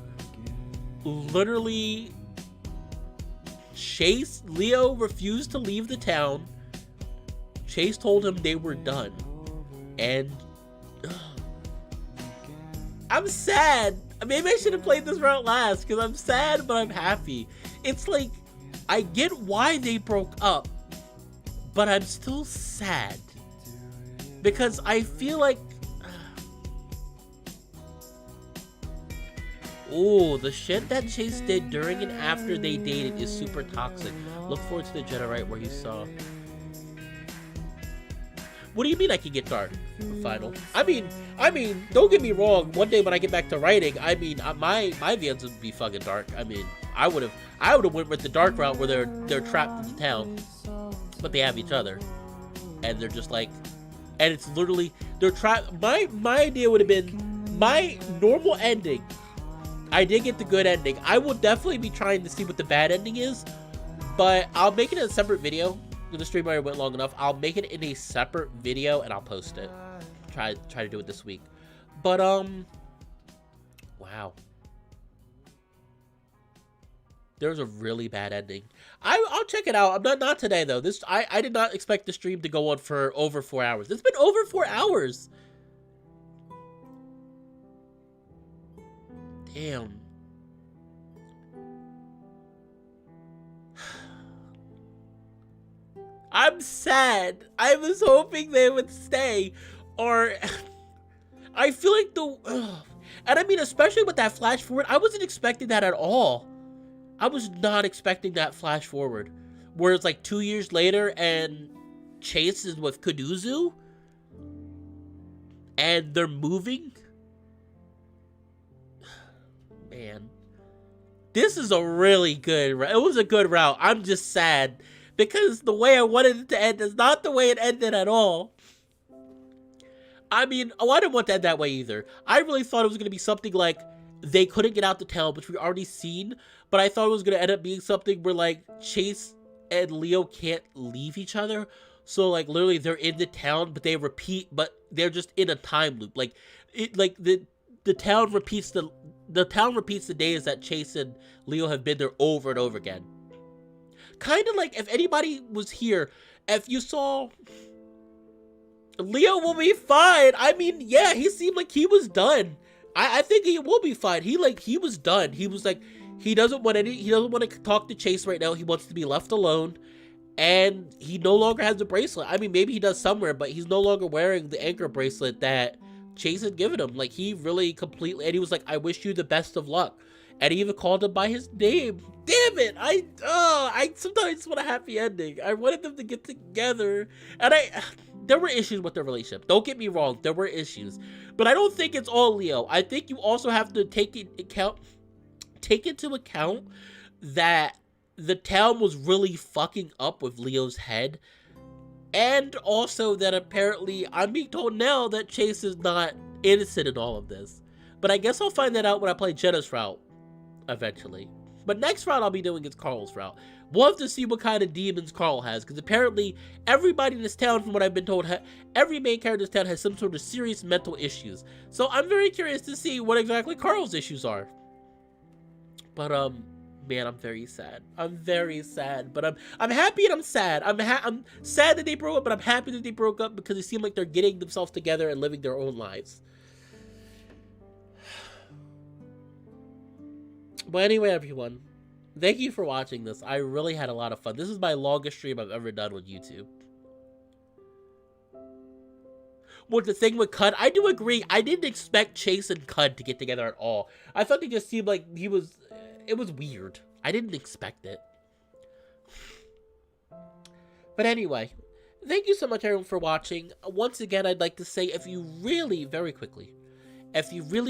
Leo refused to leave the town. Chase told him they were done. And I'm sad. Maybe I should have played this route last, because I'm sad, but I'm happy. It's I get why they broke up, but I'm still sad. Because I feel like... Oh, the shit that Chase did during and after they dated is super toxic. Look forward to the Jenna right where you saw. What do you mean I can get dark? Final. I mean, don't get me wrong. One day when I get back to writing, I mean, my Vans would be fucking dark. I mean, I would have went with the dark route where they're trapped in the town, but they have each other, and they're just like, and it's literally they're trapped. My idea would have been my normal ending. I did get the good ending. I will definitely be trying to see what the bad ending is, but I'll make it a separate video. The stream already went long enough. I'll make it in a separate video and I'll post it. Try to do it this week. But wow. There's a really bad ending. I'll check it out. I'm not today though. I did not expect the stream to go on for over 4 hours. It's been over 4 hours. Damn. I'm sad. I was hoping they would stay, or I feel like and I mean, especially with that flash forward, I wasn't expecting that at all. I was not expecting that flash forward, where it's like 2 years later and Chase is with Kuduzu, and they're moving. Man, this is a really good. It was a good route. I'm just sad. Because the way I wanted it to end is not the way it ended at all. I mean, I didn't want that that way either. I really thought it was going to be something like they couldn't get out the town, which we already seen. But I thought it was going to end up being something where like Chase and Leo can't leave each other. So like literally they're in the town, but they repeat, but they're just in a time loop. Like the town repeats the days that Chase and Leo have been there over and over again. Kind of like if anybody was here, if you saw Leo will be fine. I mean, yeah, he seemed like he was done. I think he will be fine. He was done. He was like, he doesn't want to talk to Chase right now. He wants to be left alone. And he no longer has the bracelet. I mean, maybe he does somewhere, but he's no longer wearing the anchor bracelet that Chase had given him. Like, he really completely, and he was like, I wish you the best of luck. And he even called him by his name. Damn it! I sometimes want a happy ending. I wanted them to get together, and there were issues with their relationship. Don't get me wrong, there were issues, but I don't think it's all Leo. I think you also have to take into account that the town was really fucking up with Leo's head, and also that apparently I'm being told now that Chase is not innocent in all of this. But I guess I'll find that out when I play Jenna's route. Eventually. But next route I'll be doing is Carl's route. We'll have to see what kind of demons Carl has, because apparently everybody in this town, from what I've been told, every main character in this town has some sort of serious mental issues. So I'm very curious to see what exactly Carl's issues are. But man, I'm very sad. I'm very sad. But I'm happy and I'm sad. I'm sad that they broke up, but I'm happy that they broke up because it seemed like they're getting themselves together and living their own lives. But anyway, everyone, thank you for watching this. I really had a lot of fun. This is my longest stream I've ever done with YouTube. Well, the thing with Cud, I do agree. I didn't expect Chase and Cud to get together at all. I thought they just seemed like it was weird. I didn't expect it. But anyway, thank you so much, everyone, for watching. Once again, I'd like to say, if you really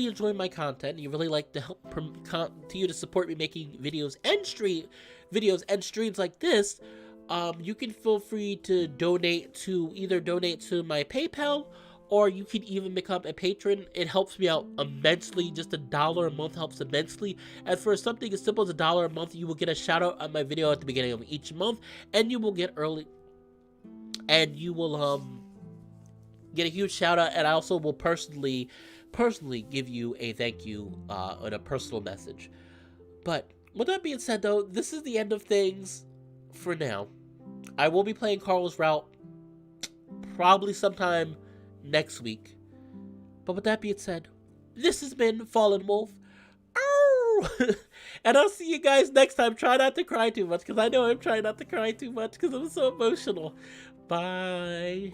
enjoy my content and you really like to help continue to support me making videos and streams like this, you can feel free to donate to my PayPal, or you can even become a patron. It helps me out immensely. Just $1 a month helps immensely. And for something as simple as $1 a month, you will get a shout out on my video at the beginning of each month, and you will get get a huge shout out, and I also will personally give you a thank you and a personal message. But with that being said, though, this is the end of things for now. I will be playing Carl's route probably sometime next week. But with that being said, this has been Fallenwolf. And I'll see you guys next time. Try not to cry too much, because I know I'm trying not to cry too much because I'm so emotional. Bye.